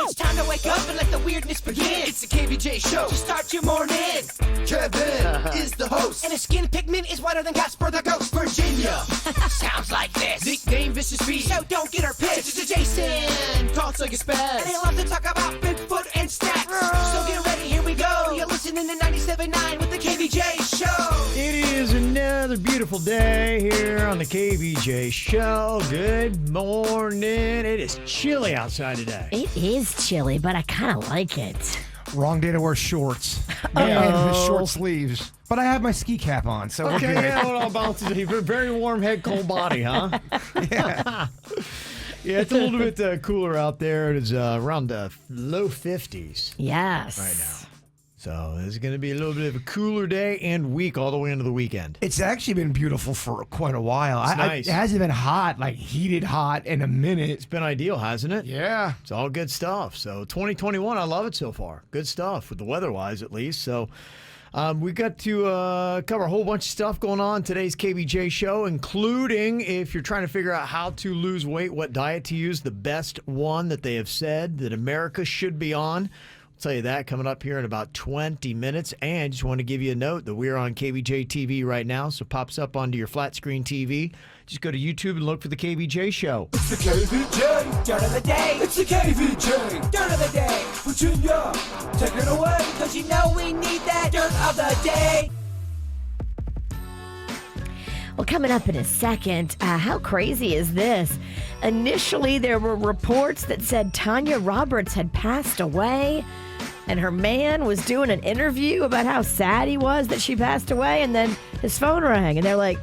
It's time to wake up and let the weirdness begin. It's the KVJ Show to start your morning. Kevin is the host, and his skin pigment is whiter than Casper the Ghost. Virginia sounds like this. Nickname Vicious Beast, so don't get her pissed. Jason talks like a spaz, and he loves to talk about Bigfoot and stacks. So get ready, here we go. You're listening to 97.9 with the KVJ Show. It is another beautiful day here on the KVJ Show. Good morning. It is chilly outside today. It is chilly, but I kind of like it. Wrong day to wear shorts and short sleeves. But I have my ski cap on, so we're Okay, good. yeah, it all bounces. Very warm head, cold body, huh? Yeah. Yeah, it's a little bit cooler out there. It is around the low 50s Yes. right now. So it's going to be a little bit of a cooler day and week all the way into the weekend. It's actually been beautiful for quite a while. It's nice. It hasn't been hot, like heated hot in a minute. It's been ideal, hasn't it? Yeah. It's all good stuff. So 2021, I love it so far. Good stuff with the weather-wise, at least. So we got to cover a whole bunch of stuff going on today's KVJ show, including if you're trying to figure out how to lose weight, what diet to use, the best one that they have said that America should be on. I'll tell you that coming up here in about 20 minutes. And just want to give you a note that we're on KVJ TV right now, so it pops up onto your flat screen TV. Just go to YouTube and look for the KVJ show. It's the KVJ Dirt of the Day. It's the KVJ Dirt of the Day. Virginia, take it away, because you know we need that Dirt of the Day. Well, coming up in a second, how crazy is this? Initially, there were reports that said Tanya Roberts had passed away, and her man was doing an interview about how sad he was that she passed away, and then his phone rang, and they're like,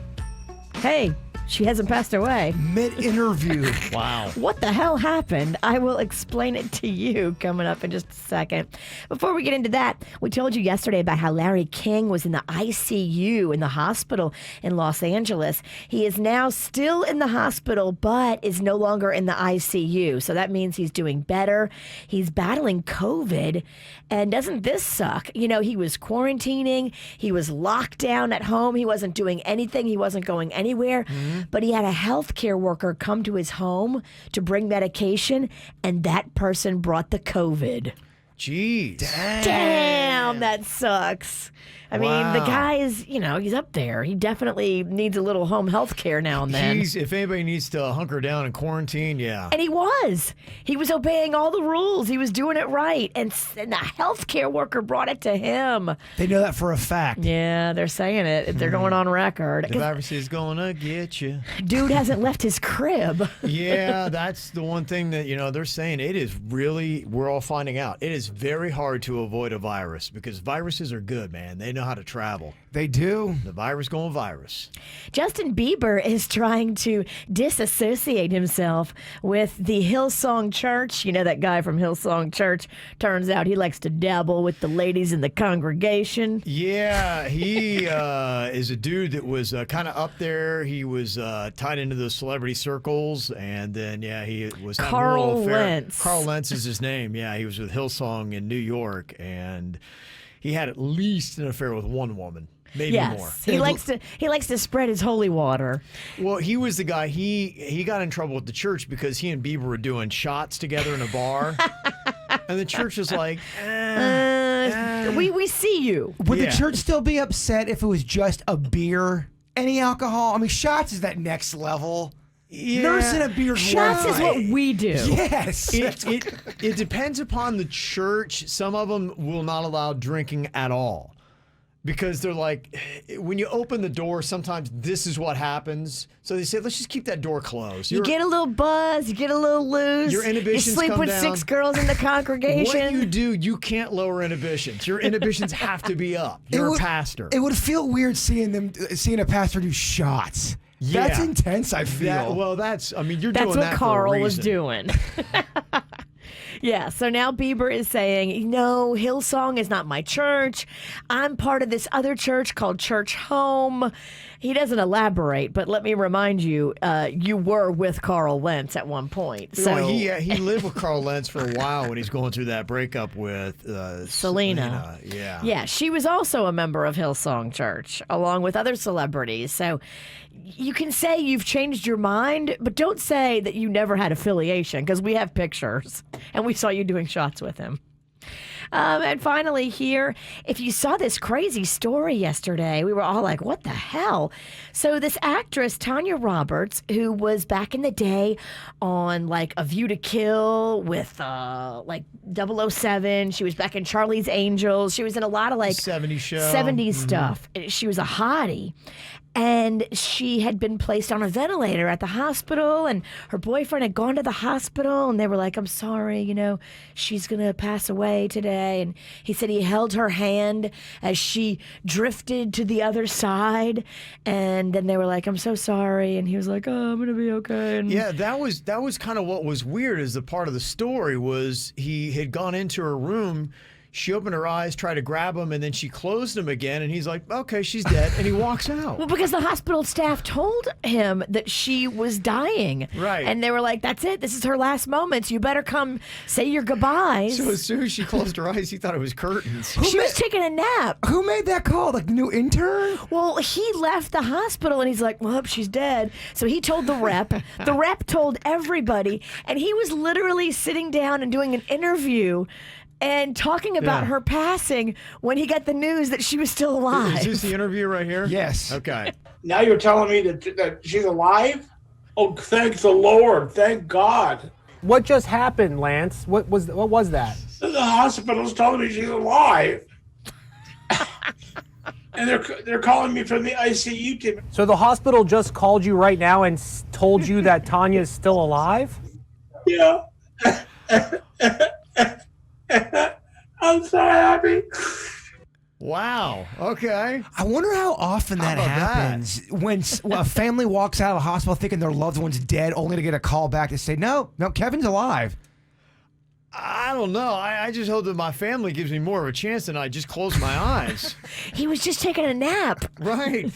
hey, she hasn't passed away. Mid-interview. Wow. What the hell happened? I will explain it to you coming up in just a second. Before we get into that, we told you yesterday about how Larry King was in the ICU in the hospital in Los Angeles. He is now still in the hospital, but is no longer in the ICU. So that means he's doing better. He's battling COVID. And doesn't this suck? You know, he was quarantining. He was locked down at home. He wasn't doing anything. He wasn't going anywhere. But he had a healthcare worker come to his home to bring medication, and that person brought the COVID. Jeez. Damn, that sucks. I mean, the guy is, you know, he's up there. He definitely needs a little home health care now and then. If anybody needs to hunker down and quarantine, yeah. And he was. He was obeying all the rules. He was doing it right. And the healthcare worker brought it to him. They know that for a fact. Yeah, they're saying it. They're going on record. The virus is gonna get you. Dude hasn't left his crib. Yeah, that's the one thing that, you know, they're saying it is really, we're all finding out. It is very hard to avoid a virus because viruses are good, man. They know how to travel. They do. The virus going virus. Justin Bieber is trying to disassociate himself with the Hillsong Church. You know that guy from Hillsong Church? Turns out he likes to dabble with the ladies in the congregation. Yeah, he is a dude that was kind of up there. He was tied into those celebrity circles, and then, yeah, he was having a Carl little affair. Lentz. Carl Lentz is his name. Yeah, he was with Hillsong in New York, and he had at least an affair with one woman, maybe more. He likes to spread his holy water. Well, he was the guy. He got in trouble with the church because he and Bieber were doing shots together in a bar, and the church was like, We see you. Would the church still be upset if it was just a beer? Any alcohol? I mean, shots is that next level. Yeah. Nursing a beer's Shots is what wine. we do. Yes. It depends upon the church. Some of them will not allow drinking at all because they're like, when you open the door, sometimes this is what happens. So they say, let's just keep that door closed. You get a little buzz, you get a little loose. Your inhibitions You sleep come with down. 6 girls in the congregation. What you do, you can't lower inhibitions. Your inhibitions have to be up. You're a pastor. It would feel weird seeing a pastor do shots. Yeah. That's intense, I feel. You're That's doing what that Carl for a was reason. doing. Yeah, so now Bieber is saying, no, Hillsong is not my church. I'm part of this other church called Church Home. He doesn't elaborate, but let me remind you, you were with Carl Lentz at one point. So Well, he lived with Carl Lentz for a while when he's going through that breakup with Selena. Yeah. Yeah, she was also a member of Hillsong Church, along with other celebrities. So you can say you've changed your mind, but don't say that you never had affiliation, because we have pictures. And We saw you doing shots with him. And finally here, if you saw this crazy story yesterday, we were all like, what the hell? So this actress, Tanya Roberts, who was back in the day on like A View to Kill with like 007. She was back in Charlie's Angels. She was in a lot of like 70s show. 70s stuff. She was a hottie. And she had been placed on a ventilator at the hospital, and her boyfriend had gone to the hospital, and they were like, I'm sorry, you know, she's going to pass away today. And he said he held her hand as she drifted to the other side. And then they were like, I'm so sorry. And he was like, oh, I'm going to be okay. And Yeah, that was kind of what was weird is the part of the story was he had gone into her room. She opened her eyes, tried to grab him, and then she closed them again. And he's like, okay, she's dead. And he walks out. Well, because the hospital staff told him that she was dying. Right. And they were like, that's it. This is her last moments. You better come say your goodbyes. So as soon as she closed her eyes, he thought it was curtains. She was taking a nap. Who made that call? Like the new intern? Well, he left the hospital and he's like, well, she's dead. So he told the rep. The rep told everybody. And he was literally sitting down and doing an interview and talking about her passing when he got the news that she was still alive. Is this the interview right here? Yes. Okay. Now you're telling me that she's alive? Oh, thank the Lord. Thank God. What just happened, Lance? What was that? The hospital's telling me she's alive. And they're calling me from the ICU team. So the hospital just called you right now and told you that Tanya's still alive? Yeah. I'm so happy. Wow. Okay. I wonder how often that about happens when a family walks out of the hospital thinking their loved one's dead, only to get a call back to say, no, Kevin's alive. I don't know. I just hope that my family gives me more of a chance than I just close my eyes. He was just taking a nap. Right.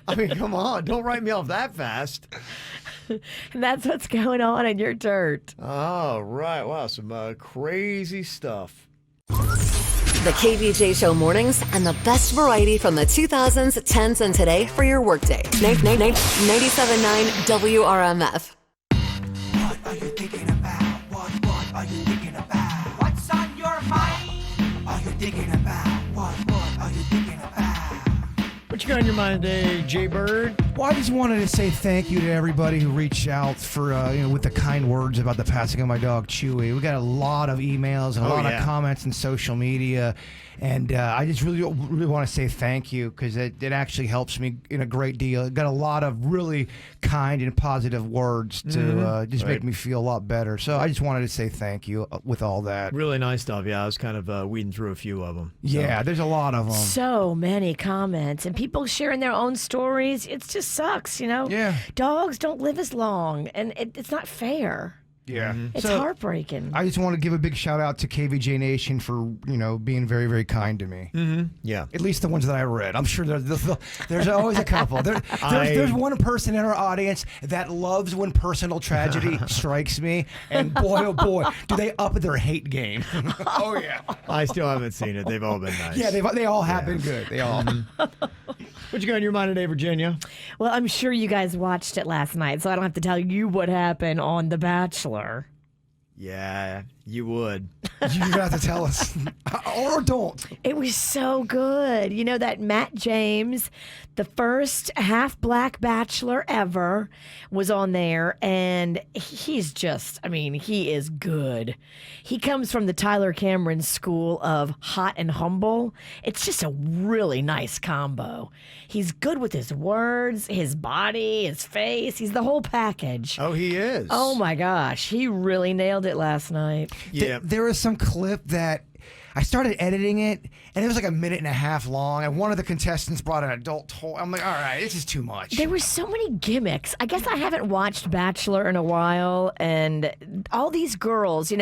I mean, come on. Don't write me off that fast. And that's what's going on in your dirt. Oh, right. Wow. Some crazy stuff. The KVJ Show mornings and the best variety from the 2000s, 10s, and today for your workday. 97.9 WRMF. What are you thinking about? What are you thinking about? What's on your mind? Are you thinking about? What are you thinking about? What you got on your mind today, Jay Bird? Well, I just wanted to say thank you to everybody who reached out for, with the kind words about the passing of my dog, Chewy. We got a lot of emails and a lot of comments on social media. And I just really want to say thank you because it actually helps me in a great deal. Got a lot of really kind and positive words to just make me feel a lot better. So I just wanted to say thank you with all that. Really nice stuff. Yeah, I was kind of weeding through a few of them. Yeah, there's a lot of them. So many comments and people sharing their own stories. It just sucks, you know? Yeah. Dogs don't live as long, and it's not fair. Yeah. It's heartbreaking. I just want to give a big shout out to KVJ Nation for, being very, very kind to me. Yeah. At least the ones that I read. I'm sure there's always a couple. There's one person in our audience that loves when personal tragedy strikes me. And boy, oh boy, do they up their hate game. Oh, yeah. I still haven't seen it. They've all been nice. Yeah, they all have been good. They all. What you got on your mind today, Virginia? Well, I'm sure you guys watched it last night, so I don't have to tell you what happened on The Bachelor. Yeah, you would. You have to tell us. Or don't. It was so good. You know that Matt James, the first half-black bachelor ever, was on there, and he's just, he is good. He comes from the Tyler Cameron school of hot and humble. It's just a really nice combo. He's good with his words, his body, his face. He's the whole package. Oh, he is. Oh, my gosh. He really nailed it last night. Yeah. There was some clip that I started editing it, and it was like 1.5 minutes long, and one of the contestants brought an adult toy. I'm like, all right, this is too much. There were so many gimmicks. I guess I haven't watched Bachelor in a while, and all these girls, they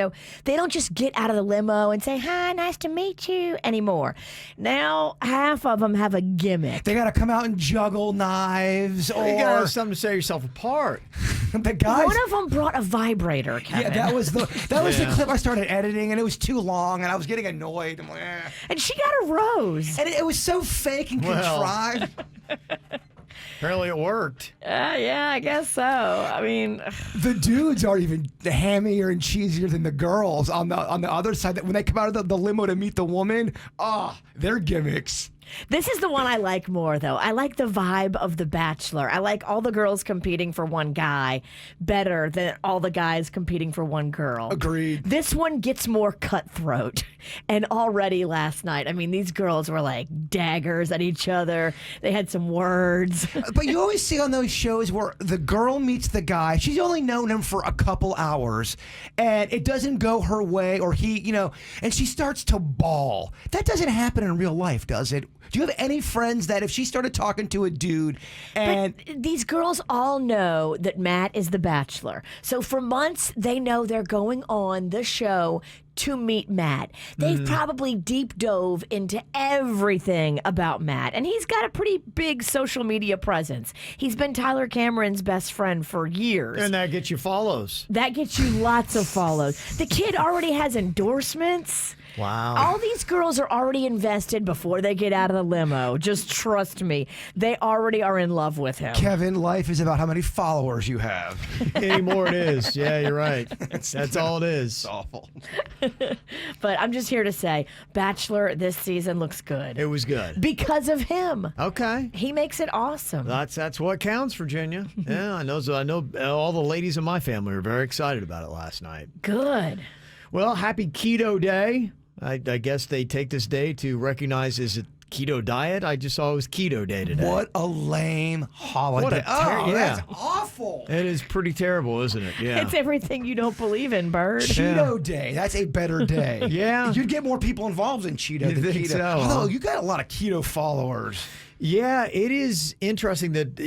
don't just get out of the limo and say, hi, nice to meet you anymore. Now, half of them have a gimmick. They got to come out and juggle knives, or You got to have something to set yourself apart. the guys. One of them brought a vibrator, Kevin. Yeah, that was the clip I started editing, and it was too long, and I was getting annoyed. I'm like, And she got a rose. And it was so fake and contrived. Apparently it worked. Yeah, I guess so. I mean, The dudes are even hammier and cheesier than the girls on the other side. That when they come out of the limo to meet the woman, they're gimmicks. this is the one I like more, though. I like the vibe of The Bachelor. I like all the girls competing for one guy better than all the guys competing for one girl. Agreed. This one gets more cutthroat. And already last night, I mean, these girls were like daggers at each other. They had some words. But you always see on those shows where the girl meets the guy. She's only known him for a couple hours, and it doesn't go her way, or he, and she starts to bawl. That doesn't happen in real life, does it? Do you have any friends that if she started talking to a dude and... But these girls all know that Matt is the Bachelor. So for months, they know they're going on the show to meet Matt. They've probably deep dove into everything about Matt, and he's got a pretty big social media presence. He's been Tyler Cameron's best friend for years. And that gets you follows. That gets you lots of follows. The kid already has endorsements. Wow. All these girls are already invested before they get out of the limo. Just trust me. They already are in love with him. Kevin, life is about how many followers you have. Anymore it is. Yeah, you're right. That's all it is. It's awful. But I'm just here to say, Bachelor this season looks good. It was good. Because of him. Okay. He makes it awesome. That's what counts, Virginia. Yeah, I know all the ladies in my family were very excited about it last night. Good. Well, happy Keto Day. I guess they take this day to recognize, is it Keto Diet? I just saw it was Keto Day today. What a lame holiday. What a yeah. that's awful. It is pretty terrible, isn't it? Yeah. It's everything you don't believe in, Bird. Cheeto Day. That's a better day. Yeah. You'd get more people involved in Cheeto You than think keto. so, Although huh? you got a lot of keto followers. Yeah, it is interesting that,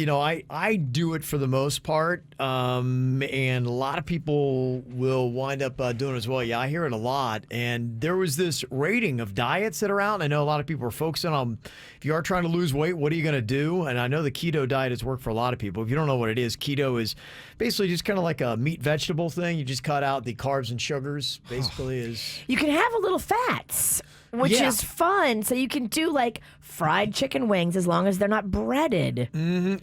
I do it for the most part, and a lot of people will wind up doing it as well. Yeah, I hear it a lot. And there was this rating of diets that are out, and I know a lot of people are focusing on, if you are trying to lose weight, what are you going to do? And I know the keto diet has worked for a lot of people. If you don't know what it is, keto is basically just kind of like a meat vegetable thing. You just cut out the carbs and sugars, basically. You can have a little fats, which Yeah. is fun. So you can do like fried chicken wings as long as they're not breaded.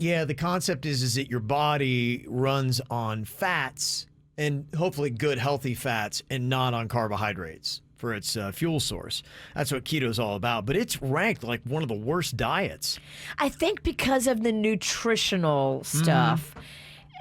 Yeah, the concept is that your body runs on fats, and hopefully good, healthy fats, and not on carbohydrates for its fuel source. That's what keto is all about. But it's ranked like one of the worst diets. I think because of the nutritional stuff.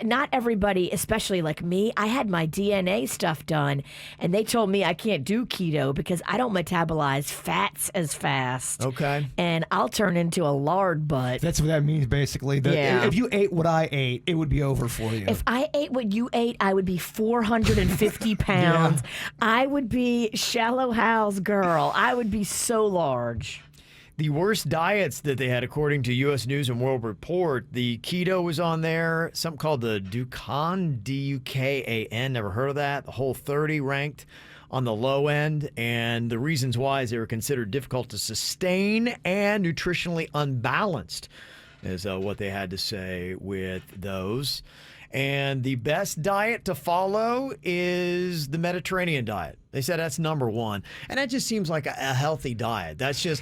Not everybody, especially like me, I had my DNA stuff done, and they told me I can't do keto because I don't metabolize fats as fast. Okay. And I'll turn into a lard butt. That's what that means, basically. Yeah. If you ate what I ate, it would be over for you. If I ate what you ate, I would be 450 pounds. I would be Shallow Hal's girl. I would be so large. The worst diets that they had, according to U.S. News and World Report, the keto was on there, something called the Dukan, D-U-K-A-N, never heard of that. The Whole30 ranked on the low end, and the reasons why is they were considered difficult to sustain and nutritionally unbalanced, is what they had to say with those. And the best diet to follow is the Mediterranean diet. They said that's number one. And that just seems like a healthy diet. That's just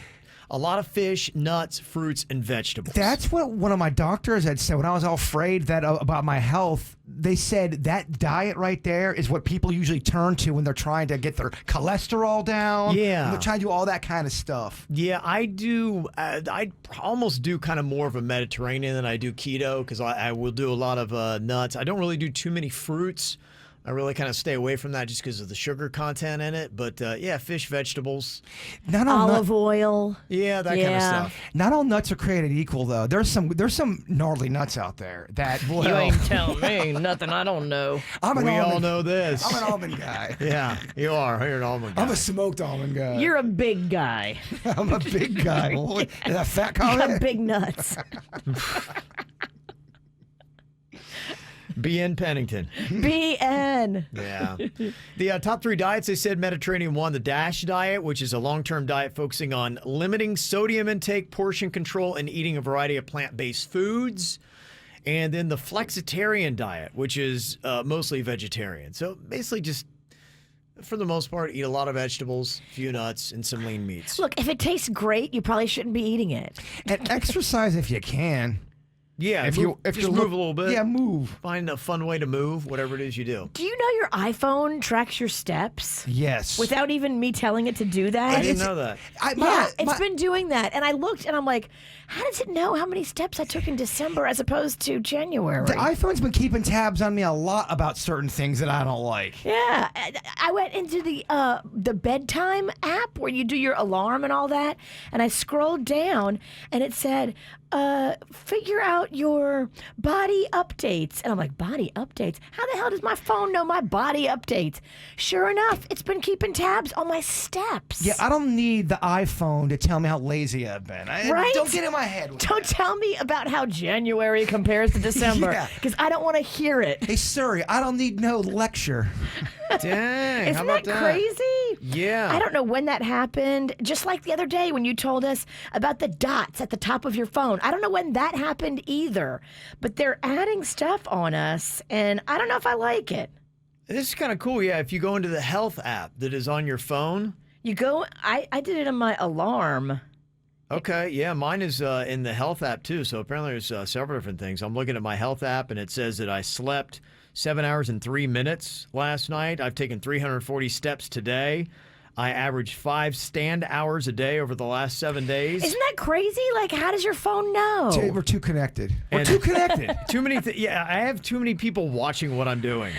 a lot of fish, nuts, fruits, and vegetables. That's what one of my doctors had said when I was all afraid that about my health. They said that diet right there is what people usually turn to when they're trying to get their cholesterol down. Yeah. When they're trying to do all that kind of stuff. Yeah, I do. I almost do kind of more of a Mediterranean than I do keto because I will do a lot of nuts. I don't really do too many fruits. I really kind of stay away from that just because of the sugar content in it. But yeah, fish, vegetables. Not all Olive oil. Yeah, that kind of stuff. Not all nuts are created equal, though. There's some gnarly nuts out there that. You ain't telling me nothing I don't know. We all know this. I'm an almond guy. Yeah, you are. You're an almond guy. I'm a smoked almond guy. You're a big guy. I'm a big guy. Is that fat You comment? got big nuts. B.N. Pennington. BN. Yeah. The top three diets, they said Mediterranean won. The DASH diet, which is a long-term diet focusing on limiting sodium intake, portion control, and eating a variety of plant-based foods. And then the flexitarian diet, which is mostly vegetarian. So basically just, for the most part, eat a lot of vegetables, a few nuts, and some lean meats. Look, if it tastes great, you probably shouldn't be eating it. And exercise if you can. Yeah, if you just move a little bit. Yeah, move. Find a fun way to move, whatever it is you do. Do you know your iPhone tracks your steps? Yes. Without even me telling it to do that? I didn't know that. It's been doing that. And I looked and I'm like, how does it know how many steps I took in December as opposed to January? The iPhone's been keeping tabs on me a lot about certain things that I don't like. Yeah. I went into the bedtime app where you do your alarm and all that, and I scrolled down and it said, figure out your body updates. And I'm like, body updates? How the hell does my phone know my body updates? Sure enough, it's been keeping tabs on my steps. Yeah, I don't need the iPhone to tell me how lazy I've been. Right? Don't get in my head with Don't that. tell me about how January compares to December, because I don't want to hear it. Hey, Siri, I don't need no lecture. Dang, how Isn't about that crazy? Yeah. I don't know when that happened. Just like the other day when you told us about the dots at the top of your phone. I don't know when that happened either. But they're adding stuff on us, and I don't know if I like it. This is kind of cool, yeah. If you go into the health app that is on your phone. You go, I did it on my alarm. Okay, yeah, mine is in the health app too. So apparently there's several different things. I'm looking at my health app and it says that I slept 7 hours and 3 minutes last night. I've taken 340 steps today. I averaged 5 stand hours a day over the last 7 days. Isn't that crazy? Like, how does your phone know? We're too connected. We're too connected. Too many. Yeah, I have too many people watching what I'm doing.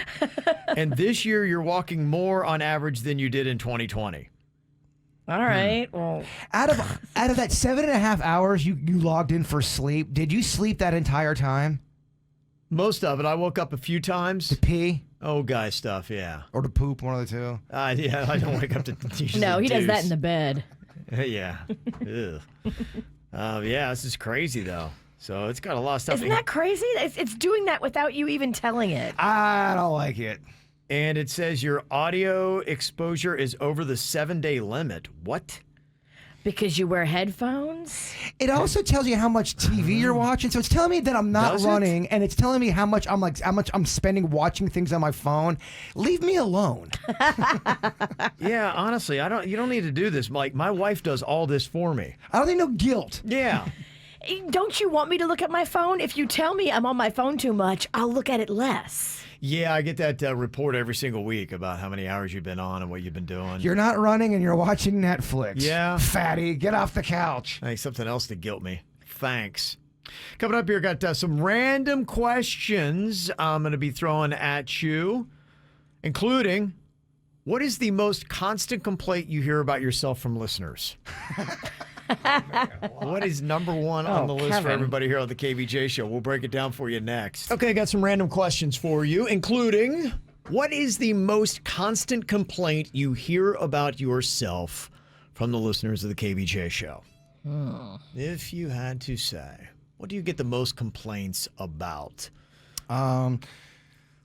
And this year, you're walking more on average than you did in 2020. All right. Well, out of that 7.5 hours you logged in for sleep, did you sleep that entire time? Most of it. I woke up a few times. To pee? Oh, guy stuff, yeah. Or to poop, one of the two? Yeah, I don't wake up to usually no, he does that in the deuce. bed. Yeah. Ugh. Yeah, this is crazy, though. So it's got a lot of stuff. Isn't that crazy? It's doing that without you even telling it. I don't like it. And it says your audio exposure is over the 7-day limit. What? Because you wear headphones? It also tells you how much TV you're watching. So it's telling me that I'm not running, and it's telling me how much I'm spending watching things on my phone. Leave me alone. Yeah, honestly, you don't need to do this. Like, my wife does all this for me. I don't need no guilt. Yeah. Don't you want me to look at my phone? If you tell me I'm on my phone too much, I'll look at it less. Yeah, I get that report every single week about how many hours you've been on and what you've been doing. You're not running and you're watching Netflix. Yeah. Fatty, get off the couch. Hey, something else to guilt me. Thanks. Coming up here, got some random questions I'm going to be throwing at you, including, what is the most constant complaint you hear about yourself from listeners? What is number one on the list for everybody here on the KVJ Show? We'll break it down for you next. Okay, I got some random questions for you, including, what is the most constant complaint you hear about yourself from the listeners of the KVJ Show? If you had to say, what do you get the most complaints about?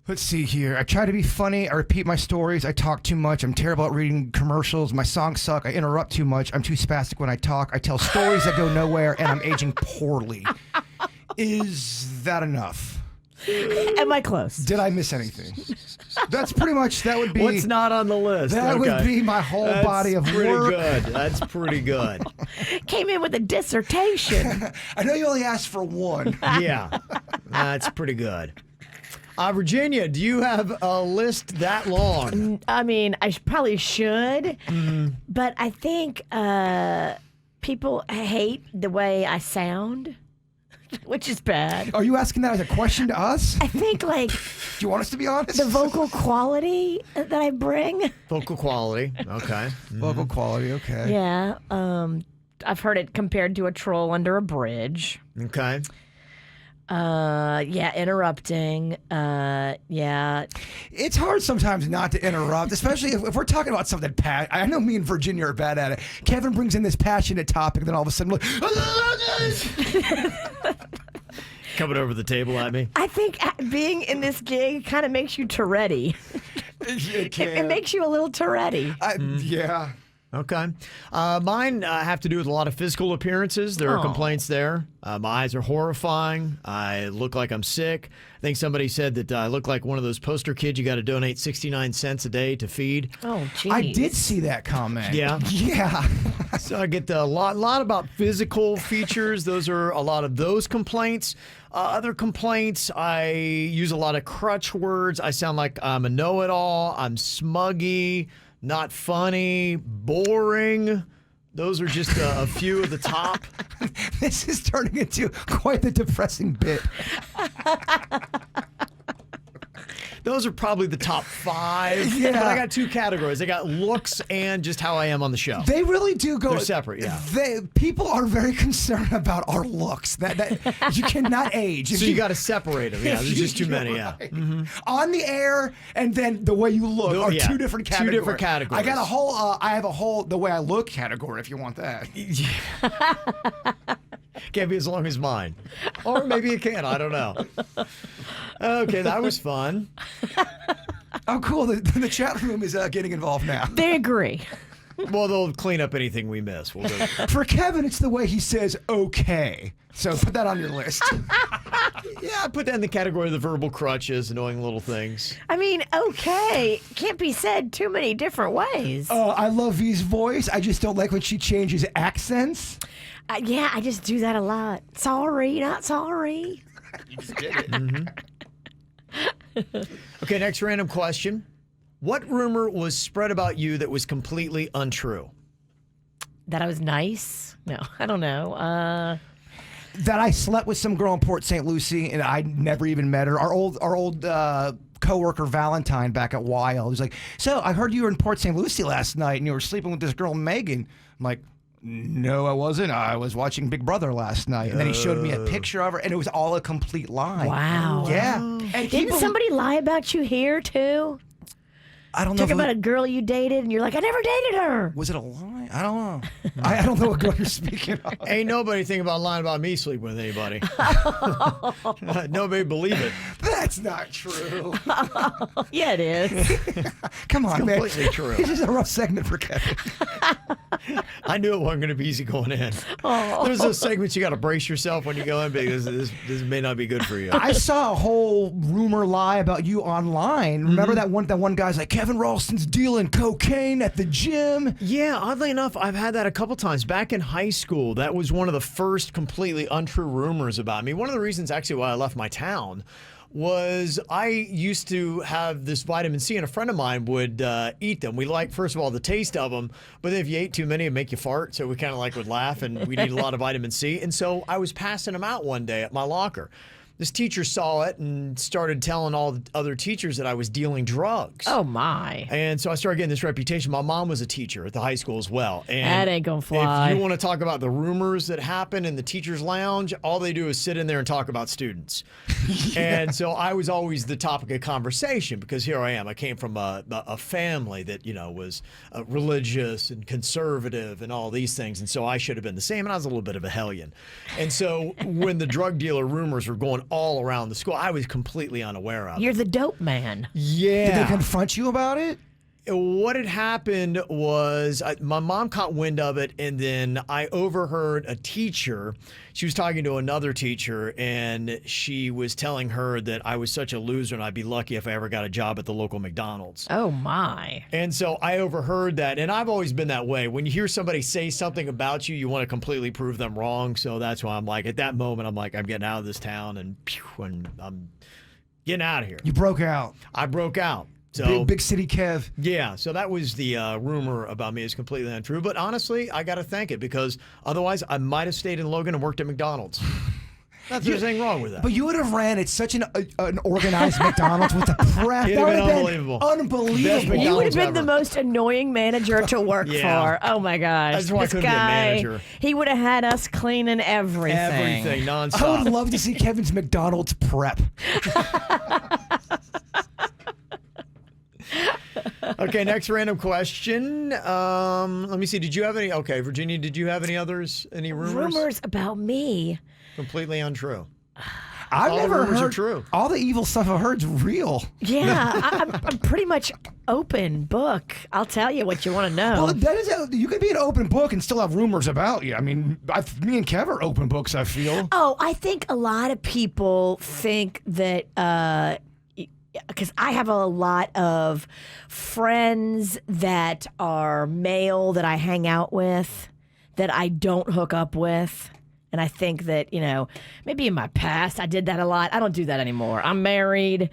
Let's see here. I try to be funny. I repeat my stories. I talk too much. I'm terrible at reading commercials. My songs suck. I interrupt too much. I'm too spastic when I talk. I tell stories that go nowhere, and I'm aging poorly. Is that enough? Am I close? Did I miss anything? That would be... What's not on the list? That would be my whole body of work. Good. That's pretty good. Came in with a dissertation. I know you only asked for one. Yeah, that's pretty good. Virginia, do you have a list that long? I mean, I probably should, but I think people hate the way I sound, which is bad. Are you asking that as a question to us? I think, like, Do you want us to be honest? the vocal quality that I bring. Vocal quality. Okay. Vocal quality, okay. Yeah. I've heard it compared to a troll under a bridge. Okay. Yeah, interrupting. Yeah. It's hard sometimes not to interrupt, especially if we're talking about something I know me and Virginia are bad at it. Kevin brings in this passionate topic, and then all of a sudden, Coming over the table at me. I think being in this gig kind of makes you Tourette-y. It makes you a little Tourette-y. yeah. Okay. Mine have to do with a lot of physical appearances. There are complaints there. My eyes are horrifying. I look like I'm sick. I think somebody said that I look like one of those poster kids you got to donate 69 cents a day to feed. Oh, geez. I did see that comment. Yeah. Yeah. So I get a lot about physical features. Those are a lot of those complaints. Other complaints, I use a lot of crutch words. I sound like I'm a know-it-all. I'm smuggy, not funny, boring. Those are just a few of the top. This is turning into quite the depressing bit. Those are probably the top 5. Yeah. But I got 2 categories. I got looks and just how I am on the show. They really do go. They're separate, yeah. People are very concerned about our looks. That you cannot age. So you got to separate them. Yeah, there's just too many. Yeah. Right. On the air and then the way you look are 2 different categories. 2 different categories. I got a whole. I have a whole the way I look category. If you want that. Can't be as long as mine. Or maybe it can. I don't know. Okay, that was fun. Oh, cool. The chat room is getting involved now. They agree. Well, they'll clean up anything we miss. We'll go. For Kevin, it's the way he says okay. So put that on your list. Yeah, I put that in the category of the verbal crutches, annoying little things. I mean, okay. Can't be said too many different ways. I love V's voice. I just don't like when she changes accents. Yeah, I just do that a lot. Sorry, not sorry. You just did it. Okay, next random question. What rumor was spread about you that was completely untrue? That I was nice? No, I don't know. That I slept with some girl in Port St. Lucie and I never even met her. Our old coworker Valentine back at Wild was like, so I heard you were in Port St. Lucie last night and you were sleeping with this girl Megan. I'm like, no, I wasn't. I was watching Big Brother last night. And then he showed me a picture of her, and it was all a complete lie. Wow. Yeah. And Didn't somebody lie about you here, too? I don't know. Talk about a girl you dated, and you're like, I never dated her. Was it a lie? I don't know. I don't know what girl you're speaking of. Ain't nobody thinking about lying about me sleeping with anybody. Nobody believe it. That's not true. Yeah, it is. Come on, man. Completely true. This is a rough segment for Kevin. I knew it wasn't going to be easy going in. There's those segments you got to brace yourself when you go in because this may not be good for you. I saw a whole rumor lie about you online. Remember that one guy's like, Kevin Ralston's dealing cocaine at the gym? Yeah, oddly enough, I've had that a couple times. Back in high school, that was one of the first completely untrue rumors about me. One of the reasons actually why I left my town was I used to have this vitamin C, and a friend of mine would eat them. We liked, first of all, the taste of them, but then if you ate too many, it'd make you fart, so we kind of like would laugh, and we need a lot of vitamin C. And so I was passing them out one day at my locker. This teacher saw it and started telling all the other teachers that I was dealing drugs. Oh, my. And so I started getting this reputation. My mom was a teacher at the high school as well. And that ain't gonna fly. If you want to talk about the rumors that happen in the teacher's lounge, all they do is sit in there and talk about students. And so I was always the topic of conversation because here I am. I came from a family that, was religious and conservative and all these things. And so I should have been the same. And I was a little bit of a hellion. And so when the drug dealer rumors were going all around the school, I was completely unaware of it. You're the dope man. Yeah. Did they confront you about it? What had happened was my mom caught wind of it, and then I overheard a teacher. She was talking to another teacher, and she was telling her that I was such a loser and I'd be lucky if I ever got a job at the local McDonald's. Oh, my. And so I overheard that, and I've always been that way. When you hear somebody say something about you, you want to completely prove them wrong. So that's why I'm like, at that moment, I'm like, I'm getting out of this town, and I'm getting out of here. You broke out. I broke out. So, big city Kev. Yeah, so that was the rumor about me is completely untrue. But honestly, I got to thank it because otherwise I might have stayed in Logan and worked at McDonald's. There's anything wrong with that. But you would have ran at such an organized McDonald's with the prep. It'd that would have have been been unbelievable. unbelievable. You would have been ever. the most annoying manager to work for. Oh, my gosh. That's why I This couldn't be a guy, manager. he would have had us cleaning everything. Everything, I would nonstop. love to see Kevin's McDonald's prep. Okay, next random question. Let me see. Did you have any? Okay, Virginia, did you have any others? Any rumors? Rumors about me. Completely untrue. I've all never the rumors heard. are true. All the evil stuff I've heard's real. Yeah, I'm pretty much open book. I'll tell you what you want to know. Well, that is you can be an open book and still have rumors about you. I mean, me and Kev are open books, I feel. Oh, I think a lot of people think that because I have a lot of friends that are male that I hang out with that I don't hook up with. And I think that, maybe in my past I did that a lot. I don't do that anymore. I'm married,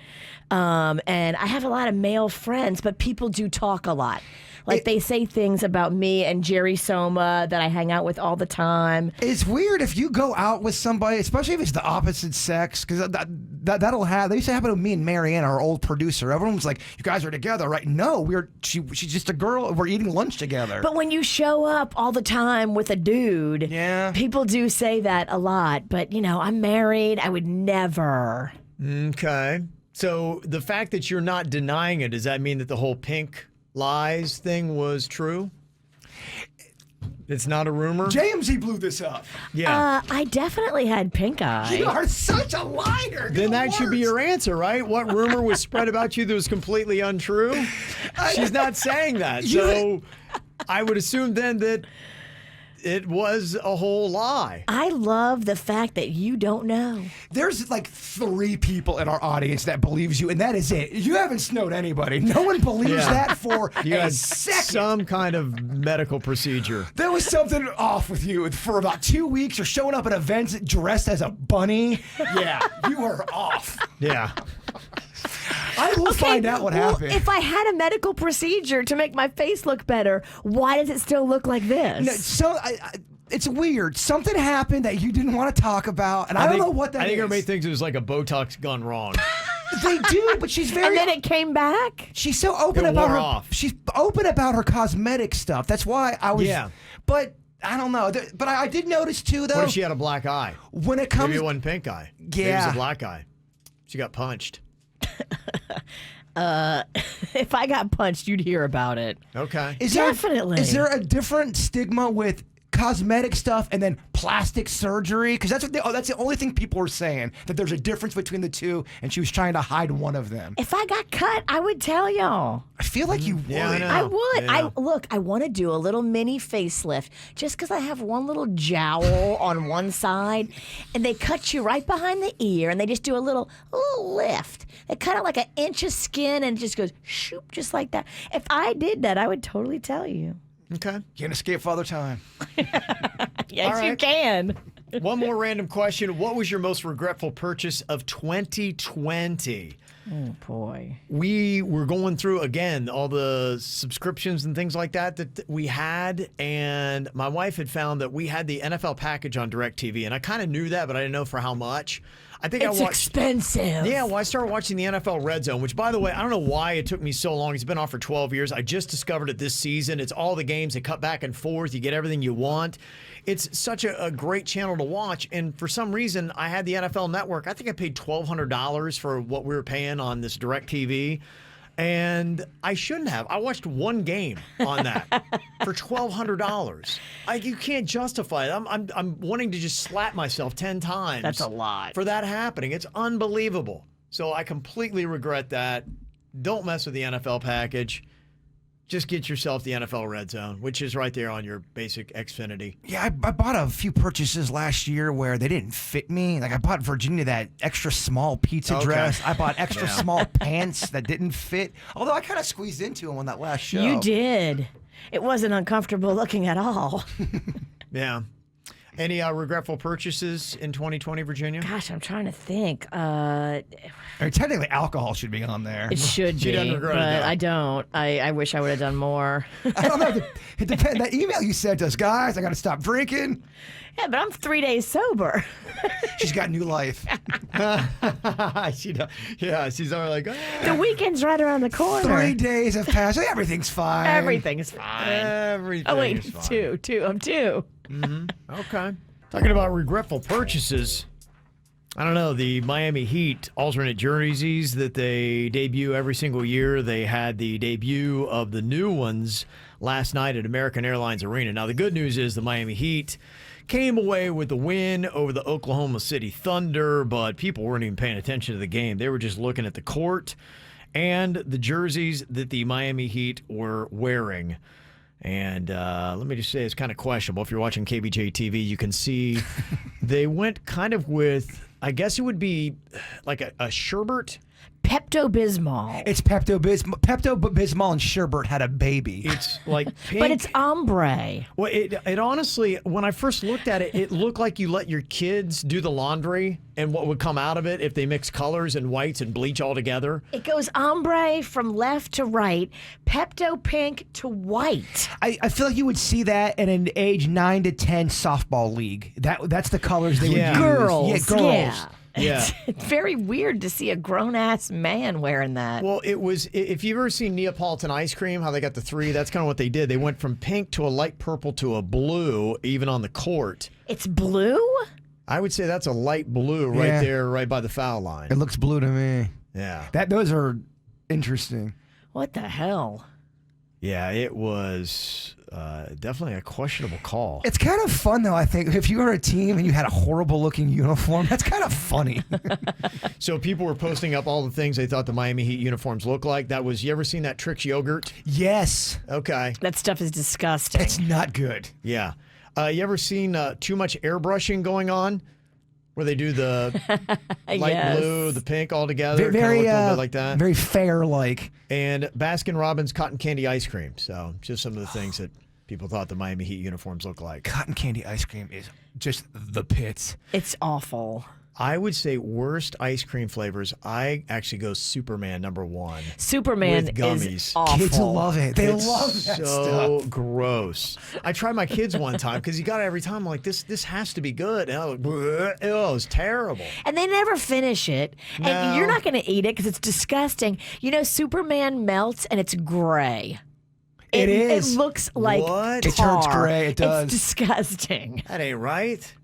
and I have a lot of male friends, but people do talk a lot. Like they say things about me and Jerry Soma that I hang out with all the time. It's weird if you go out with somebody, especially if it's the opposite sex, because that'll have. That used to happen to me and Marianne, our old producer. Everyone was like, "You guys are together, right?" No, she's just a girl. We're eating lunch together. But when you show up all the time with a dude, people do say that a lot. But I'm married. I would never. Okay. So the fact that you're not denying it, does that mean that the whole pink lies thing was true? It's not a rumor? JMZ blew this up. Yeah. I definitely had pink eye. You are such a liar. Then that should be your answer, right? What rumor was spread about you that was completely untrue? She's not saying that. So I would assume then that it was a whole lie. I love the fact that you don't know. There's like 3 people in our audience that believes you, and that is it. You haven't snowed anybody. No one believes that for You a had second. some kind of medical procedure. There was something off with you for about 2 weeks. You're showing up at events dressed as a bunny. Yeah, you are off. Yeah. I will find out what happened. If I had a medical procedure to make my face look better, why does it still look like this? No, so it's weird. Something happened that you didn't want to talk about, and I don't know what that is. I think everybody thinks it was like a Botox gone wrong. They do, but she's very. And then it came back. She's so open It about wore her. off. She's open about her cosmetic stuff. That's why I was. Yeah. But I don't know. But I did notice too, though. What if she had a black eye? When it comes, Maybe it wasn't pink eye. Maybe it was a black eye. She got punched. If I got punched, you'd hear about it. Okay. Definitely. Is there a different stigma with cosmetic stuff and then plastic surgery? Because that's the only thing people are saying, that there's a difference between the two, and she was trying to hide one of them. If I got cut, I would tell y'all. I feel like you would. Yeah, I know. I would. Yeah. I want to do a little mini facelift just because I have one little jowl on one side, and they cut you right behind the ear, and they just do a little lift. They cut out like an inch of skin, and it just goes shoop, just like that. If I did that, I would totally tell you. Okay. Can't escape Father Time. Yes, All you right. can. One more random question. What was your most regretful purchase of 2020? Oh, boy. We were going through, again, all the subscriptions and things like that we had, and my wife had found that we had the NFL package on DirecTV, and I kind of knew that, but I didn't know for how much. I think It's I watched. expensive. Yeah, well, I started watching the NFL Red Zone, which, by the way, I don't know why it took me so long. It's been on for 12 years. I just discovered it this season. It's all the games. They cut back and forth. You get everything you want. It's such a great channel to watch. And for some reason, I had the NFL Network. I think I paid $1,200 for what we were paying on this DirecTV. And I shouldn't have. I watched one game on that for $1,200. You can't justify it. I'm wanting to just slap myself 10 times. That's a lot. For that happening. It's unbelievable. So I completely regret that. Don't mess with the NFL package. Just get yourself the NFL Red Zone, which is right there on your basic Xfinity. Yeah, I bought a few purchases last year where they didn't fit me. Like I bought Virginia that extra small pizza dress. I bought extra small pants that didn't fit. Although I kind of squeezed into them on that last show. You did. It wasn't uncomfortable looking at all. Yeah. Any regretful purchases in 2020, Virginia? Gosh, I'm trying to think. I mean, technically, alcohol should be on there. It should She be, doesn't regret it, but though. I don't. I wish I would have done more. I don't know. It depends. That email you sent us, guys, I got to stop drinking. Yeah, but I'm 3 days sober. She's got new life. She's already like, The weekend's right around the corner. 3 days have passed. Everything's fine. Everything's fine. everything Oh, wait, is fine. two. I'm two. Okay. Talking about regretful purchases. I don't know, the Miami Heat alternate jerseys that they debut every single year. They had the debut of the new ones last night at American Airlines Arena. Now, the good news is the Miami Heat came away with the win over the Oklahoma City Thunder, but people weren't even paying attention to the game. They were just looking at the court and the jerseys that the Miami Heat were wearing. And let me just say, it's kind of questionable. If you're watching KVJ TV, you can see they went kind of with, I guess it would be like a sherbet. Pepto-Bismol. It's Pepto-Bismol. Pepto-Bismol and sherbet had a baby. It's like pink. But it's ombre. Well, it honestly, when I first looked at it, it looked like you let your kids do the laundry and what would come out of it if they mix colors and whites and bleach all together. It goes ombre from left to right, Pepto pink to white. I feel like you would see that in an age 9 to 10 softball league. That's the colors they would use. Girls. Yeah, girls. Yeah. Yeah. It's very weird to see a grown-ass man wearing that. Well, it was, if you've ever seen Neapolitan ice cream, how they got the three, that's kind of what they did. They went from pink to a light purple to a blue, even on the court. It's blue? I would say that's a light blue right there, right by the foul line. It looks blue to me. Yeah. Those are interesting. What the hell? Yeah, it was definitely a questionable call. It's kind of fun, though, I think. If you were a team and you had a horrible-looking uniform, that's kind of funny. So people were posting up all the things they thought the Miami Heat uniforms looked like. That was, you ever seen that Trix yogurt? Yes. Okay. That stuff is disgusting. It's not good. Yeah. You ever seen too much airbrushing going on? Where they do the light blue, the pink all together. Very, looked a little bit like that. Very fair-like. And Baskin-Robbins cotton candy ice cream. So just some of the things that people thought the Miami Heat uniforms looked like. Cotton candy ice cream is just the pits. It's awful. I would say worst ice cream flavors. I actually go Superman #1. Superman with gummies. is awful. Kids love it. They It's love that so stuff. gross. I tried my kids one time because you got it every time. I'm like, this has to be good. Oh, it was terrible. And they never finish it. No. And you're not going to eat it because it's disgusting. You know, Superman melts and it's gray. It is. It looks like What? tar. It turns gray. It does. It's disgusting. That ain't right.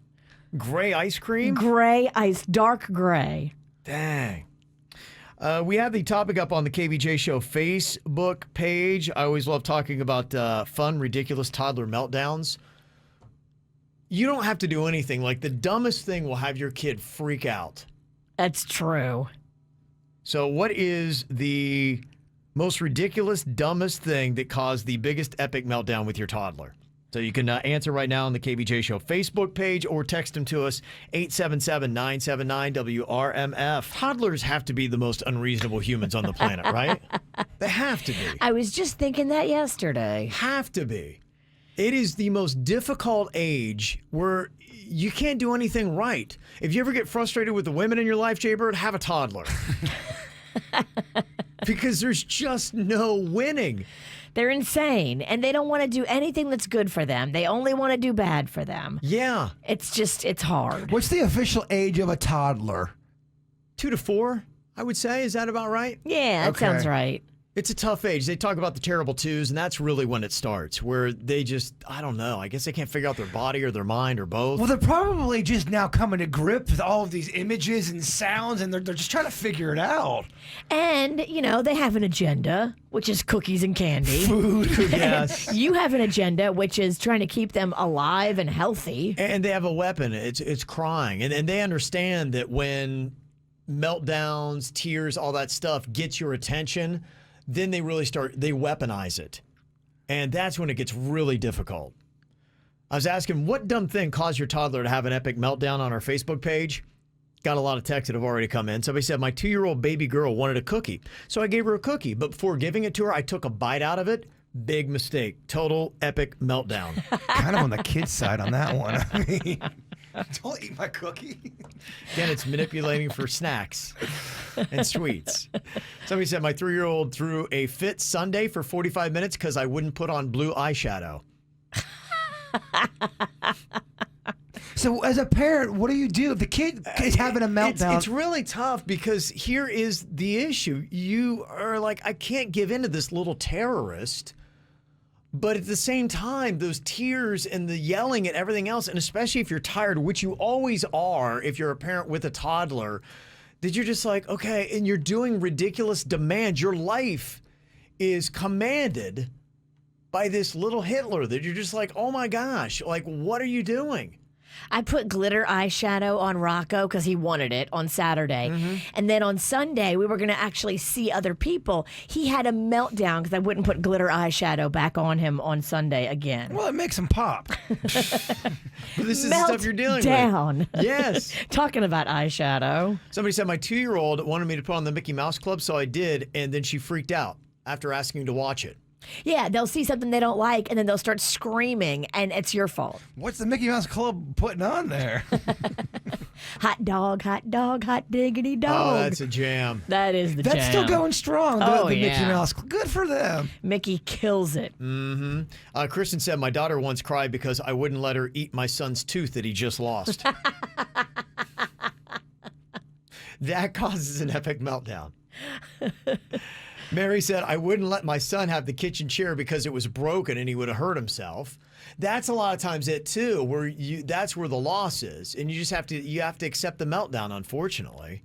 Gray ice cream? Gray ice, dark gray. Dang. We have the topic up on the KVJ Show Facebook page. I always love talking about fun, ridiculous toddler meltdowns. You don't have to do anything. Like, the dumbest thing will have your kid freak out. That's true. So what is the most ridiculous, dumbest thing that caused the biggest epic meltdown with your toddler? So you can answer right now on the KVJ Show Facebook page or text them to us, 877-979-WRMF. Toddlers have to be the most unreasonable humans on the planet, right? They have to be. I was just thinking that yesterday. Have to be. It is the most difficult age where you can't do anything right. If you ever get frustrated with the women in your life, Jaybird, have a toddler. Because there's just no winning. They're insane, and they don't want to do anything that's good for them. They only want to do bad for them. Yeah. It's hard. What's the official age of a toddler? 2 to 4, I would say. Is that about right? Yeah, that Okay. sounds right. It's a tough age. They talk about the terrible twos, and that's really when it starts, where they just, I don't know, I guess they can't figure out their body or their mind or both. Well, they're probably just now coming to grips with all of these images and sounds, and they're just trying to figure it out. And, you know, they have an agenda, which is cookies and candy. Food. Yes. You have an agenda, which is trying to keep them alive and healthy. And they have a weapon. It's crying. And they understand that when meltdowns, tears, all that stuff gets your attention, then they really they weaponize it. And that's when it gets really difficult. I was asking, what dumb thing caused your toddler to have an epic meltdown on our Facebook page? Got a lot of texts that have already come in. Somebody said, my 2-year-old baby girl wanted a cookie. So I gave her a cookie. But before giving it to her, I took a bite out of it. Big mistake. Total epic meltdown. Kind of on the kid's side on that one. I mean, don't eat my cookie. Again, it's manipulating for snacks and sweets. Somebody said, my 3-year-old threw a fit Sunday for 45 minutes because I wouldn't put on blue eyeshadow. So as a parent, what do you do if the kid is having a meltdown? It's really tough because here is the issue. You are like, I can't give in to this little terrorist. But at the same time, those tears and the yelling and everything else, and especially if you're tired, which you always are if you're a parent with a toddler, that you're just like, okay, and you're doing ridiculous demands. Your life is commanded by this little Hitler that you're just like, oh my gosh, like, what are you doing? I put glitter eyeshadow on Rocco because he wanted it on Saturday. And then on Sunday, we were going to actually see other people. He had a meltdown because I wouldn't put glitter eyeshadow back on him on Sunday again. Well, it makes him pop. But this is the stuff you're dealing down. with. Yes. Talking about eyeshadow. Somebody said my 2-year-old wanted me to put on the Mickey Mouse Club, so I did, and then she freaked out after asking to watch it. Yeah, they'll see something they don't like, and then they'll start screaming, and it's your fault. What's the Mickey Mouse Club putting on there? Hot dog, hot diggity dog. Oh, that's a jam. That is the jam. That's still going strong, the Mickey Mouse Club. Good for them. Mickey kills it. Kristen said my daughter once cried because I wouldn't let her eat my son's tooth that he just lost. That causes an epic meltdown. Mary said, I wouldn't let my son have the kitchen chair because it was broken and he would have hurt himself. That's a lot of times it too, where that's where the loss is. And you just have to accept the meltdown, unfortunately.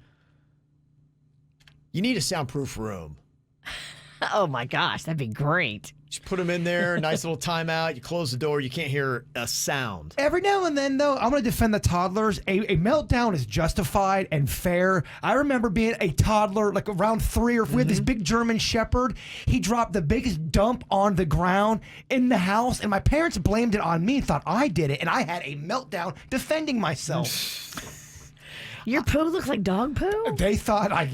You need a soundproof room. Oh my gosh, that'd be great. Just put them in there, nice little timeout. You close the door, you can't hear a sound. Every now and then, though, I'm going to defend the toddlers. A meltdown is justified and fair. I remember being a toddler, like around 3 or 4. We had this big German Shepherd. He dropped the biggest dump on the ground in the house, and my parents blamed it on me and thought I did it, and I had a meltdown defending myself. Your poo looks like dog poo? They thought I...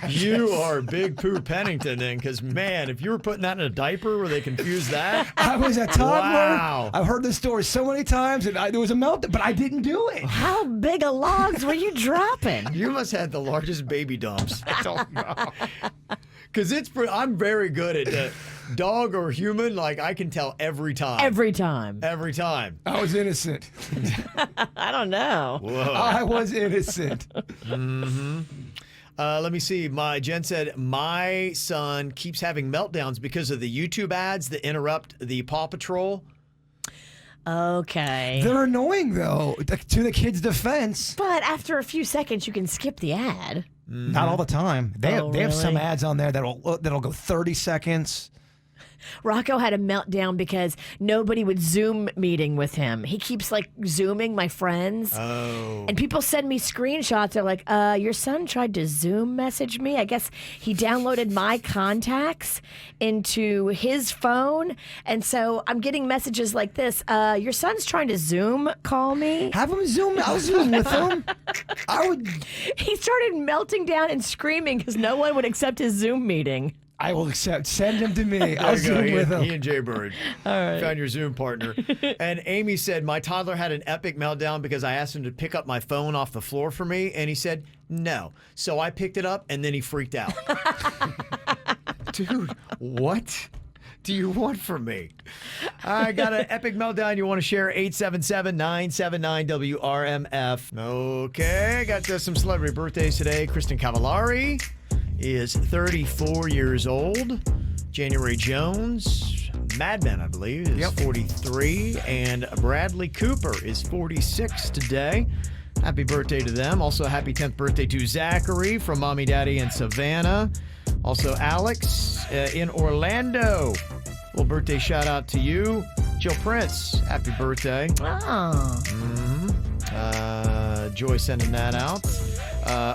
You are Big Pooh Pennington then, because, man, if you were putting that in a diaper, were they confused that? I was a toddler. Wow. I've heard this story so many times, and there was a meltdown, but I didn't do it. How big of logs were you dropping? You must have had the largest baby dumps. I don't know. Because I'm very good at dog or human. Like, I can tell every time. Every time. Every time. I was innocent. I don't know. Whoa. I was innocent. Let me see. Jen said, my son keeps having meltdowns because of the YouTube ads that interrupt the Paw Patrol. Okay. They're annoying, though, to the kid's defense. But after a few seconds, you can skip the ad. Not all the time. They have some really? ads on there that'll go 30 seconds. Rocco had a meltdown because nobody would Zoom meeting with him. He keeps like Zooming my friends. Oh. And people send me screenshots. They're like, your son tried to Zoom message me. I guess he downloaded my contacts into his phone. And so I'm getting messages like this. Your son's trying to Zoom call me. Have him Zoom. I'll Zoom with him. I would. He started melting down and screaming because no one would accept his Zoom meeting. I will accept. Send him to me. There I'll you go. Zoom with him. He and Jay Bird. All right. Found your Zoom partner. And Amy said, my toddler had an epic meltdown because I asked him to pick up my phone off the floor for me. And he said, no. So I picked it up and then he freaked out. Dude, what do you want from me? I got an epic meltdown you want to share. 877-979-WRMF. Okay, got some celebrity birthdays today. Kristen Cavallari is 34 years old. January Jones, Mad Men, I believe, is 43. And Bradley Cooper is 46 today. Happy birthday to them. Also, happy 10th birthday to Zachary from Mommy, Daddy, and Savannah. Also, Alex in Orlando. Little birthday shout out to you. Jill Prince, happy birthday. Oh. Joy sending that out.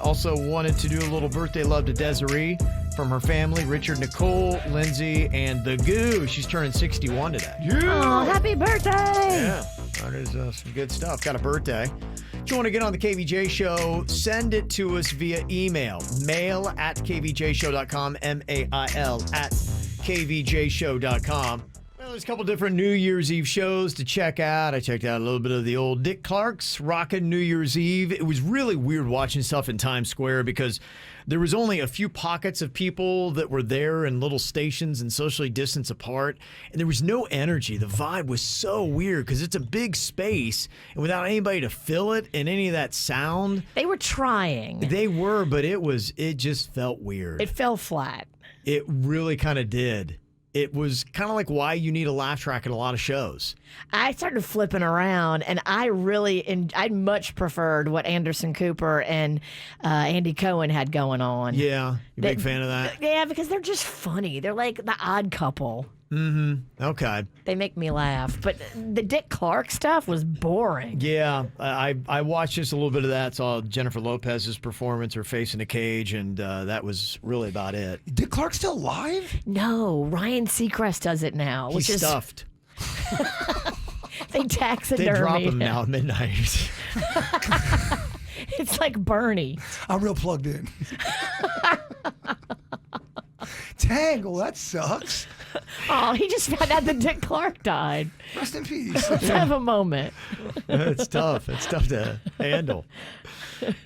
Also wanted to do a little birthday love to Desiree from her family, Richard, Nicole, Lindsay, and the Goo. She's turning 61 today. Oh, happy birthday. Yeah, that is some good stuff. Got a birthday. If you want to get on the KVJ Show, send it to us via email. mail@kvjshow.com, mail@kvjshow.com. Well, there's a couple different New Year's Eve shows to check out. I checked out a little bit of the old Dick Clark's Rockin' New Year's Eve. It was really weird watching stuff in Times Square because there was only a few pockets of people that were there in little stations and socially distanced apart, and there was no energy. The vibe was so weird because it's a big space, and without anybody to fill it and any of that sound. They were trying. They were, but it just felt weird. It fell flat. It really kind of did. It was kind of like why you need a laugh track at a lot of shows. I started flipping around, and I much preferred what Anderson Cooper and Andy Cohen had going on. Yeah, you big fan of that? Yeah, because they're just funny. They're like the odd couple. Okay. They make me laugh. But the Dick Clark stuff was boring. Yeah, I watched just a little bit of that. Saw Jennifer Lopez's performance, her face in a cage, and that was really about it. Dick Clark still alive? No, Ryan Seacrest does it now. He's stuffed. They taxidermy. They drop him now at midnight. It's like Bernie. I'm real plugged in. Tangle, that sucks. Oh, he just found out that Dick Clark died. Rest in peace. Let's have a moment. It's tough. It's tough to handle.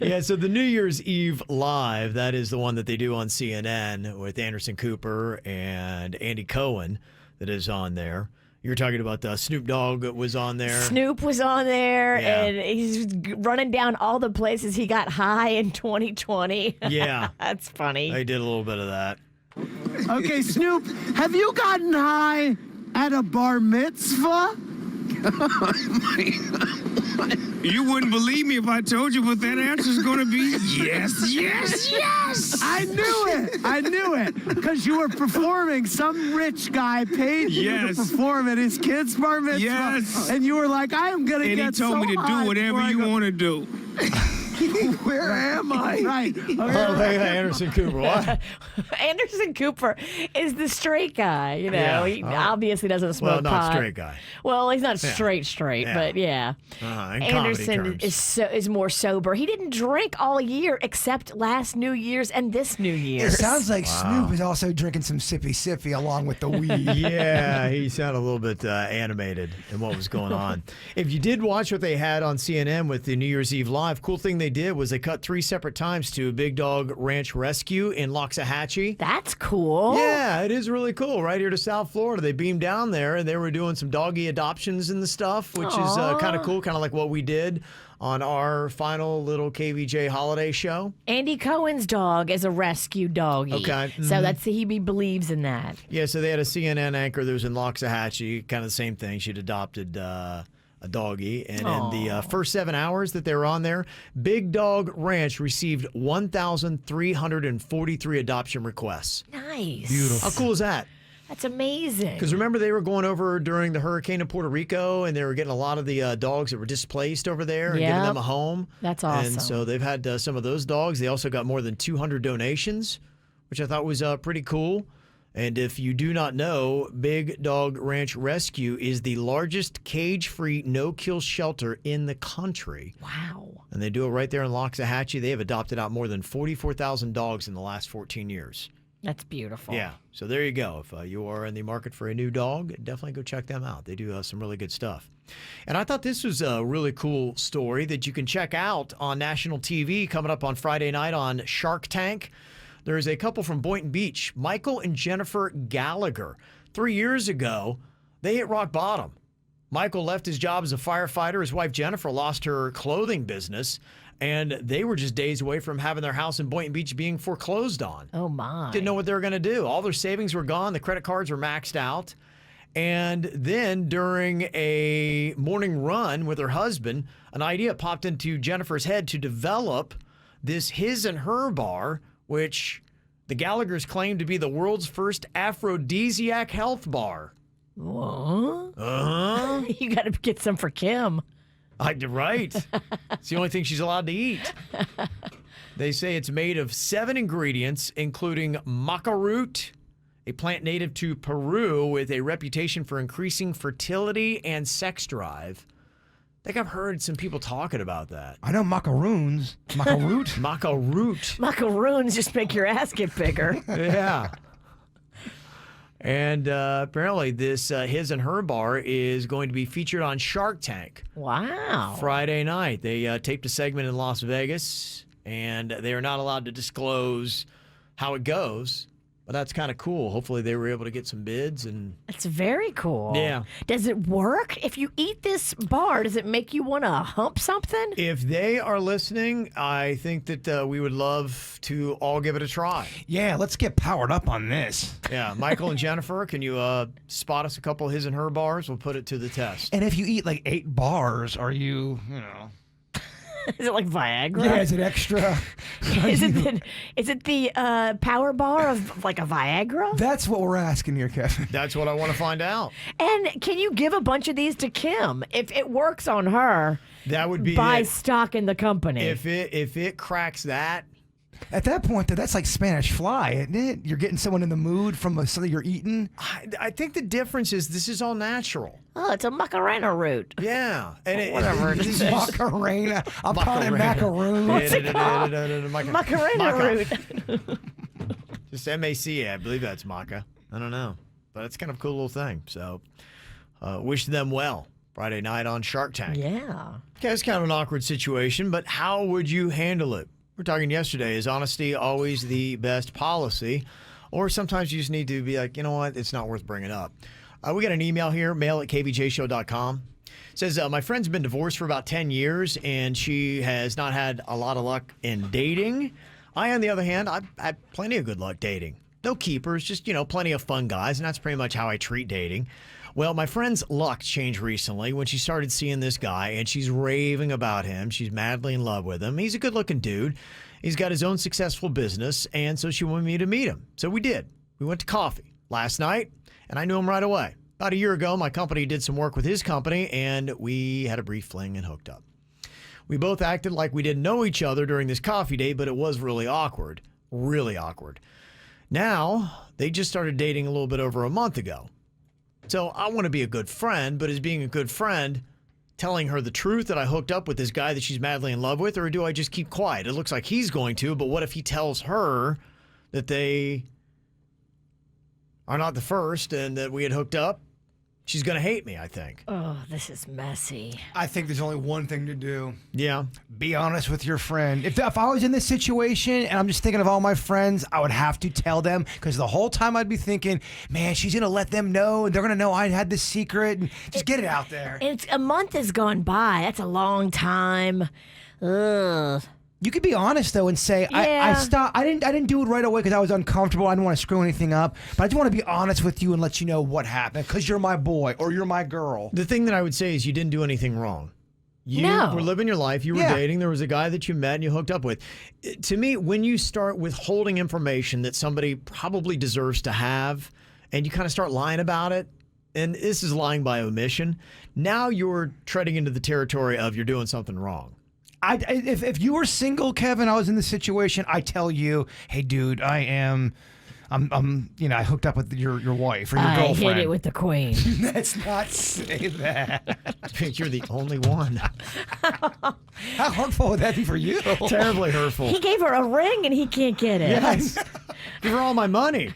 Yeah, so the New Year's Eve Live, that is the one that they do on CNN with Anderson Cooper and Andy Cohen that is on there. You were talking about Snoop Dogg was on there. Snoop was on there, Yeah. and he's running down all the places he got high in 2020. Yeah. That's funny. They did a little bit of that. Okay, Snoop, have you gotten high at a bar mitzvah? You wouldn't believe me if I told you what that answer is going to be. Yes, yes, yes. I knew it. Because you were performing. Some rich guy paid you to perform at his kid's bar mitzvah. Yes. And you were like, I am going to get so And he told me to high do whatever you want to do. Where am I? Right. Oh, look at Anderson Cooper. What? Anderson Cooper is the straight guy. You know, Yeah. he obviously doesn't smoke Well, not pot. straight guy. Well, he's not Yeah. straight, Yeah. but yeah. In comedy Anderson terms. is more sober. He didn't drink all year except last New Year's and this New It Year's. sounds like Snoop is also drinking some sippy along with the weed. Yeah, he sounded a little bit animated in what was going on. If you did watch what they had on CNN with the New Year's Eve Live, cool thing they did was they cut 3 separate times to Big Dog Ranch Rescue in Loxahatchee. That's cool. Yeah, it is really cool. Right here to South Florida. They beamed down there and they were doing some doggy adoptions and the stuff, which is kind of cool, kind of like what we did on our final little KVJ holiday show. Andy Cohen's dog is a rescue doggy. Okay. So he believes in that. Yeah, so they had a CNN anchor that was in Loxahatchee, kind of the same thing. She'd adopted a doggy. And in the first 7 hours that they were on there, Big Dog Ranch received 1,343 adoption requests. Nice. Beautiful. How cool is that? That's amazing. Because remember, they were going over during the hurricane in Puerto Rico, and they were getting a lot of the dogs that were displaced over there and giving them a home. That's awesome. And so they've had some of those dogs. They also got more than 200 donations, which I thought was pretty cool. And if you do not know, Big Dog Ranch Rescue is the largest cage-free, no-kill shelter in the country. Wow. And they do it right there in Loxahatchee. They have adopted out more than 44,000 dogs in the last 14 years. That's beautiful. Yeah. So there you go. If you are in the market for a new dog, definitely go check them out. They do some really good stuff. And I thought this was a really cool story that you can check out on national TV coming up on Friday night on Shark Tank. There's a couple from Boynton Beach, Michael and Jennifer Gallagher. 3 years ago, they hit rock bottom. Michael left his job as a firefighter. His wife, Jennifer, lost her clothing business. And they were just days away from having their house in Boynton Beach being foreclosed on. Oh, my. Didn't know what they were going to do. All their savings were gone. The credit cards were maxed out. And then during a morning run with her husband, an idea popped into Jennifer's head to develop this his and her bar, which the Gallaghers claim to be the world's first Aphrodisiac Health Bar. What? Uh-huh. You got to get some for Kim. Right. It's the only thing she's allowed to eat. They say it's made of 7 ingredients, including maca root, a plant native to Peru with a reputation for increasing fertility and sex drive. I think I've heard some people talking about that. I know macaroons. Macaroot? Maca root. Macaroons just make your ass get bigger. Yeah. And apparently this his and her bar is going to be featured on Shark Tank. Wow. Friday night. They taped a segment in Las Vegas, and they are not allowed to disclose how it goes. But that's kind of cool. Hopefully they were able to get some bids. And It's very cool. Yeah. Does it work? If you eat this bar, does it make you want to hump something? if they are listening, I think that we would love to all give it a try. Yeah, let's get powered up on this. Yeah, Michael and Jennifer, can you spot us a couple of his and her bars? We'll put it to the test. And if you eat like 8 bars, are you, Is it like Viagra? Yeah, is it extra? Is it the power bar of like a Viagra? That's what we're asking here, Kevin. That's what I want to find out. And can you give a bunch of these to Kim? If it works on her, that would be buy stock in the company. If it cracks that. At that point, that's like Spanish fly, isn't it? You're getting someone in the mood from something you're eating. I think the difference is this is all natural. Oh, it's a Macarena root. Yeah. And whatever it is. Macarena. I'm calling it macaroon. What's it called? Macarena root. Just MACA. I believe that's maca. I don't know. But it's kind of a cool little thing. So wish them well. Friday night on Shark Tank. Yeah. Okay, it's kind of an awkward situation, but how would you handle it? We were talking yesterday. Is honesty always the best policy? Or sometimes you just need to be like, you know what? It's not worth bringing up. We got an email here, mail@kvjshow.com. It says, my friend's been divorced for about 10 years, and she has not had a lot of luck in dating. I, on the other hand, I've had plenty of good luck dating. No keepers, just, plenty of fun guys, and that's pretty much how I treat dating. Well, my friend's luck changed recently when she started seeing this guy, and she's raving about him. She's madly in love with him. He's a good-looking dude. He's got his own successful business, and so she wanted me to meet him. So we did. We went to coffee last night, and I knew him right away. About a year ago, my company did some work with his company, and we had a brief fling and hooked up. We both acted like we didn't know each other during this coffee date, but it was really awkward. Really awkward. Now, they just started dating a little bit over a month ago. So I want to be a good friend, but is being a good friend telling her the truth that I hooked up with this guy that she's madly in love with, or do I just keep quiet? It looks like he's going to, but what if he tells her that they are not the first and that we had hooked up? She's going to hate me, I think. Oh, this is messy. I think there's only one thing to do. Yeah. Be honest with your friend. If I was in this situation and I'm just thinking of all my friends, I would have to tell them, because the whole time I'd be thinking, man, she's going to let them know, and they're going to know I had this secret, and just get it out there. A month has gone by. That's a long time. Ugh. You could be honest though and say, I stopped. I didn't do it right away because I was uncomfortable. I didn't want to screw anything up. But I just want to be honest with you and let you know what happened, because you're my boy or you're my girl. The thing that I would say is you didn't do anything wrong. You were living your life. You were dating. There was a guy that you met and you hooked up with. To me, when you start withholding information that somebody probably deserves to have, and you kind of start lying about it, and this is lying by omission, now you're treading into the territory of you're doing something wrong. If you were single, Kevin, I was in this situation, I tell you, hey, dude, I hooked up with your wife or your girlfriend. I hit it with the queen. Let's not say that. You're the only one. How hurtful would that be for you? Terribly hurtful. He gave her a ring and he can't get it. Yes. Give her all my money.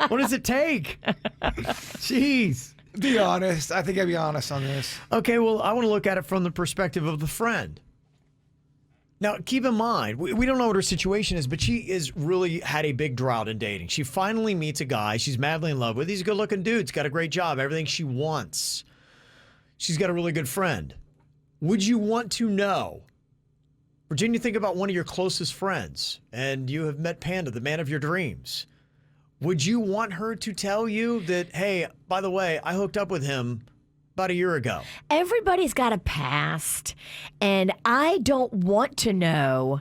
What does it take? Jeez. Be honest. I think I'd be honest on this. Okay, well, I want to look at it from the perspective of the friend. Now, keep in mind, we don't know what her situation is, but she is really had a big drought in dating. She finally meets a guy she's madly in love with. He's a good-looking dude. He's got a great job, everything she wants. She's got a really good friend. Would you want to know? Virginia, think about one of your closest friends, and you have met Panda, the man of your dreams. Would you want her to tell you that, hey, by the way, I hooked up with him about a year ago? Everybody's got a past, and I don't want to know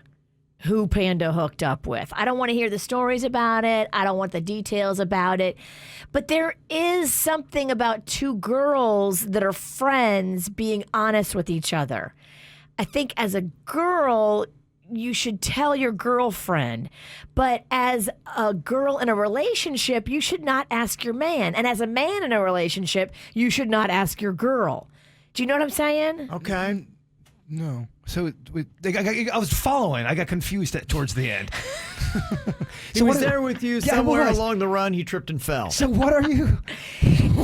who Panda hooked up with. I don't want to hear the stories about it. I don't want the details about it. But there is something about two girls that are friends being honest with each other. I think as a girl, you should tell your girlfriend. But as a girl in a relationship, you should not ask your man. And as a man in a relationship, you should not ask your girl. Do you know what I'm saying? Okay. No. So I was following. I got confused towards the end. He was there with you somewhere along the run. He tripped and fell. So what are you?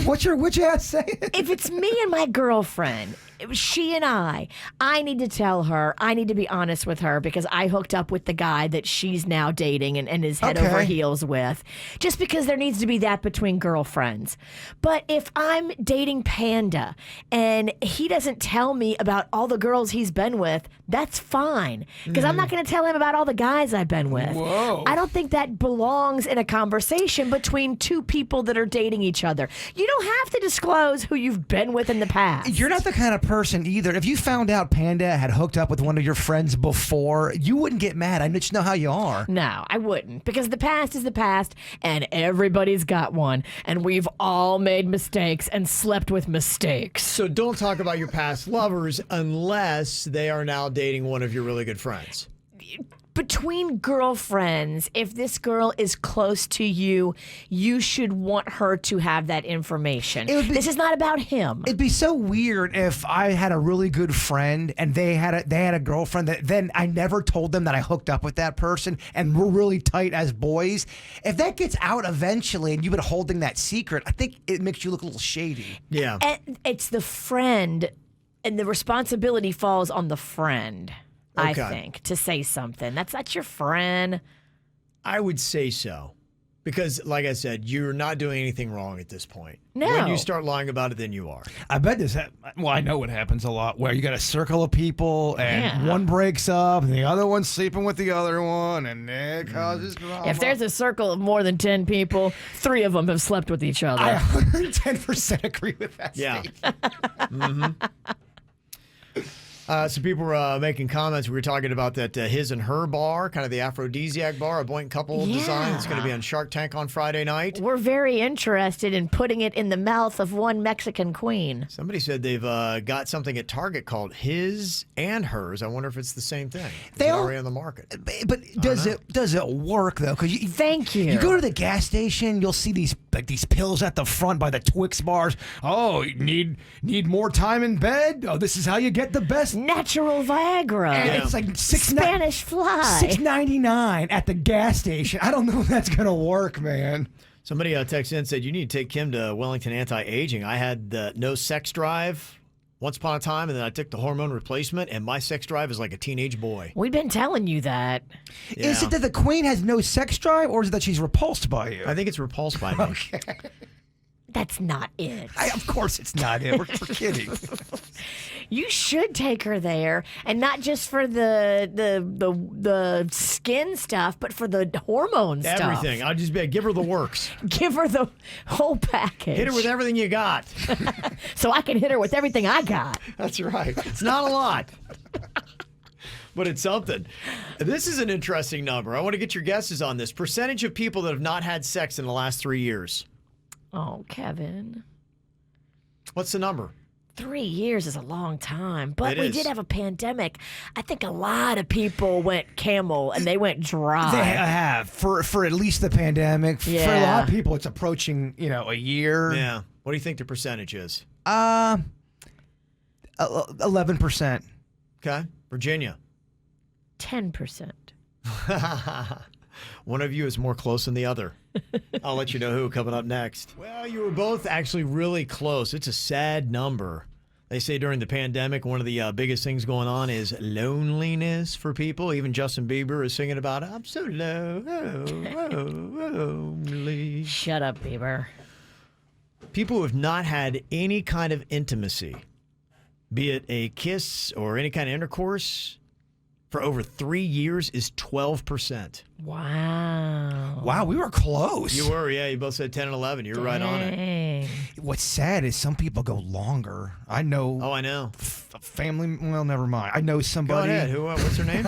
What's your ass saying? If it's me and my girlfriend, she and I need to tell her, I need to be honest with her because I hooked up with the guy that she's now dating and is head over heels with, just because there needs to be that between girlfriends. But if I'm dating Panda and he doesn't tell me about all the girls he's been with, that's fine, because I'm not going to tell him about all the guys I've been with. Whoa. I don't think that belongs in a conversation between two people that are dating each other. You don't have to disclose who you've been with in the past. You're not the kind of person person either. If you found out Panda had hooked up with one of your friends before, you wouldn't get mad. I just know how you are. No, I wouldn't, because the past is the past, and everybody's got one, and we've all made mistakes and slept with mistakes. So don't talk about your past lovers unless they are now dating one of your really good friends. Between girlfriends, if this girl is close to you, you should want her to have that information. This is not about him. It'd be so weird if I had a really good friend and they had a girlfriend that then I never told them that I hooked up with that person and we're really tight as boys. If that gets out eventually and you've been holding that secret, I think it makes you look a little shady. Yeah. And it's the friend, and the responsibility falls on the friend. I think, to say something. That's your friend. I would say so. Because, like I said, you're not doing anything wrong at this point. No. When you start lying about it, then you are. I bet well, I know what happens a lot, where you got a circle of people, and one breaks up, and the other one's sleeping with the other one, and it causes drama. If there's a circle of more than 10 people, 3 of them have slept with each other. I 110% agree with that statement. So people were making comments. We were talking about that his and her bar, kind of the Aphrodisiac bar, a Boynton couple design. It's going to be on Shark Tank on Friday night. We're very interested in putting it in the mouth of one Mexican queen. Somebody said they've got something at Target called his and hers. I wonder if it's the same thing. They are already on the market. But does it work though? Because thank you. You go to the gas station, you'll see these pills at the front by the Twix bars. Oh, you need more time in bed. Oh, this is how you get the best. Natural Viagra. And it's like Spanish fly. $6.99 at the gas station. I don't know if that's gonna work, man. Somebody texted in and said you need to take Kim to Wellington Anti-Aging. I had the no sex drive once upon a time, and then I took the hormone replacement, and my sex drive is like a teenage boy. We've been telling you that. Yeah. Is it that the queen has no sex drive, or is it that she's repulsed by you? I think it's repulsed by me. Okay. That's not it. Of course it's not it. We're kidding. You should take her there, and not just for the skin stuff, but for the hormone stuff. Everything. I'll just give her the works. Give her the whole package. Hit her with everything you got. So I can hit her with everything I got. That's right. It's not a lot. But it's something. This is an interesting number. I want to get your guesses on this. Percentage of people that have not had sex in the last 3 years. Oh, Kevin. What's the number? 3 years is a long time, but we did have a pandemic. I think a lot of people went camel and they went dry. They have for at least the pandemic. For a lot of people, it's approaching a year. Yeah. What do you think the percentage is? 11%. Okay. Virginia. 10%. One of you is more close than the other. I'll let you know who coming up next. Well, you were both actually really close. It's a sad number. They say during the pandemic, one of the biggest things going on is loneliness for people. Even Justin Bieber is singing about, I'm so lonely. Shut up, Bieber. People who have not had any kind of intimacy, be it a kiss or any kind of intercourse, for over 3 years is 12%. Wow. Wow, we were close. You were, yeah. You both said 10 and 11. You're right on it. What's sad is some people go longer. I know. Oh, I know. Family, well, never mind. I know somebody. Go ahead. Who? What's her name?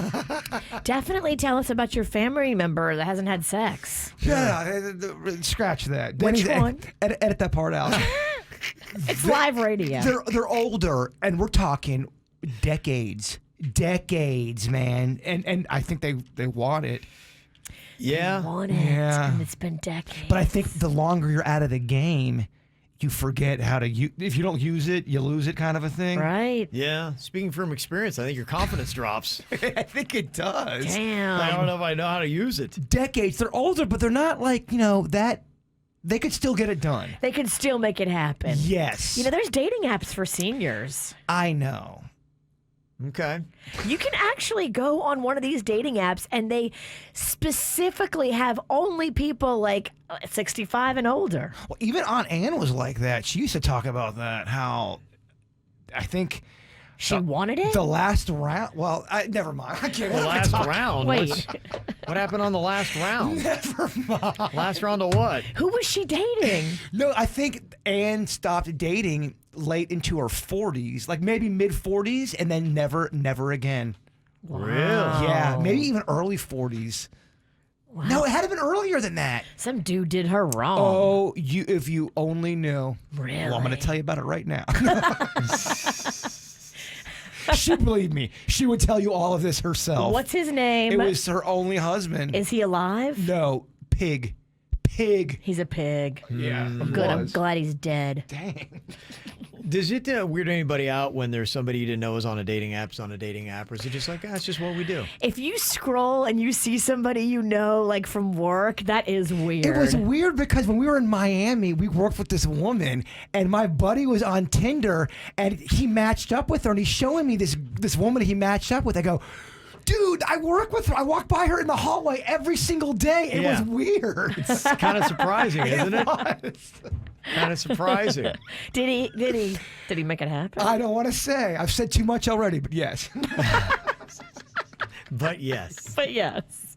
Definitely tell us about your family member that hasn't had sex. Yeah, scratch that. Which one? Edit that part out. It's live radio. They're older, and we're talking decades, man. And I think they want it. Yeah. They want it. Yeah. And it's been decades. But I think the longer you're out of the game, you forget how to use. If you don't use it, you lose it, kind of a thing. Right. Yeah. Speaking from experience, I think your confidence drops. I think it does. Damn. I don't know if I know how to use it. Decades. They're older, but they're not like, that. They could still get it done. They could still make it happen. Yes. There's dating apps for seniors. I know. Okay. You can actually go on one of these dating apps, and they specifically have only people like 65 and older. Well, even Aunt Ann was like that. She used to talk about that, how I think She wanted it? The last round? Well, never mind. I can't. The last round? Wait. What happened on the last round? Never mind. Last round of what? Who was she dating? No, I think Anne stopped dating late into her 40s, like maybe mid 40s, and then never again. Really? Yeah, maybe even early 40s. Wow. No, it had to been earlier than that. Some dude did her wrong. Oh, if you only knew. Really? Well, I'm going to tell you about it right now. She believed me. She would tell you all of this herself. What's his name? It was her only husband. Is he alive? No, pig. He's a pig. Yeah. Good. I'm glad he's dead. Dang. Does it weird anybody out when there's somebody you didn't know was on a dating app, or is it just like, it's just what we do? If you scroll and you see somebody you know, like from work, that is weird. It was weird because when we were in Miami, we worked with this woman, and my buddy was on Tinder, and he matched up with her, and he's showing me this woman he matched up with. I go, dude, I work with her. I walk by her in the hallway every single day. It was weird. It's kind of surprising, isn't it? Kind of surprising. Did he make it happen? I don't want to say. I've said too much already, but yes. But yes. But yes.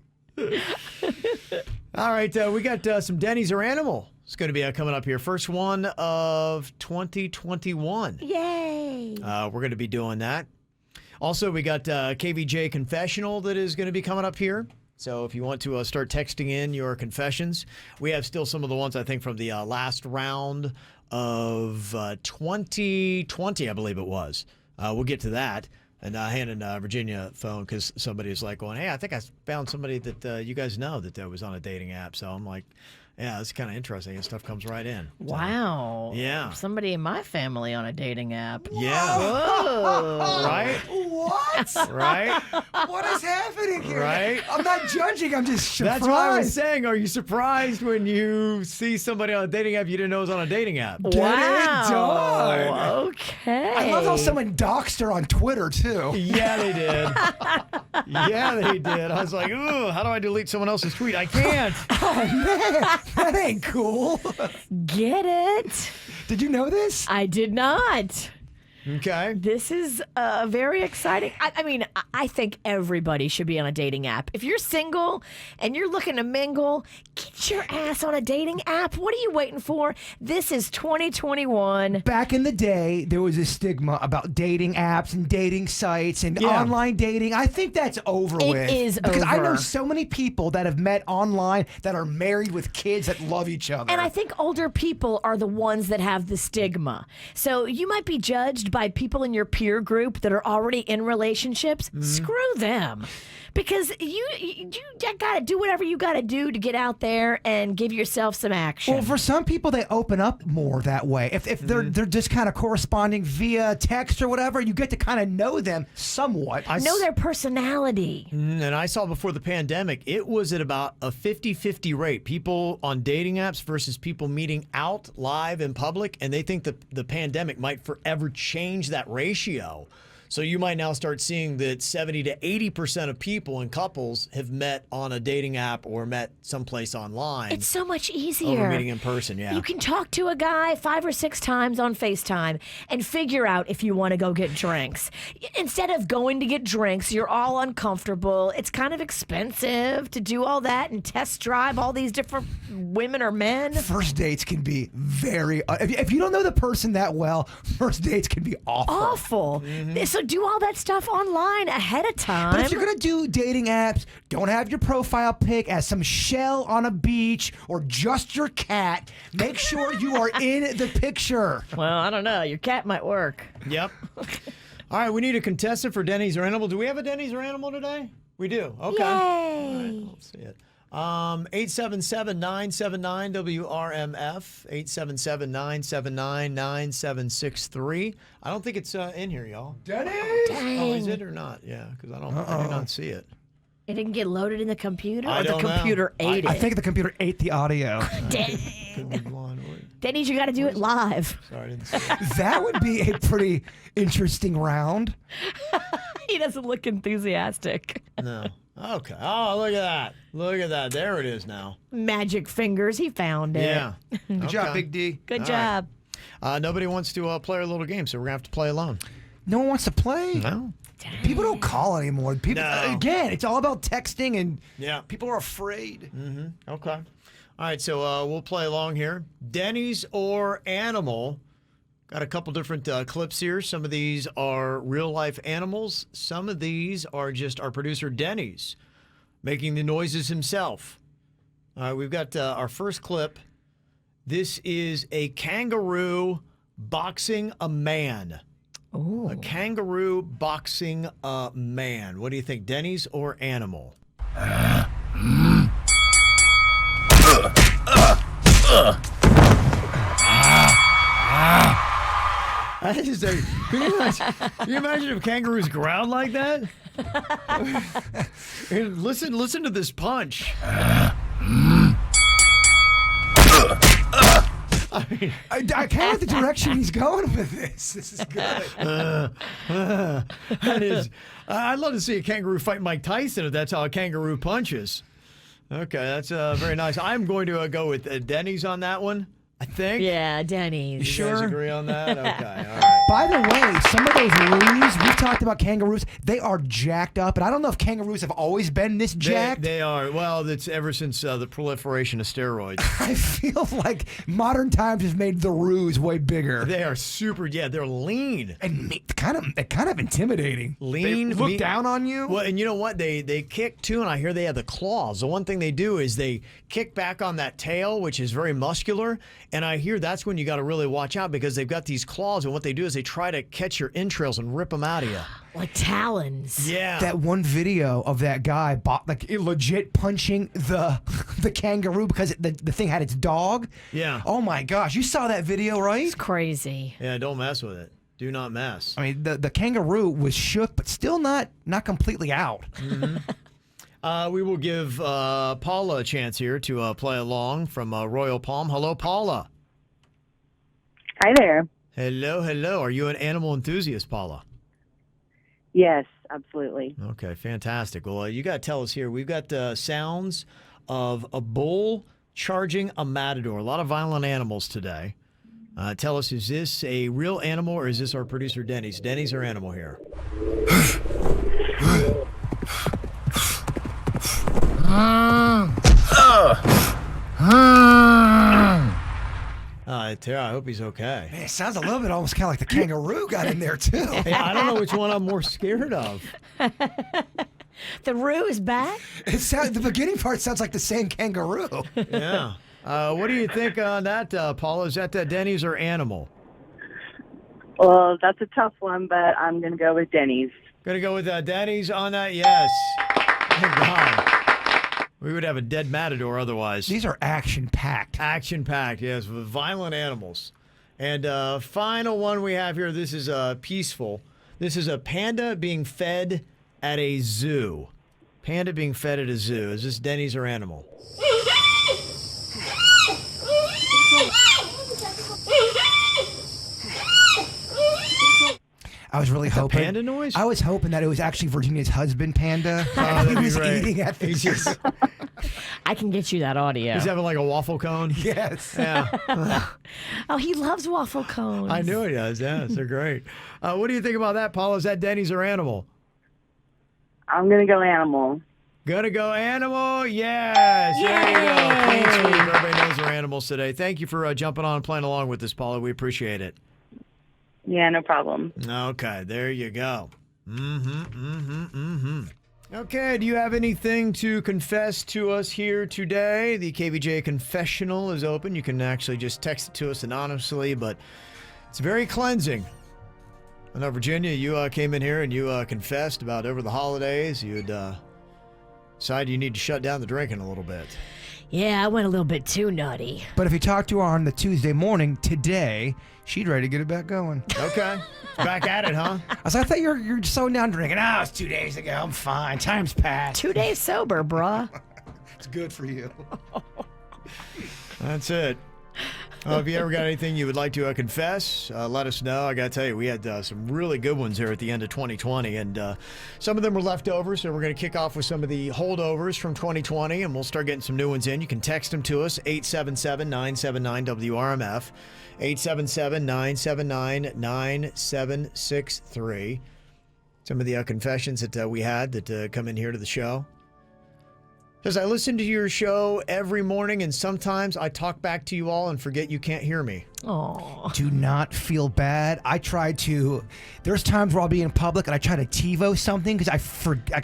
All right, we got some Denny's or Animal. It's going to be coming up here. First one of 2021. Yay. We're going to be doing that. Also, we got KVJ Confessional that is going to be coming up here. So if you want to start texting in your confessions, we have still some of the ones, I think, from the last round of 2020, I believe it was. We'll get to that. And handing Virginia a phone because somebody was like going, hey, I think I found somebody that you guys know that was on a dating app. So I'm like, yeah, it's kind of interesting. And stuff comes right in. So, wow. Yeah. Somebody in my family on a dating app. Yeah. Whoa. Right? What? Right? What is happening here? Right? I'm not judging. I'm just surprised. That's what I was saying. Are you surprised when you see somebody on a dating app you didn't know was on a dating app? Get it done. Okay. I love how someone doxed her on Twitter, too. Yeah, they did. Yeah, they did. I was like, ooh, how do I delete someone else's tweet? I can't. Oh, man. That ain't cool. Get it? Did you know this? I did not. Okay. This is very exciting. I mean, I think everybody should be on a dating app. If you're single and you're looking to mingle, get your ass on a dating app. What are you waiting for? This is 2021. Back in the day, there was a stigma about dating apps and dating sites and online dating. I think that's over with. It is because over. I know so many people that have met online that are married with kids that love each other. And I think older people are the ones that have the stigma. So you might be judged by people in your peer group that are already in relationships. Screw them. Because you got to do whatever you got to do to get out there and give yourself some action. Well, for some people, they open up more that way. If they're just kind of corresponding via text or whatever, you get to kind of know them somewhat. Know their personality. And I saw before the pandemic, it was at about a 50-50 rate. People on dating apps versus people meeting out live in public, and they think the pandemic might forever change that ratio. So you might now start seeing that 70 to 80% of people and couples have met on a dating app or met someplace online. It's so much easier. Over meeting in person, yeah. You can talk to a guy 5 or 6 times on FaceTime and figure out if you want to go get drinks. Instead of going to get drinks, you're all uncomfortable. It's kind of expensive to do all that and test drive all these different women or men. First dates can be very... if you don't know the person that well, first dates can be awful. Awful. So do all that stuff online ahead of time. But if you're going to do dating apps, don't have your profile pic as some shell on a beach or just your cat. Make sure you are in the picture. Well, I don't know. Your cat might work. Yep. All right, we need a contestant for Denny's or Animal. Do we have a Denny's or Animal today? We do. Okay. Yay. All right, let's see it. 877-979-WRMF, 877-979-9763. I don't think it's in here, y'all. Denny's? Oh, is it or not? Yeah, because I did not see it. It didn't get loaded in the computer? I or don't the computer know. ate it? I think the computer ate the audio. Denny's, you got to do it live. Sorry, I didn't see it. That would be a pretty interesting round. He doesn't look enthusiastic. No. Okay. Oh, look at that. Look at that. There it is now. Magic fingers. He found it. Yeah. Good job, Big D. Good job. Nobody wants to play our little game, so we're going to have to play alone. No one wants to play? No. People don't call anymore. People Again, it's all about texting, and Yeah. people are afraid. Okay. All right, so we'll play along here. Denny's or animal. Got a couple different clips here. Some of these are real-life animals. Some of these are just our producer, Denny's, making the noises himself. All right, we've got our first clip. This is a kangaroo boxing a man. Ooh. A kangaroo boxing a man. What do you think, Denny's or animal? That is a, can you imagine if kangaroos growled like that? And listen to this punch. I mean, I kind of like the direction he's going with this. This is good. that is, I'd love to see a kangaroo fight Mike Tyson if that's how a kangaroo punches. Okay, that's very nice. I'm going to go with Denny's on that one, I think. Yeah, Denny's. You guys agree on that? Okay, all right. By the way, some of those roos, we've talked about kangaroos, they are jacked up. And I don't know if kangaroos have always been this jacked. They are. Well, it's ever since the proliferation of steroids. I feel like modern times has made the roos way bigger. They are super, they're lean. And kind of intimidating. Lean. They look down on you. Well, and you know what? They kick too, and I hear they have the claws. The one thing they do is they kick back on that tail, which is very muscular, and I hear that's when you got to really watch out because they've got these claws, and what they do is they try to catch your entrails and rip them out of you. Like talons. Yeah. That one video of that guy legit punching the kangaroo because the thing had its dog. Yeah. Oh my gosh, you saw that video, right? It's crazy. Yeah, don't mess with it. Do not mess. I mean, the kangaroo was shook, but still not completely out. We will give Paula a chance here to play along from Royal Palm. Hello, Paula. Hi there. Hello. Are you an animal enthusiast, Paula? Yes, absolutely. Okay, fantastic. Well, you got to tell us here. We've got sounds of a bull charging a matador. A lot of violent animals today. Tell us, is this a real animal or is this our producer, Denny's? Denny's or animal here? Tara, I hope he's okay. Man, it sounds a little bit almost kind of like the kangaroo got in there, too. Hey, I don't know which one I'm more scared of. The roo is back? The beginning part sounds like the same kangaroo. Yeah. What do you think on that, Paula? Is that Denny's or animal? Well, that's a tough one, but I'm going to go with Denny's. Going to go with Denny's on that? Yes. Thank God. We would have a dead matador otherwise. These are action-packed. Action-packed, yes, with violent animals. And final one we have here, this is peaceful. This is a panda being fed at a zoo. Panda being fed at a zoo. Is this Denny's or animal? I was really hoping. Panda noise? I was hoping that it was actually Virginia's husband, Panda. He was eating at the zoo. I can get you that audio. He's having like a waffle cone? Yes. Yeah. Oh, he loves waffle cones. I knew he does. Yes, they're great. What do you think about that, Paula? Is that Denny's or animal? I'm going to go animal. Gonna go animal? Yes. Yay. There you go. Clean sweep. Everybody knows we're animals today. Thank you for jumping on and playing along with us, Paula. We appreciate it. Yeah, no problem. Okay, there you go. Okay, do you have anything to confess to us here today? The KVJ confessional is open. You can actually just text it to us anonymously, but it's very cleansing. I know, Virginia, you came in here and you confessed about over the holidays. You'd decided you need to shut down the drinking a little bit. Yeah, I went a little bit too nutty. But if you talk to her on the Tuesday morning, today, she'd ready to get it back going. Okay. Back at it, huh? I thought you're slowing down drinking. Oh, it's 2 days ago. I'm fine. Time's passed. 2 days sober, bruh. It's good for you. That's it. If you ever got anything you would like to confess, let us know. I got to tell you, we had some really good ones here at the end of 2020, and some of them were left over, so we're going to kick off with some of the holdovers from 2020, and we'll start getting some new ones in. You can text them to us, 877-979-WRMF, 877-979-9763. Some of the confessions that we had that come in here to the show. Says, I listen to your show every morning, and sometimes I talk back to you all and forget you can't hear me. Oh. Do not feel bad. I try to. There's times where I'll be in public and I try to TiVo something because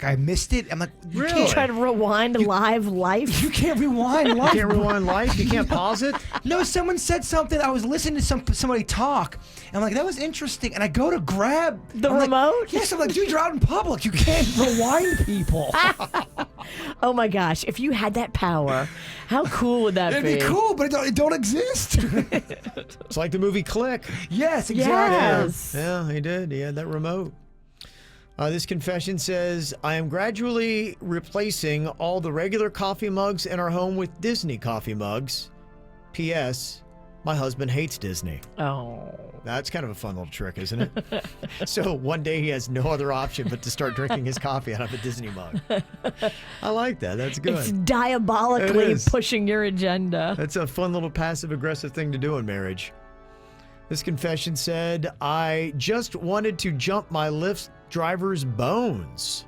I missed it. I'm like, You can't try to rewind live life. You can't rewind life. You can't rewind life. You can't pause it. No, someone said something. I was listening to somebody talk, and I'm like, that was interesting. And I go to grab the remote. Yes, I'm like, dude, you're out in public. You can't rewind people. Oh my gosh! If you had that power, how cool would that be? It'd be cool, but it don't exist. It's like the movie Click. Yes, exactly. Yes. Yeah, he did. He had that remote. This confession says, I am gradually replacing all the regular coffee mugs in our home with Disney coffee mugs. P.S. My husband hates Disney. Oh. That's kind of a fun little trick, isn't it? So one day he has no other option but to start drinking his coffee out of a Disney mug. I like that. That's good. It's diabolically pushing your agenda. That's a fun little passive-aggressive thing to do in marriage. This confession said, I just wanted to jump my Lyft driver's bones.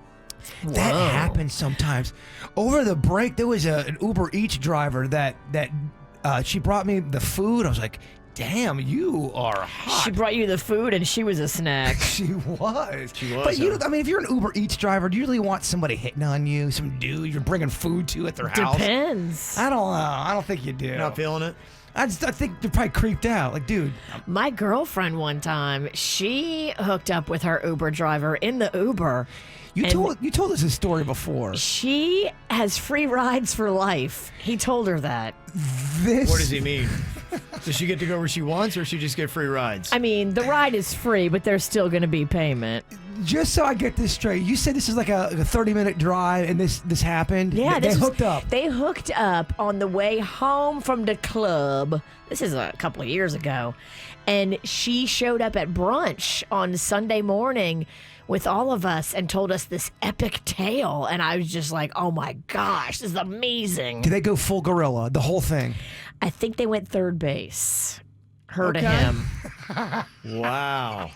That happens sometimes. Over the break, there was an Uber Eats driver that she brought me the food. I was like, damn, you are hot. She brought you the food and she was a snack. She was. She was. But I mean, if you're an Uber Eats driver, do you really want somebody hitting on you? Some dude you're bringing food to at their house? Depends. I don't know. I don't think you do. You're not feeling it? I think they're probably creeped out. Like, dude. My girlfriend one time, she hooked up with her Uber driver in the Uber. You told us this story before. She has free rides for life. He told her that. What does he mean? Does she get to go where she wants, or she just get free rides? I mean, the ride is free, but there's still going to be payment. Just so I get this straight, you said this is like a 30-minute drive, and this happened? Yeah, they hooked up. They hooked up on the way home from the club. This is a couple of years ago. And she showed up at brunch on Sunday morning with all of us and told us this epic tale. And I was just like, oh my gosh, this is amazing. Did they go full gorilla, the whole thing? I think they went third base. Her to Okay. him. Wow.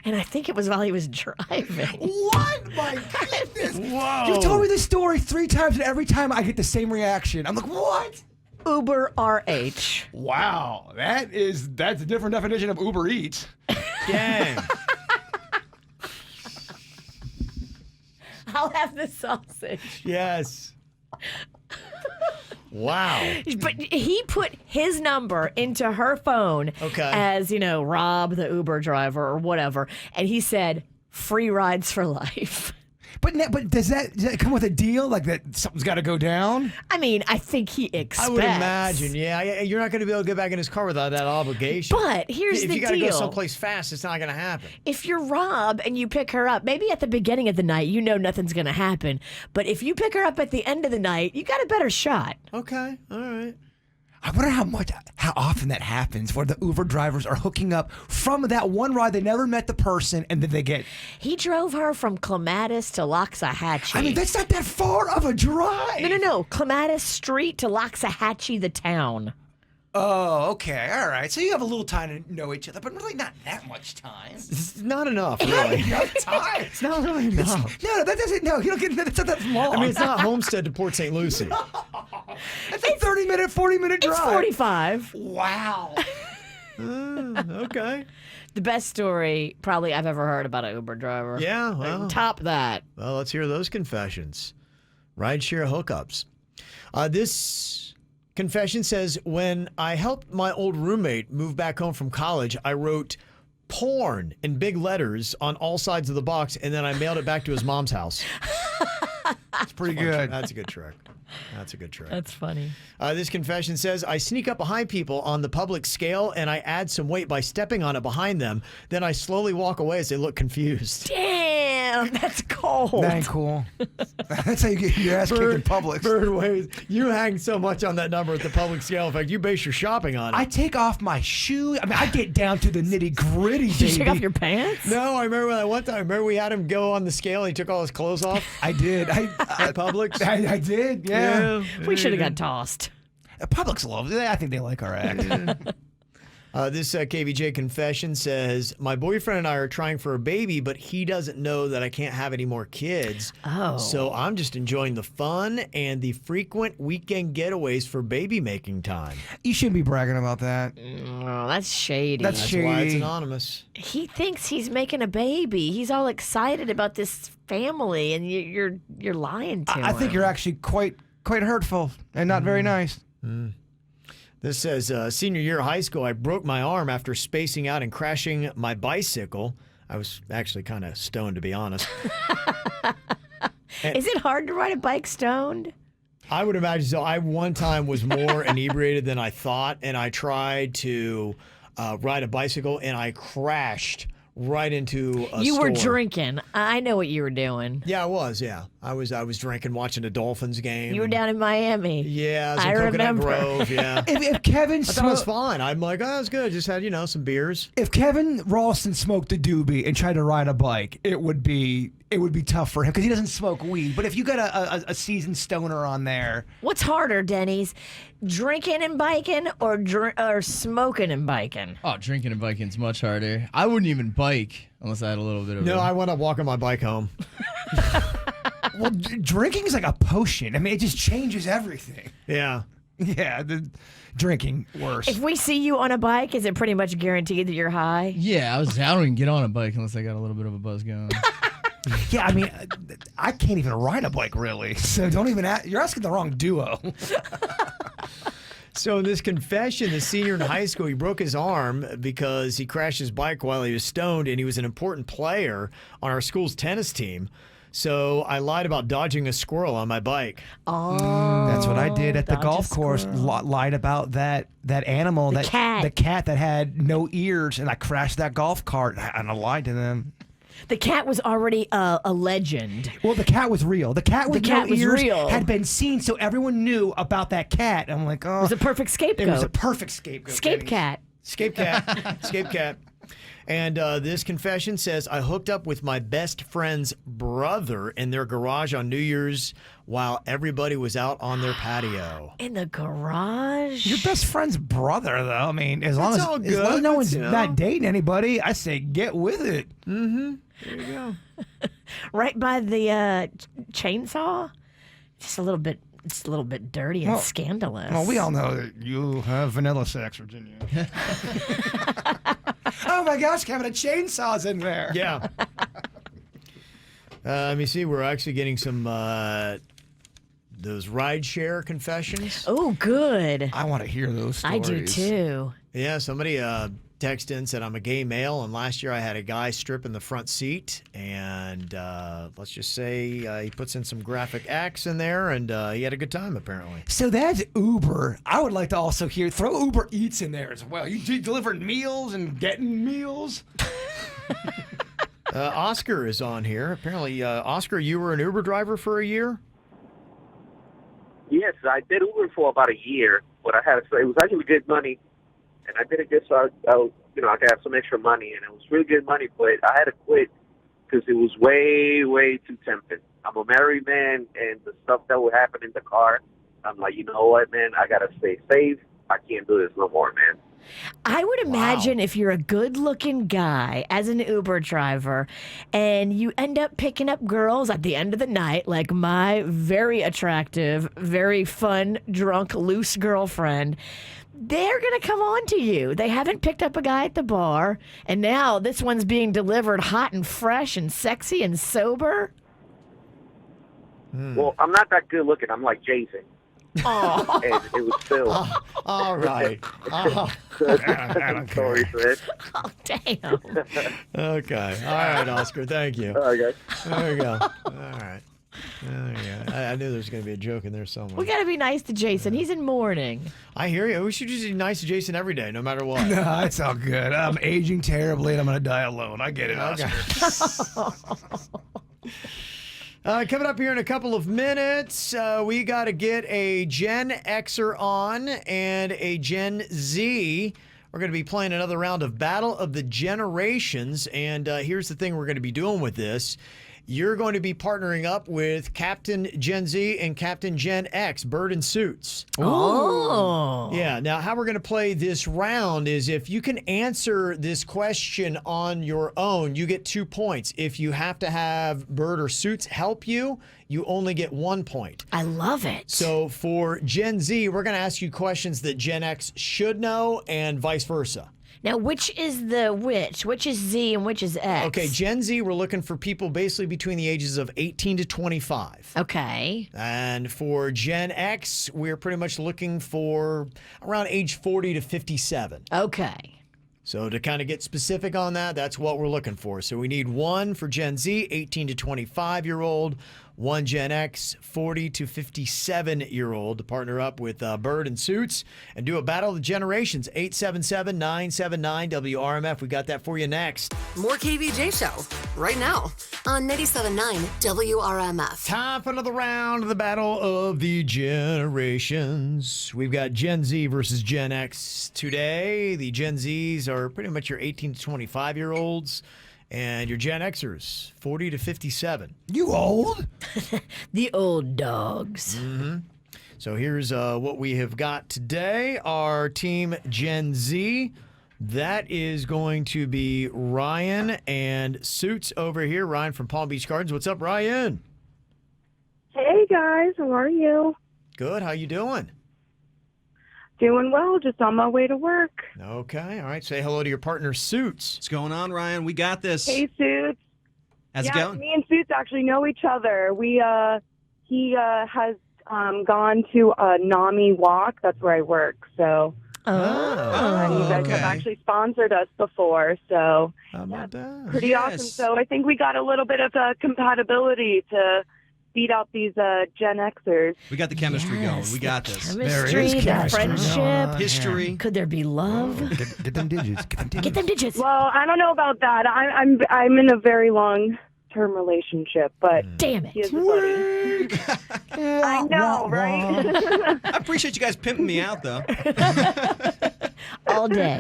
And I think it was while he was driving. What? My goodness. Whoa. You told me this story 3 times, and every time I get the same reaction. I'm like, what? Uber RH. Wow. That's a different definition of Uber Eats. Dang. I'll have the sausage. Yes. Wow. But he put his number into her phone as, Rob, the Uber driver or whatever. And he said, free rides for life. But does that come with a deal? Like that something's got to go down? I mean, I think he expects. I would imagine, yeah. You're not going to be able to get back in his car without that obligation. But here's the deal. If you got to go someplace fast, it's not going to happen. If you're Rob and you pick her up, maybe at the beginning of the night, nothing's going to happen. But if you pick her up at the end of the night, you got a better shot. Okay, all right. I wonder how often that happens where the Uber drivers are hooking up from that one ride. They never met the person, and then they get... He drove her from Clematis to Loxahatchee. I mean, that's not that far of a drive. No. Clematis Street to Loxahatchee, the town. Oh, okay. All right. So you have a little time to know each other, but really not that much time. It's not enough, really. Not enough time. It's not really enough. No, that doesn't... No, you don't get... That's not that long. I mean, it's not Homestead to Port St. Lucie. It's a 30-minute, 40-minute drive. It's 45. Wow. Okay. The best story probably I've ever heard about an Uber driver. Yeah, well. Top that. Well, let's hear those confessions. Rideshare hookups. This confession says, when I helped my old roommate move back home from college, I wrote porn in big letters on all sides of the box, and then I mailed it back to his mom's house. That's pretty good. That's a good trick. That's a good trick. That's funny. This confession says, I sneak up behind people on the public scale and I add some weight by stepping on it behind them. Then I slowly walk away as they look confused. Damn. down. That's cold. That ain't cool. That's how you get your ass kicked in Publix. Birdways, you hang so much on that number at the public scale. In fact, you base your shopping on it. I take off my shoe. I mean, I get down to the nitty gritty. Did you take off your pants? No, I remember that one time. Remember we had him go on the scale and he took all his clothes off? I did. At Publix? I did, yeah. We should have got tossed. Publix loves it. I think they like our act. This KVJ confession says, my boyfriend and I are trying for a baby, but he doesn't know that I can't have any more kids. Oh. So I'm just enjoying the fun and the frequent weekend getaways for baby making time. You shouldn't be bragging about that. Oh, that's shady. That's shady. Why it's anonymous. He thinks he's making a baby. He's all excited about this family, and you're lying to him. I think you're actually quite hurtful and not very nice. This says, senior year of high school, I broke my arm after spacing out and crashing my bicycle. I was actually kind of stoned, to be honest. Is it hard to ride a bike stoned? I would imagine so. I one time was more inebriated than I thought, and I tried to ride a bicycle, and I crashed right into a You store. were drinking. I know what you were doing. Yeah, I was. Yeah, I was drinking, watching a Dolphins game. You were down in Miami. Yeah, I was in Coconut remember. Grove. Yeah. If Kevin I thought it was fine. I'm like, oh, it was good. Just had, some beers. If Kevin Ralston smoked a doobie and tried to ride a bike, it would be tough for him because he doesn't smoke weed. But if you got a seasoned stoner on there, What's harder, Denny's? Drinking and biking or smoking and biking? Oh, drinking and biking's much harder. I wouldn't even bike unless I had a little bit of No, I wound up walking my bike home. well, drinking is like a potion. I mean, it just changes everything. Yeah. Yeah, drinking worse. If we see you on a bike, is it pretty much guaranteed that you're high? Yeah, I don't even get on a bike unless I got a little bit of a buzz going. Yeah, I mean, I can't even ride a bike really. So don't even you're asking the wrong duo. So in this confession, the senior in high school, he broke his arm because he crashed his bike while he was stoned, and he was an important player on our school's tennis team. So I lied about dodging a squirrel on my bike. Oh, that's what I did at the golf course. Lied about that animal, the cat that had no ears, and I crashed that golf cart, and I lied to them. The cat was already a legend. Well, the cat was real. The cat with no was ears real. had been seen, so everyone knew about that cat. I'm like, oh. It was a perfect scapegoat. It was a perfect scapegoat. Scape cat. Scape cat. And this confession says, I hooked up with my best friend's brother in their garage on New Year's while everybody was out on their patio. In the garage? Your best friend's brother, though. I mean, as long as no one's not dating anybody, I say get with it. Mm-hmm. There you go. Right by the chainsaw? Just a little bit. It's a little bit dirty and scandalous. Well, we all know that you have vanilla sex, Virginia. Oh my gosh, Kevin, a chainsaw's in there. Yeah. Let me see. We're actually getting some those rideshare confessions. Oh, good. I want to hear those stories. I do too. Yeah, somebody texted in, said, I'm a gay male, and last year I had a guy strip in the front seat, and let's just say he puts in some graphic acts in there, and he had a good time, apparently. So that's Uber. I would like to also throw Uber Eats in there as well. You delivering meals and getting meals? Oscar is on here. Apparently, Oscar, you were an Uber driver for a year? Yes, I did Uber for about a year, but it was actually good money. And I did it just so I could have some extra money, and it was really good money. But I had to quit because it was way, way too tempting. I'm a married man, and the stuff that would happen in the car, I'm like, you know what, man? I gotta stay safe. I can't do this no more, man. I would imagine if you're a good-looking guy as an Uber driver and you end up picking up girls at the end of the night, like my very attractive, very fun, drunk, loose girlfriend, they're going to come on to you. They haven't picked up a guy at the bar, and now this one's being delivered hot and fresh and sexy and sober. Well, I'm not that good looking. I'm like Jason. Oh. And it was still. All right. Sorry, Fred. Oh, damn. Okay. All right, Oscar. Thank you. Okay. There you go. All right. There you go. I knew there was going to be a joke in there somewhere. We got to be nice to Jason. He's in mourning. I hear you. We should just be nice to Jason every day, no matter what. No, it's all good. I'm aging terribly, and I'm going to die alone. I get it, Oscar. Coming up here in a couple of minutes, we got to get a Gen Xer on and a Gen Z. We're going to be playing another round of Battle of the Generations. And here's the thing we're going to be doing with this. You're going to be partnering up with Captain Gen Z and Captain Gen X, Bird in Suits. Oh. Yeah. Now, how we're going to play this round is if you can answer this question on your own, you get 2 points. If you have to have Bird or Suits help you, you only get 1 point. I love it. So for Gen Z, we're going to ask you questions that Gen X should know and vice versa. Now, which is the which? Which is Z and which is X? Okay, Gen Z, we're looking for people basically between the ages of 18 to 25. Okay. And for Gen X, we're pretty much looking for around age 40 to 57. Okay. So to kind of get specific on that, that's what we're looking for. So we need one for Gen Z, 18 to 25-year-old, one Gen X, 40 to 57-year-old, to partner up with Bird and Suits and do a Battle of the Generations. 877-979-WRMF. We got that for you next. More KVJ Show right now on 97.9 WRMF. Time for another round of the Battle of the Generations. We've got Gen Z versus Gen X today. The Gen Zs are pretty much your 18 to 25-year-olds. And your Gen Xers, 40 to 57. You old? The old dogs. Mm-hmm. So here's what we have got today. Our team Gen Z. That is going to be Ryan and Suits over here. Ryan from Palm Beach Gardens. What's up, Ryan? Hey, guys. How are you? Good. How you doing? Doing well. Just on my way to work. Okay. All right. Say hello to your partner, Suits. What's going on, Ryan? We got this. Hey, Suits. How's it going? Me and Suits actually know each other. He has gone to a NAMI walk. That's where I work. So you guys have actually sponsored us before. So pretty awesome. So I think we got a little bit of compatibility to beat out these Gen Xers. We got the chemistry going. We got this. Chemistry, the friendship. History. Could there be love? Get them digits. Get them digits. Well, I don't know about that. I'm in a very long-term relationship, but damn it, he is a buddy. I know, right? I appreciate you guys pimping me out, though. All day.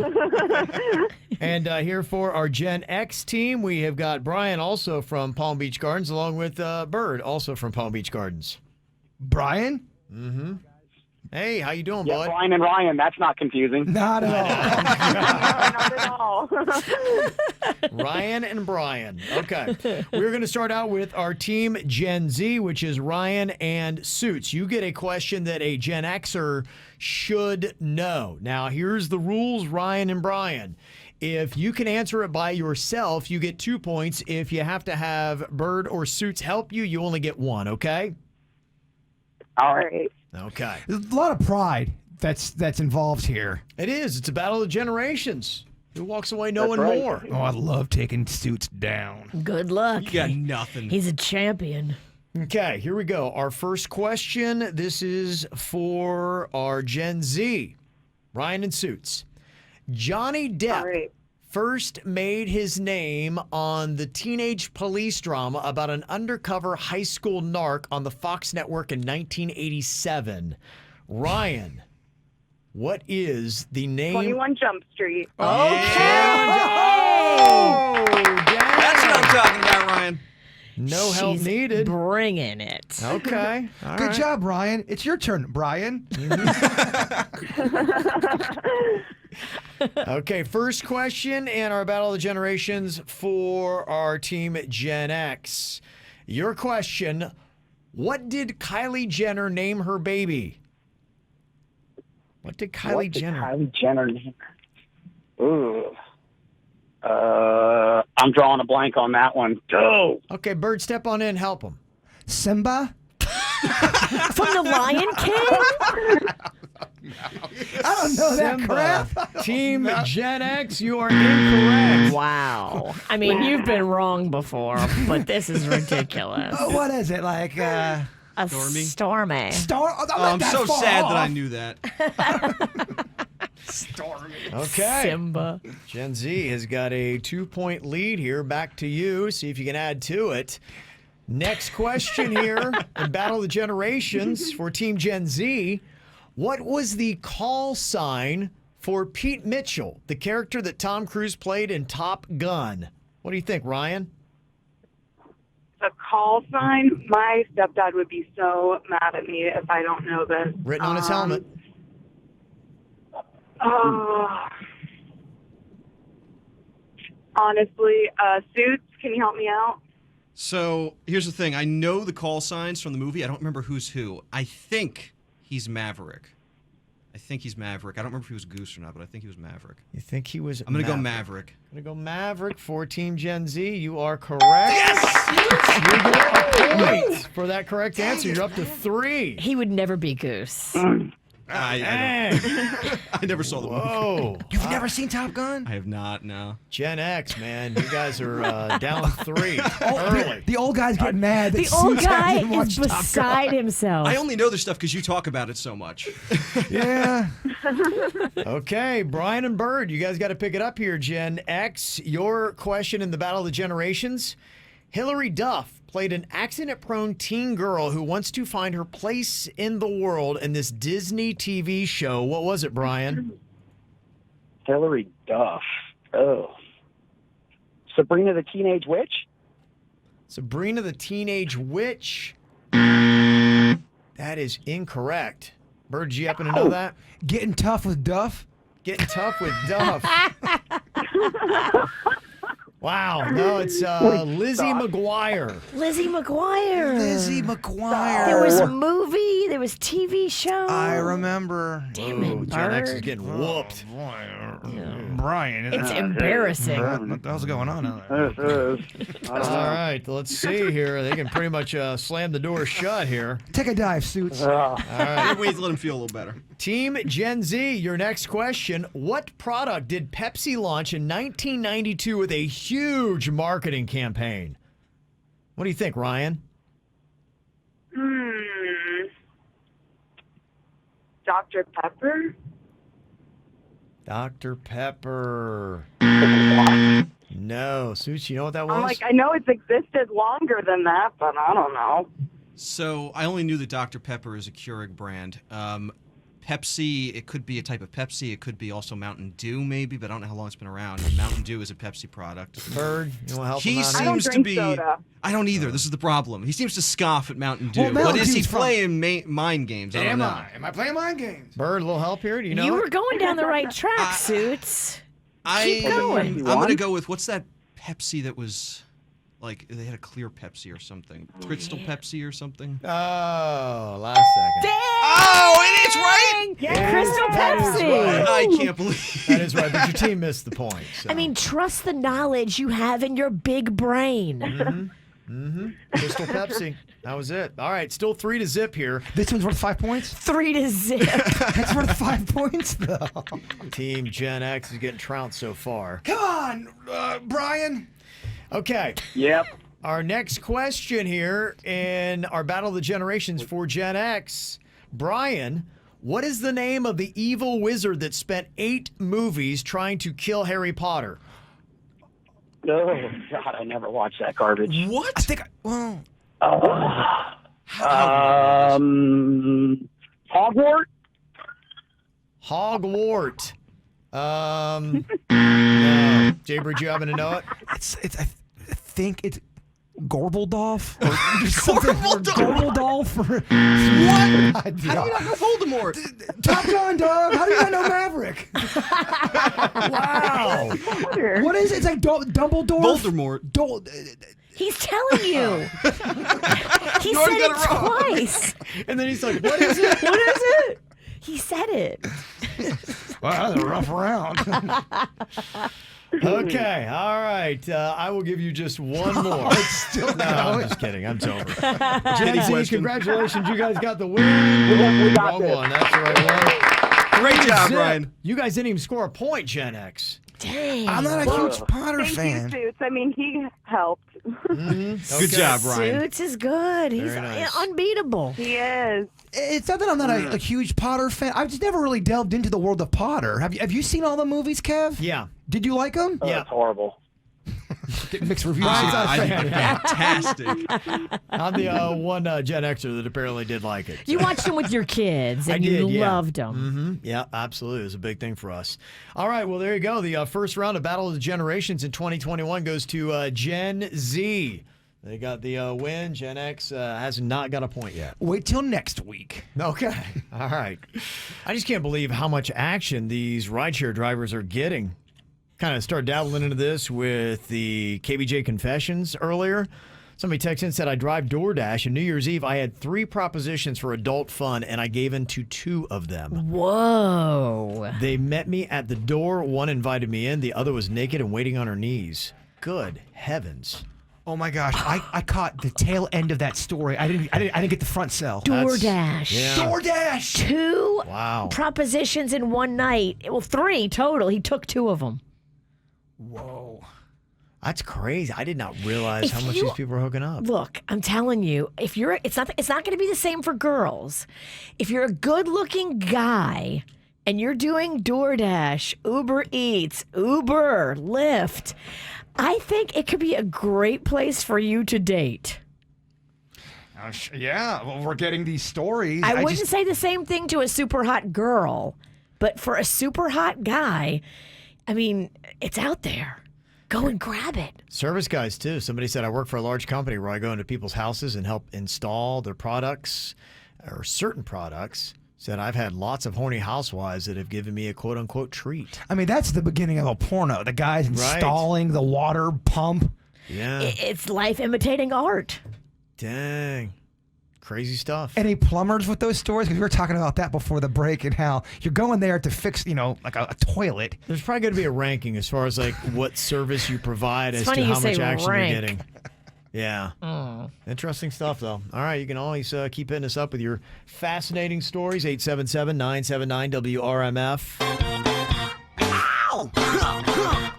And here for our Gen X team, we have got Brian, also from Palm Beach Gardens, along with Bird, also from Palm Beach Gardens. Brian? Mm-hmm. Hey, how you doing, yeah, bud? Brian and Ryan, that's not confusing. Not Not at all. Ryan and Brian. Okay. We're going to start out with our team Gen Z, which is Ryan and Suits. You get a question that a Gen Xer should know. Now, here's the rules, Ryan and Brian. If you can answer it by yourself, you get 2 points. If you have to have Bird or Suits help you, you only get 1, okay? All right. Okay. There's a lot of pride that's involved here. It is. It's a battle of generations. Who walks away knowing more? Oh, I love taking Suits down. Good luck. You got nothing. He's a champion. Okay, here we go. Our first question. This is for our Gen Z. Ryan and Suits. Johnny Depp first made his name on the teenage police drama about an undercover high school narc on the Fox network in 1987. Ryan, what is the name? 21 Jump Street. That's what I'm talking about, Ryan. No help She's needed. Bringing it. Okay. All Good right. job, Brian. It's your turn, Brian. Okay, first question in our Battle of the Generations for our team Gen X. Your question, what did Kylie Jenner name her baby? What did Kylie Jenner? Kylie Jenner name her? Ooh. I'm drawing a blank on that one. Go. Okay, Bird, step on in, help him. Simba? From the Lion King? I don't know that crap. Team Gen X, you are incorrect. Wow. I mean, you've been wrong before, but this is ridiculous. Oh, what is it? Like, A Stormy. I'm so sad that I knew that. Stormy. Okay. Simba. Gen Z has got a 2-point lead here. Back to you. See if you can add to it. Next question here in Battle of the Generations for Team Gen Z. What was the call sign for Pete Mitchell, the character that Tom Cruise played in Top Gun? What do you think, Ryan? The call sign? My stepdad would be so mad at me if I don't know this. Written on his helmet. Honestly, Suits, can you help me out? So here's the thing. I know the call signs from the movie. I don't remember who's who. I think he's Maverick. I don't remember if he was Goose or not, but I think he was Maverick. You think he was? I'm going to go Maverick. I'm going to go Maverick for Team Gen Z. You are correct. Yes! You get a point for that correct answer. You're up to 3. He would never be Goose. I never saw the movie. Whoa. You've never seen Top Gun? I have not, no. Gen X, man. You guys are down 3 early. The old guy's getting mad. The old guy is beside himself. I only know this stuff because you talk about it so much. Yeah. Okay, Brian and Bird, you guys got to pick it up here, Gen X. Your question in the Battle of the Generations. Hilary Duff played an accident-prone teen girl who wants to find her place in the world in this Disney TV show. What was it, Brian? Hilary Duff. Oh. Sabrina the Teenage Witch? Sabrina the Teenage Witch. That is incorrect. Bird, did you happen to know that? Getting Tough with Duff? Getting Tough with Duff. Wow, no, it's Lizzie McGuire. Lizzie McGuire. Lizzie McGuire. There was a movie. There was TV show. I remember. Damn it, Gen X is Bird. getting whooped. Brian. It's embarrassing. What the hell's going on? All right, let's see here. They can pretty much slam the door shut here. Take a dive, Suits. All right. Wait to let him feel a little better. Team Gen Z, your next question. What product did Pepsi launch in 1992 with a huge marketing campaign? What do you think, Ryan? Dr. Pepper? Dr. Pepper. No. Suits, you know what that was? I know it's existed longer than that, but I don't know. So I only knew that Dr. Pepper is a Keurig brand. Pepsi, it could be a type of Pepsi. It could be also Mountain Dew, maybe, but I don't know how long it's been around. Mountain Dew is a Pepsi product. Bird, you want to help him He out? seems to be. I don't either. This is the problem. He seems to scoff at Mountain Dew. Well, what is he Dew's playing mind games? I don't know. Am I playing mind games? Bird, a little help here? Do you know? You were going down the right track, Suits. Keep going. I'm going to go with, what's that Pepsi that was, like, they had a clear Pepsi or something. Crystal Pepsi or something. Oh, last second. Dang! Oh, it is right! Yeah. Crystal Pepsi! I can't believe that is right, but your team missed the point. So. I mean, trust the knowledge you have in your big brain. Crystal Pepsi. That was it. All right, still 3-0 here. This one's worth 5 points? 3-0. That's worth 5 points, though. Team Gen X is getting trounced so far. Come on, Brian. Okay. Yep. Our next question here in our Battle of the Generations for Gen X. Brian, what is the name of the evil wizard that spent 8 movies trying to kill Harry Potter? Oh, God, I never watched that garbage. What? I think, well... Hogwarts? Hogwarts. No. Jaybird, you happen to know it? I think it's Gorbaldolf. Gorbaldolf? What? How do you not know Voldemort? Top Gun, dog. How do you not know Maverick? Wow. What is it? It's like Dumbledore. Voldemort. He's telling you. He said it twice. And then he's like, what is it? What is it? He said it. Wow, that's a rough round. Okay, all right. I will give you just one more. No, I'm just kidding. I'm over. Gen Z, congratulations. You guys got the win. We got one. That's the right one. Great job, Brian. You guys didn't even score a point, Gen X. Dang. I'm not a huge Potter Thank fan. you, Suits. I mean, he helped. Good job, Brian. Suits is good. He's nice. unbeatable. He is. It's not that I'm not a huge Potter fan. I've just never really delved into the world of Potter. Have you seen all the movies, Kev? Yeah. Did you like them? Oh, Yeah. That's horrible. Get mixed reviews. I think they're fantastic. I'm the one Gen Xer that apparently did like it. You watched them with your kids, and you loved them. Mm-hmm. Yeah, absolutely. It was a big thing for us. All right, well, there you go. The first round of Battle of the Generations in 2021 goes to Gen Z. They got the win. Gen X has not got a point yet. Wait till next week. Okay. All right. I just can't believe how much action these rideshare drivers are getting. Kind of started dabbling into this with the KVJ confessions earlier. Somebody texted in and said, I drive DoorDash, and New Year's Eve I had 3 propositions for adult fun, and I gave in to 2 of them. Whoa. They met me at the door. One invited me in. The other was naked and waiting on her knees. Good heavens. Oh my gosh, I caught the tail end of that story. I didn't get the front cell. DoorDash. Yeah. DoorDash. 2 Wow. propositions in one night. Well, 3 total. He took 2 of them. Whoa. That's crazy. I did not realize If how much you- these people are hooking up. Look, I'm telling you, it's not going to be the same for girls. If you're a good-looking guy and you're doing DoorDash, Uber Eats, Uber, Lyft, I think it could be a great place for you to date. Yeah, well, we're getting these stories. I wouldn't say the same thing to a super hot girl, but for a super hot guy, I mean, it's out there. Go and grab it. Service guys, too. Somebody said, I work for a large company where I go into people's houses and help install their products or certain products. Said, I've had lots of horny housewives that have given me a quote-unquote treat. I mean, that's the beginning of a porno. The guy's installing the water pump. Yeah. It's life imitating art. Dang. Crazy stuff. Any plumbers with those stories? Because we were talking about that before the break and how you're going there to fix, like a toilet. There's probably going to be a ranking as far as like what service you provide It's as funny to you how much say action rank. you're getting. Yeah. Interesting stuff, though. All right, you can always keep hitting us up with your fascinating stories. 877-979-WRMF. Ow!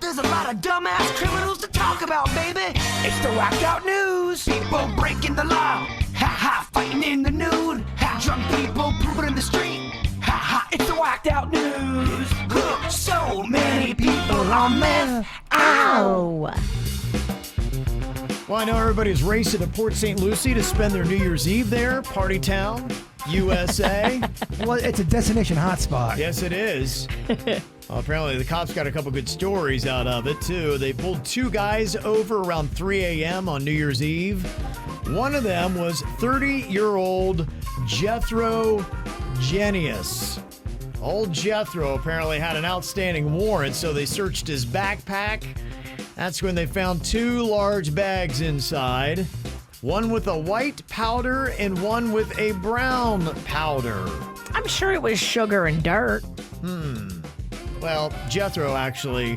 There's a lot of dumbass criminals to talk about, baby. It's the whacked out news. People breaking the law. Ha ha, fighting in the nude. Ha, drunk people pooping in the street. Ha ha, it's the whacked out news. So many people on meth. Ow! Well, I know everybody's racing to Port St. Lucie to spend their New Year's Eve there. Party town, USA. Well, it's a destination hotspot. Yes, it is. Well, apparently, the cops got a couple good stories out of it, too. They pulled 2 guys over around 3 a.m. on New Year's Eve. One of them was 30-year-old Jethro Genius. Old Jethro apparently had an outstanding warrant, so they searched his backpack. That's when they found 2 large bags inside, one with a white powder and one with a brown powder. I'm sure it was sugar and dirt. Well, Jethro actually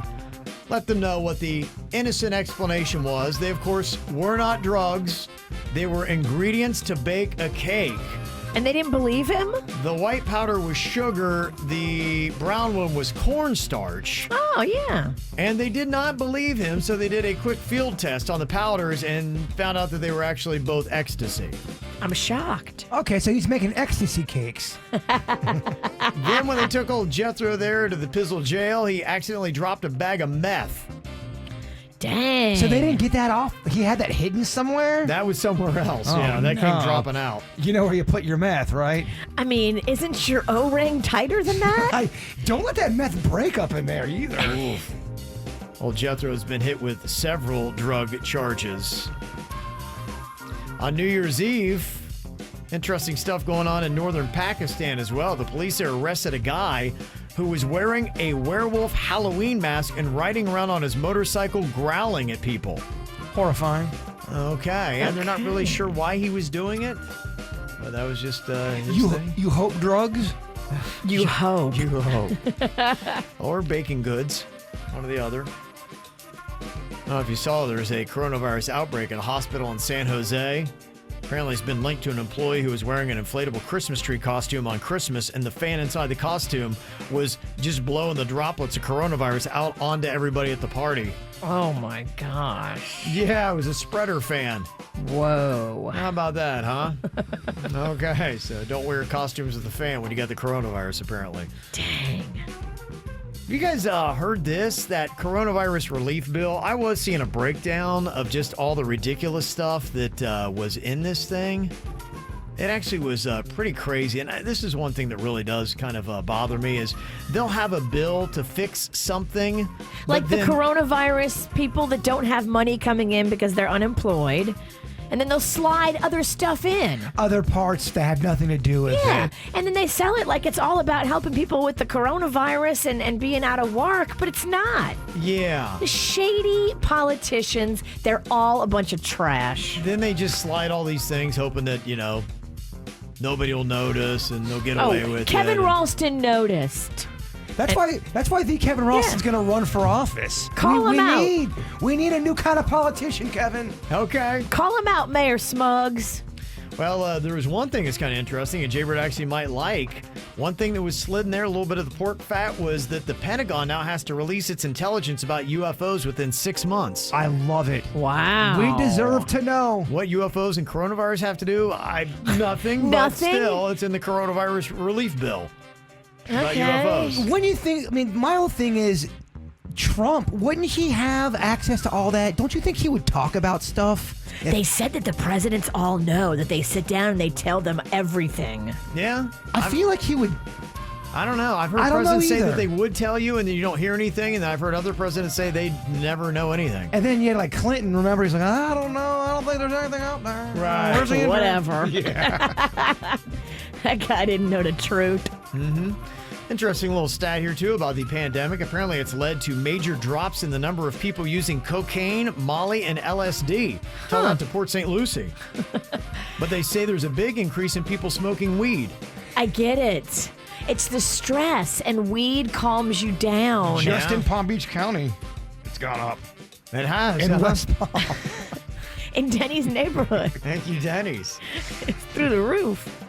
let them know what the innocent explanation was. They, of course, were not drugs. They were ingredients to bake a cake. And they didn't believe him? The white powder was sugar. The brown one was cornstarch. Oh, yeah. And they did not believe him, so they did a quick field test on the powders and found out that they were actually both ecstasy. I'm shocked. Okay, so he's making ecstasy cakes. Then when they took old Jethro there to the Pizzle jail, he accidentally dropped a bag of meth. Dang. So they didn't get that off? He had that hidden somewhere? That was somewhere else. Oh, yeah, that came no. dropping out. You know where you put your meth, right? I mean, isn't your O-ring tighter than that? Don't let that meth break up in there either. Old Jethro's been hit with several drug charges. On New Year's Eve, interesting stuff going on in northern Pakistan as well. The police there arrested a guy who was wearing a werewolf Halloween mask and riding around on his motorcycle growling at people. Horrifying. Okay, and they're not really sure why he was doing it. But that was just his thing. You hope drugs? You hope. You hope. Or baking goods. One or the other. I don't know if you saw, there's a coronavirus outbreak at a hospital in San Jose. Apparently, it's been linked to an employee who was wearing an inflatable Christmas tree costume on Christmas, and the fan inside the costume was just blowing the droplets of coronavirus out onto everybody at the party. Oh, my gosh. Yeah, it was a spreader fan. Whoa. How about that, huh? Okay, so don't wear costumes with the fan when you got the coronavirus, apparently. Dang. You guys heard this, that coronavirus relief bill? I was seeing a breakdown of just all the ridiculous stuff that was in this thing. It actually was pretty crazy. And this is one thing that really does kind of bother me is they'll have a bill to fix something. Like the coronavirus people that don't have money coming in because they're unemployed. And then they'll slide other stuff in. Other parts that have nothing to do with it. Yeah, and then they sell it like it's all about helping people with the coronavirus and being out of work, but it's not. Yeah. The shady politicians, they're all a bunch of trash. Then they just slide all these things hoping that, nobody will notice and they'll get away with it. Kevin Ralston noticed. That's why the Kevin Ralston's going to run for office. Call him out. We need a new kind of politician, Kevin. Okay. Call him out, Mayor Smugs. Well, there was one thing that's kind of interesting, and Jaybird actually might like. One thing that was slid in there, a little bit of the pork fat, was that the Pentagon now has to release its intelligence about UFOs within 6 months. I love it. Wow. We deserve to know. What UFOs and coronavirus have to do? Nothing. But still, it's in the coronavirus relief bill. About UFOs. When you think, my whole thing is, Trump, wouldn't he have access to all that? Don't you think he would talk about stuff? They said that the presidents all know, that they sit down and they tell them everything. Yeah. I feel like he would. I don't know. I've heard presidents say that they would tell you and then you don't hear anything, and then I've heard other presidents say they never know anything. And then you had like Clinton, remember, he's like, I don't know. I don't think there's anything out there. Right. Where's the Whatever. Yeah. That guy didn't know the truth. Mm-hmm. Interesting little stat here, too, about the pandemic. Apparently, it's led to major drops in the number of people using cocaine, Molly, and LSD. Tell that to Port St. Lucie. But they say there's a big increase in people smoking weed. I get it. It's the stress, and weed calms you down. Just in Palm Beach County, it's gone up. It has. In West Palm. In Denny's neighborhood. Thank you, Denny's. It's through the roof.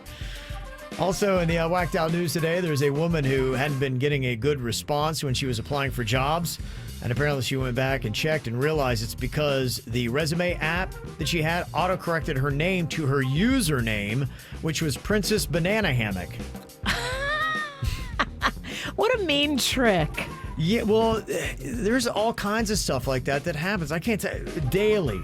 Also, in the Whacked Out News today, there's a woman who hadn't been getting a good response when she was applying for jobs. And apparently she went back and checked and realized it's because the resume app that she had auto-corrected her name to her username, which was Princess Banana Hammock. What a mean trick. Yeah, well, there's all kinds of stuff like that happens. I can't tell daily.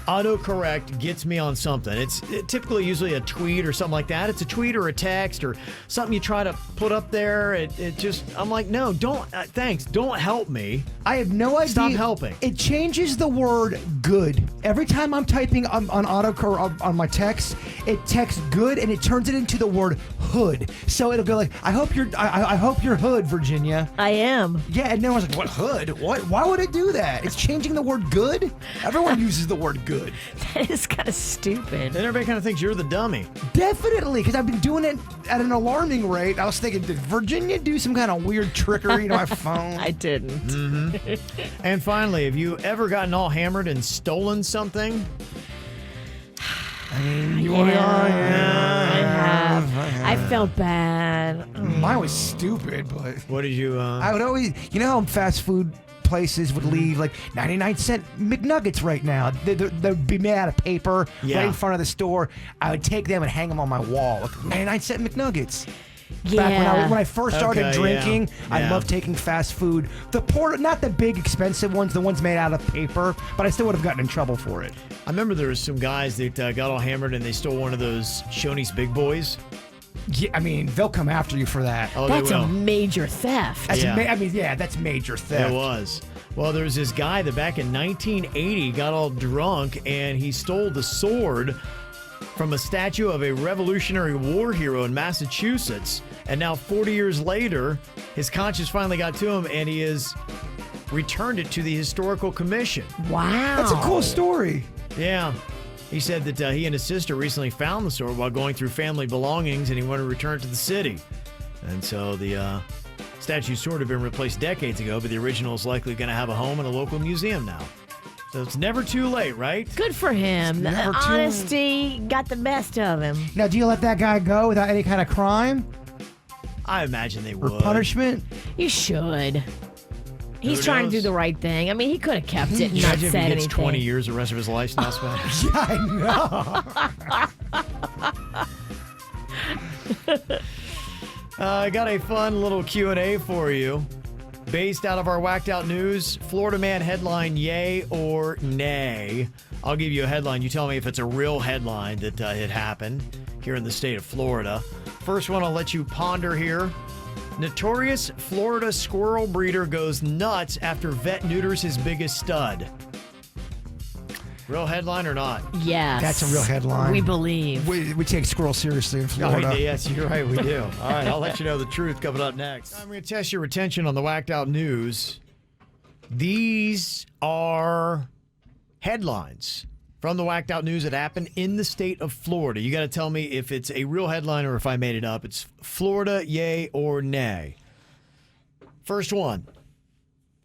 Autocorrect gets me on something. It's typically usually a tweet or something like that. It's a tweet or a text or something you try to put up there. It just, I'm like, no, don't, thanks. Don't help me. I have no idea. Stop helping. It changes the word good. Every time I'm typing on autocorrect on my text, it texts good and it turns it into the word hood. So it'll go like, I hope you're hood, Virginia. I am. Yeah, and everyone's like, what hood? What? Why would it do that? It's changing the word good? Everyone uses the word good. That is kind of stupid. And everybody kind of thinks you're the dummy. Definitely, because I've been doing it at an alarming rate. I was thinking, did Virginia do some kind of weird trickery to my phone? I didn't. Mm-hmm. And finally, have you ever gotten all hammered and stolen something? I mean, I have. I felt bad. Mine was stupid, but... What did you... I would always... You know how fast food places would leave like 99-cent McNuggets right now. They'd be made out of paper right in front of the store. I would take them and hang them on my wall. Like 99-cent McNuggets. Yeah. Back when I first started drinking, yeah. I loved taking fast food. Not the big expensive ones, the ones made out of paper, but I still would have gotten in trouble for it. I remember there was some guys that got all hammered and they stole one of those Shoney's Big Boys. Yeah, I mean, they'll come after you for that. Oh, that's they will. a major theft. That's major theft. It was. Well, there was this guy that back in 1980 got all drunk and he stole the sword from a statue of a Revolutionary War hero in Massachusetts. And now 40 years later, his conscience finally got to him and he has returned it to the Historical Commission. Wow. That's a cool story. Yeah. He said that he and his sister recently found the sword while going through family belongings and he wanted to return it to the city. And so the statue's sword had been replaced decades ago, but the original is likely going to have a home in a local museum now. So it's never too late, right? Good for him. The honesty got the best of him. Now, do you let that guy go without any kind of crime? I imagine they would. Or punishment? You should. He's trying to do the right thing. I mean, he could have kept it and not Imagine said if he gets anything. 20 years the rest of his life now spent. Yeah, I know. I got a fun little Q&A for you. based out of our Whacked Out News. Florida man headline, yay or nay? I'll give you a headline. You tell me if it's a real headline that it happened here in the state of Florida. First one I'll let you ponder here. Notorious Florida squirrel breeder goes nuts after vet neuters his biggest stud. Real headline or not? Yes. That's a real headline. We believe. We take squirrels seriously in Florida. Oh, yes, you're right. We do. All right, I'll let you know the truth coming up next. I'm going to test your retention on the Whacked Out News. These are headlines from the Whacked Out News that happened in the state of Florida. You got to tell me if it's a real headline or if I made it up. It's Florida, yay or nay. First one.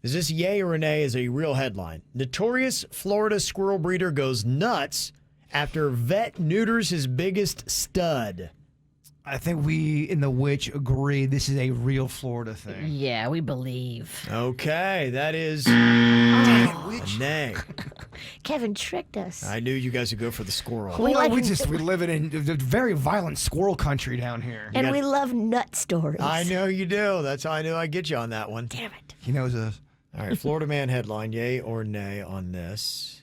Is this yay or nay is a real headline? Notorious Florida squirrel breeder goes nuts after vet neuters his biggest stud. I think we in the Witch agree this is a real Florida thing. Yeah, we believe. Okay, that is a nay. Kevin tricked us. I knew you guys would go for the squirrel. We live in a very violent squirrel country down here. And we love nut stories. I know you do. That's how I knew I'd get you on that one. Damn it. He knows us. All right, Florida man headline, yay or nay on this.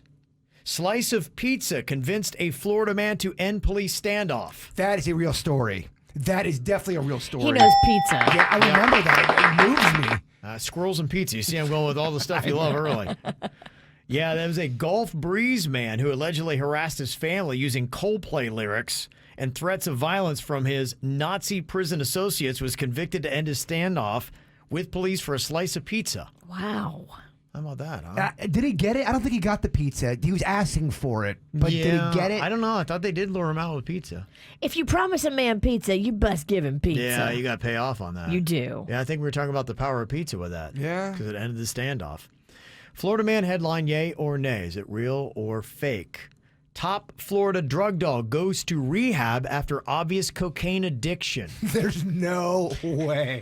Slice of pizza convinced a Florida man to end police standoff. That is a real story. That is definitely a real story. He knows pizza. Yeah, I remember that. It moves me. Squirrels and pizza. You see, I'm going with all the stuff you love early. Yeah, that was a Gulf Breeze man who allegedly harassed his family using Coldplay lyrics and threats of violence from his Nazi prison associates, was convicted to end his standoff with police for a slice of pizza. Wow. How about that, huh? Did he get it? I don't think he got the pizza. He was asking for it. But did he get it? I don't know. I thought they did lure him out with pizza. If you promise a man pizza, you best give him pizza. Yeah, you got to pay off on that. You do. Yeah, I think we were talking about the power of pizza with that. Yeah. Because it ended the standoff. Florida man headline, yay or nay? Is it real or fake? Top Florida drug dog goes to rehab after obvious cocaine addiction. There's no way.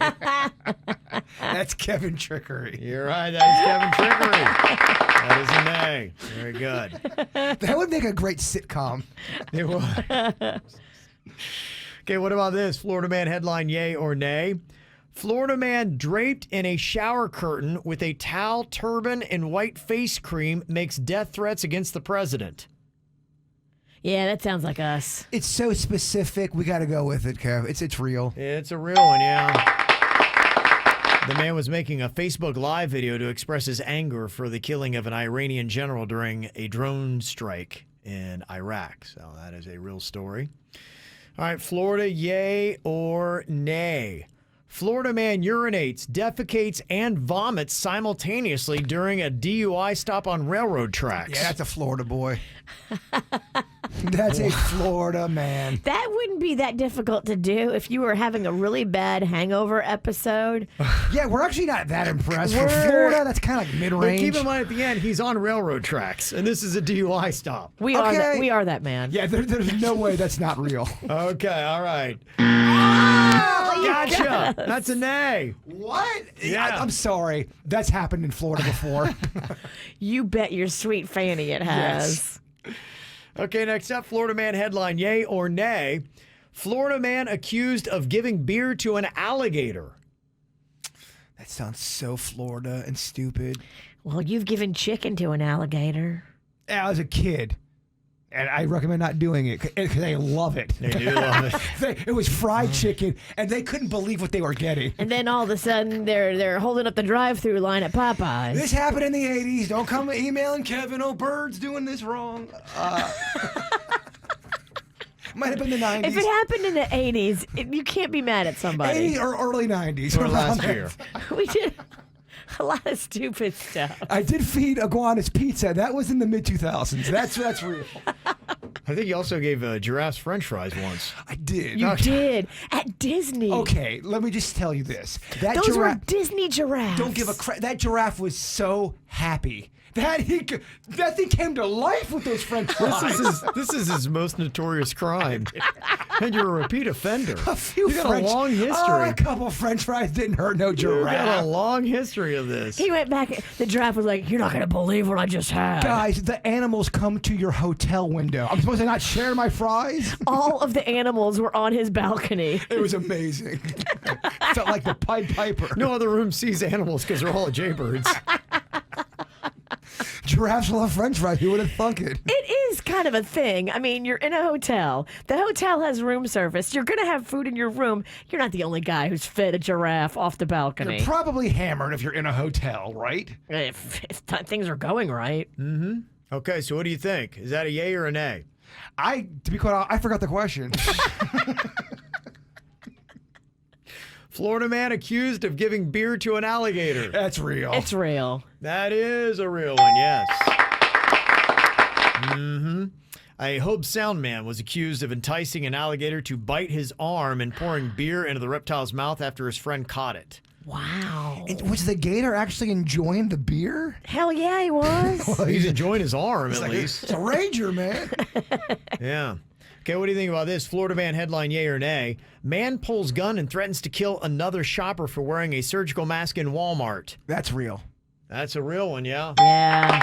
That's Kevin Trickery. You're right. That is Kevin Trickery. That is a nay. Very good. That would make a great sitcom. It would. Okay, what about this? Florida man headline, yay or nay? Florida man draped in a shower curtain with a towel, turban, and white face cream makes death threats against the president. Yeah, that sounds like us. It's so specific. We got to go with it, Kev. It's real. It's a real one, yeah. The man was making a Facebook Live video to express his anger for the killing of an Iranian general during a drone strike in Iraq. So that is a real story. All right, Florida, yay or nay? Florida man urinates, defecates, and vomits simultaneously during a DUI stop on railroad tracks. Yeah, that's a Florida boy. That's a Florida man. That wouldn't be that difficult to do if you were having a really bad hangover episode. Yeah, we're actually not that impressed. For Florida, that's kind of like mid-range. But keep in mind at the end, he's on railroad tracks, and this is a DUI stop. We are that man. Yeah, there's no way that's not real. Okay, all right. Oh, Gotcha. That's a nay. What? Yeah. I'm sorry. That's happened in Florida before. You bet your sweet fanny it has. Yes. Okay, next up, Florida man headline, yay or nay? Florida man accused of giving beer to an alligator. That sounds so Florida and stupid. Well, you've given chicken to an alligator. I was a kid. And I recommend not doing it because they love it. They do love it. It was fried chicken, and they couldn't believe what they were getting. And then all of a sudden, they're holding up the drive-through line at Popeyes. This happened in the 80s. Don't come emailing Kevin. Oh, Bird's doing this wrong. Might have been the 90s. If it happened in the 80s, you can't be mad at somebody. 80s or early 90s. Or last year. We did a lot of stupid stuff. I did feed iguanas pizza. That was in the mid-2000s. That's real. I think you also gave giraffes French fries once. I did. You did. At Disney. Okay, let me just tell you this. Those were Disney giraffes. Don't give a crap. That giraffe was so happy. That thing came to life with those French fries. This is his most notorious crime. And you're a repeat offender. You got a long history. A couple French fries didn't hurt no giraffe. You got a long history of this. He went back. The giraffe was like, "You're not going to believe what I just had." Guys, the animals come to your hotel window. I'm supposed to not share my fries? All of the animals were on his balcony. It was amazing. Felt like the Pied Piper. No other room sees animals because they're all jaybirds. Giraffes love French fries. Who would have thunk it? It is kind of a thing. I mean, you're in a hotel. The hotel has room service. You're going to have food in your room. You're not the only guy who's fed a giraffe off the balcony. You're probably hammered if you're in a hotel, right? If things are going right. Mm-hmm. Okay, so what do you think? Is that a yay or a nay? To be quite honest, I forgot the question. Florida man accused of giving beer to an alligator. That's real. It's real. That is a real one, yes. Mm-hmm. A Hope Sound man was accused of enticing an alligator to bite his arm and pouring beer into the reptile's mouth after his friend caught it. Wow. Was the gator actually enjoying the beer? Hell yeah, he was. Well, he's enjoying his arm, at least. It's a rager, man. Yeah. Okay, what do you think about this? Florida man headline, yay or nay? Man pulls gun and threatens to kill another shopper for wearing a surgical mask in Walmart. That's real. That's a real one, yeah. Yeah.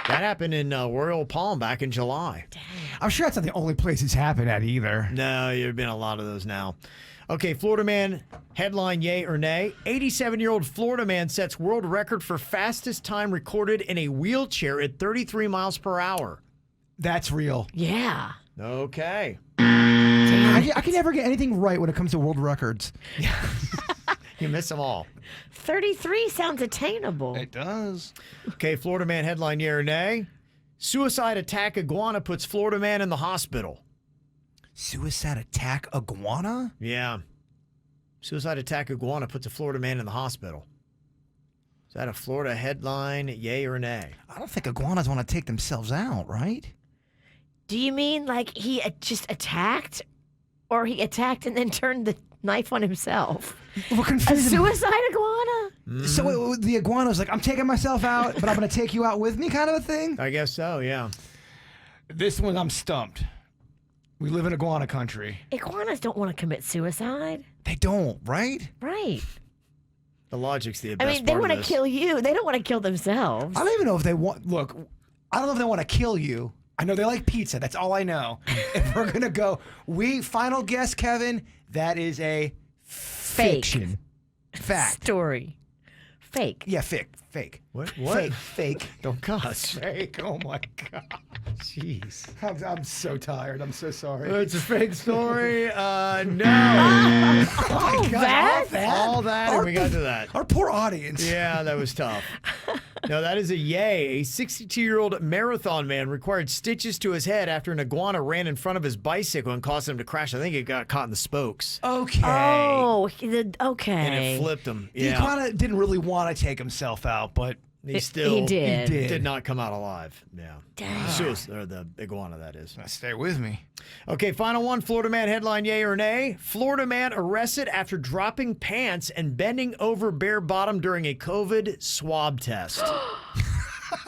That happened in Royal Palm back in July. Damn. I'm sure that's not the only place it's happened at either. No, there have been a lot of those now. Okay, Florida man headline, yay or nay? 87-year-old Florida man sets world record for fastest time recorded in a wheelchair at 33 miles per hour. That's real. Yeah. Okay. I can never get anything right when it comes to world records. You miss them all. 33 sounds attainable. It does. Okay, Florida man headline, yay or nay? Suicide attack iguana puts Florida man in the hospital. Suicide attack iguana? Yeah. Suicide attack iguana puts a Florida man in the hospital. Is that a Florida headline, yay or nay? I don't think iguanas want to take themselves out, right? Do you mean like he just attacked? Or he attacked and then turned the knife on himself? We're confused. A suicide iguana? Mm-hmm. So the iguana's like, I'm taking myself out, but I'm going to take you out with me kind of a thing? I guess so, yeah. This one, I'm stumped. We live in iguana country. Iguanas don't want to commit suicide. They don't, right? Right. The logic's the I best mean, they part want of to this. kill you. They don't want to kill themselves. I don't even know if they want... Look, I don't know if they want to kill you. I know they like pizza. That's all I know. If we're going to go... Final guess, Kevin, that is a fiction. Fact. Story. Fake. Yeah, fake. What? Fake. Don't cuss. Fake. Oh, my God. Jeez. I'm so tired. I'm so sorry. It's a fake story. No. Oh, that? All that, and we got to that. Our poor audience. Yeah, that was tough. No, that is a yay. A 62-year-old marathon man required stitches to his head after an iguana ran in front of his bicycle and caused him to crash. I think it got caught in the spokes. Okay. Oh, okay. And it flipped him. The Yeah. iguana didn't really want to take himself out, but He still did not come out alive. Yeah. Dang. Or the iguana, that is. Stay with me. Okay, final one. Florida man headline, yay or nay? Florida man arrested after dropping pants and bending over bare bottom during a COVID swab test.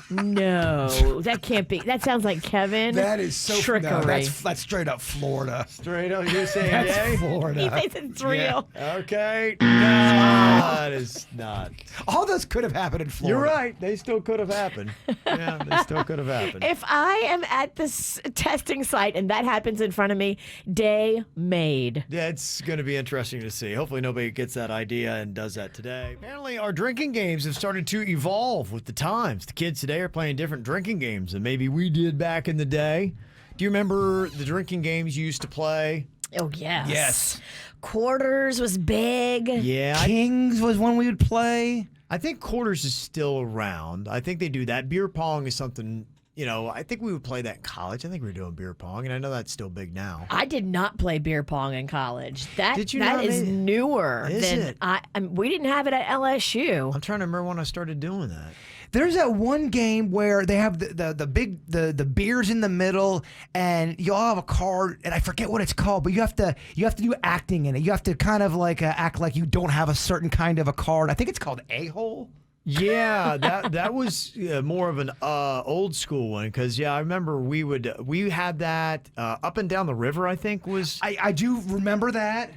No, that can't be. That sounds like Kevin. That is so trickery. No, that's straight up Florida. Straight up, you're saying That's yay? Florida. He thinks it's real. Okay. No, that is not. All those could have happened in Florida. You're right. They still could have happened. Yeah, they still could have happened. If I am at this testing site and that happens in front of me, day made. That's going to be interesting to see. Hopefully nobody gets that idea and does that today. Apparently our drinking games have started to evolve with the times. The kids today are playing different drinking games than maybe we did back in the day. Do you remember the drinking games you used to play? Oh, yes. Yes. Quarters was big. Yeah. Kings was one we would play. I think quarters is still around. I think they do that. Beer pong is something, I think we would play that in college. I think we were doing beer pong, and I know that's still big now. I did not play beer pong in college. Did you that not? is newer Is than it? we didn't have it at LSU. I'm trying to remember when I started doing that. There's that one game where they have the big beers in the middle, and you all have a card, and I forget what it's called, but you have to do acting in it. You have to kind of like act like you don't have a certain kind of a card. I think it's called A-hole. Yeah, that was more of an old school one because I remember we had that up and down the river. I think was I do remember that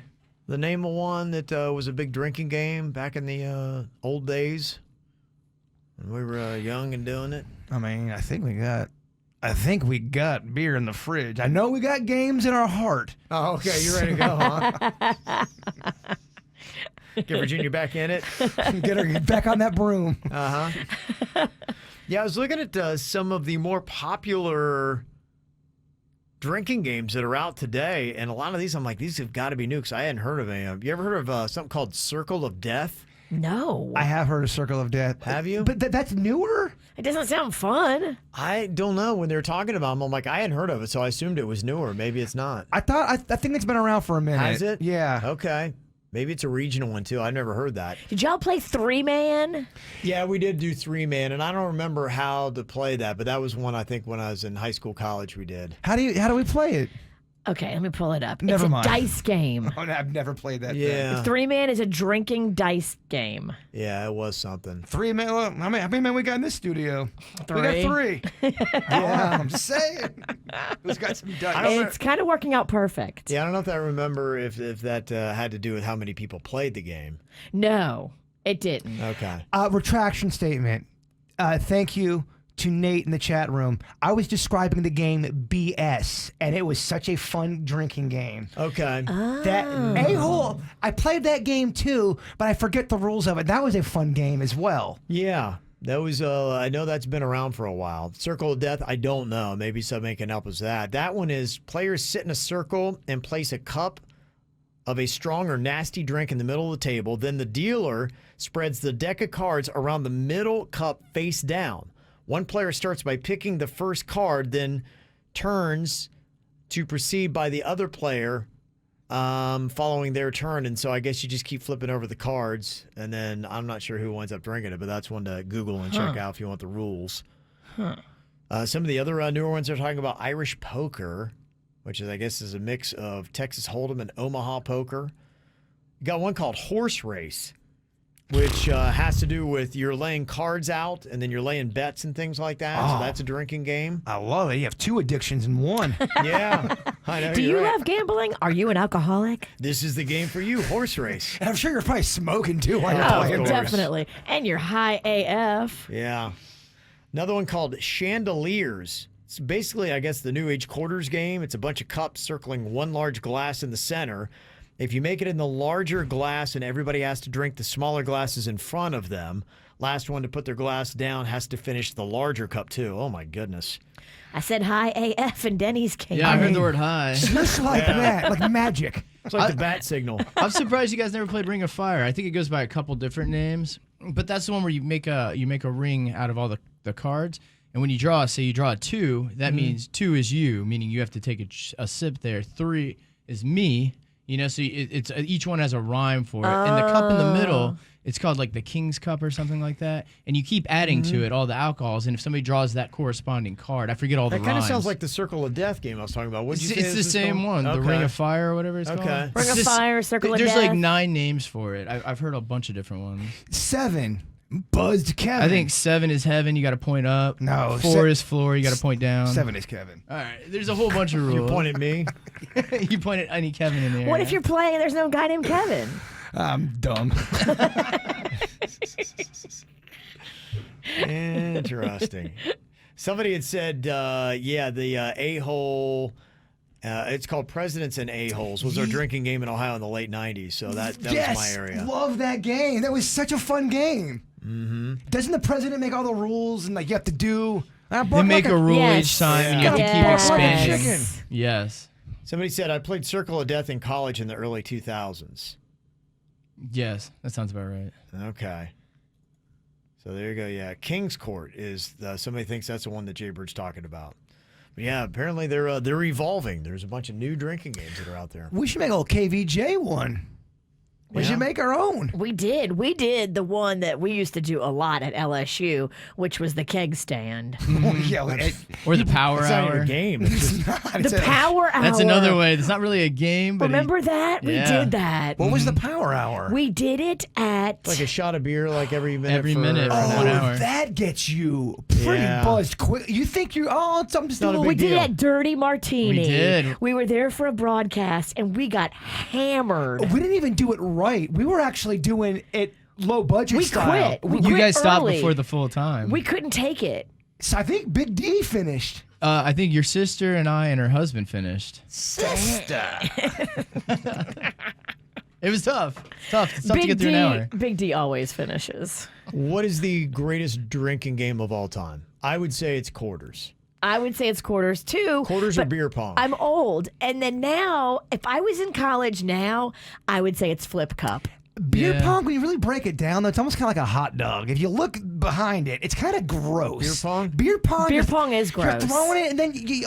the name of one that was a big drinking game back in the old days when we were young and doing it. I mean, I think we got beer in the fridge. I know we got games in our heart. Oh, okay, you ready to go, huh? Get Virginia back in it. Get her back on that broom. Yeah, I was looking at some of the more popular drinking games that are out today, and a lot of these, I'm like, these have got to be new because I hadn't heard of any of them. You ever heard of something called Circle of Death? No. I have heard of Circle of Death. Have you? But that's newer? It doesn't sound fun. I don't know. When they were talking about them, I'm like, I hadn't heard of it, so I assumed it was newer. Maybe it's not. I think it's been around for a minute. Has it? Yeah. Okay. Maybe it's a regional one, too. I never heard that. Did y'all play 3-man? Yeah, we did do 3-man, and I don't remember how to play that, but that was one I think when I was in high school, college, we did. How do we play it? Okay, let me pull it up. Never mind. It's a dice game. Oh, I've never played that. Yeah. 3-man is a drinking dice game. Yeah, it was something. 3-man. Well, how many men we got in this studio? 3. We got 3. Yeah, I'm just saying. Who's got some dice? It's kind of working out perfect. Yeah, I don't know if I remember if that had to do with how many people played the game. No, it didn't. Okay. Retraction statement. Thank you to Nate in the chat room. I was describing the game BS, and it was such a fun drinking game. Okay. That a-hole. I played that game too, but I forget the rules of it. That was a fun game as well. Yeah. That was, I know that's been around for a while. Circle of Death, I don't know. Maybe somebody can help us with that. That one is players sit in a circle and place a cup of a strong or nasty drink in the middle of the table. Then the dealer spreads the deck of cards around the middle cup face down. One player starts by picking the first card, then turns to proceed by the other player following their turn. And so I guess you just keep flipping over the cards, and then I'm not sure who winds up drinking it, but that's one to Google and check out if you want the rules. Some of the other newer ones are talking about Irish poker, which is, I guess, is a mix of Texas Hold'em and Omaha poker. You got one called Horse Race, which has to do with you're laying cards out and then you're laying bets and things like that. So that's a drinking game. I love it. You have 2 addictions in one. Yeah. I know. Do you love gambling? Are you an alcoholic? This is the game for you, Horse Race. And I'm sure you're probably smoking too while you're playing. Definitely. And you're high AF. Yeah. Another one called Chandeliers. It's basically, I guess, the New Age quarters game. It's a bunch of cups circling one large glass in the center. If you make it in the larger glass and everybody has to drink the smaller glasses in front of them, last one to put their glass down has to finish the larger cup too. Oh my goodness. I said high AF and Denny's came. Yeah, I heard the word high. Just like that, like magic. It's like the bat signal. I'm surprised you guys never played Ring of Fire. I think it goes by a couple different names, but that's the one where you make a ring out of all the cards. And when you draw, say you draw a 2, that means 2 is you, meaning you have to take a sip there. 3 is me. You know, so it's each one has a rhyme for it. And the cup in the middle, it's called like the King's Cup or something like that. And you keep adding to it all the alcohols. And if somebody draws that corresponding card, I forget all the rhymes. That kind of sounds like the Circle of Death game I was talking about. What'd you say? It's the same one, the Ring of Fire or whatever it's called. Ring of Fire, Circle of Death. There's like 9 names for it. I've heard a bunch of different ones. 7. Buzzed Kevin. I think 7 is heaven. You got to point up. No. 4 is floor. You got to point down. 7 is Kevin. All right. There's a whole bunch of rules. You point at me. You point at any Kevin in there. What if you're playing and there's no guy named Kevin? I'm dumb. Interesting. Somebody had said, the a-hole. It's called Presidents and A-Holes. Was our drinking game in Ohio in the late 90s. So that was my area. Love that game. That was such a fun game. Mm-hmm. Doesn't the president make all the rules and like you have to do? They make a rule each time and you have to keep expanding. Yes. Somebody said, I played Circle of Death in college in the early 2000s. Yes, that sounds about right. Okay. So there you go. Yeah, King's Court is somebody thinks that's the one that Jay Bird's talking about. But yeah, apparently they're evolving. There's a bunch of new drinking games that are out there. We should make a little KVJ one. We should make our own. We did. We did the one that we used to do a lot at LSU, which was the keg stand. Or the power it's hour. Not even a game. It's just, the power hour. That's another way. It's not really a game. But remember that? We did that. What was the power hour? We did it at... like a shot of beer like every minute. Every minute for 1 hour. That gets you pretty buzzed quick. You think you're, something still We did it at Dirty Martini. We did. We were there for a broadcast, and we got hammered. We didn't even do it right. We were actually doing it low budget style. We You quit guys stopped early. before the full time. We couldn't take it. So I think Big D finished. I think your sister and I and her husband finished. Sister. It was tough. It's tough to get through an hour. Big D always finishes. What is the greatest drinking game of all time? I would say it's quarters. I would say it's quarters too. Quarters or beer pong? I'm old. And then now, if I was in college now, I would say it's flip cup. Beer pong, when you really break it down, though, it's almost kind of like a hot dog. If you look behind it, it's kind of gross. Beer pong? Beer pong is gross. You're throwing it, and then you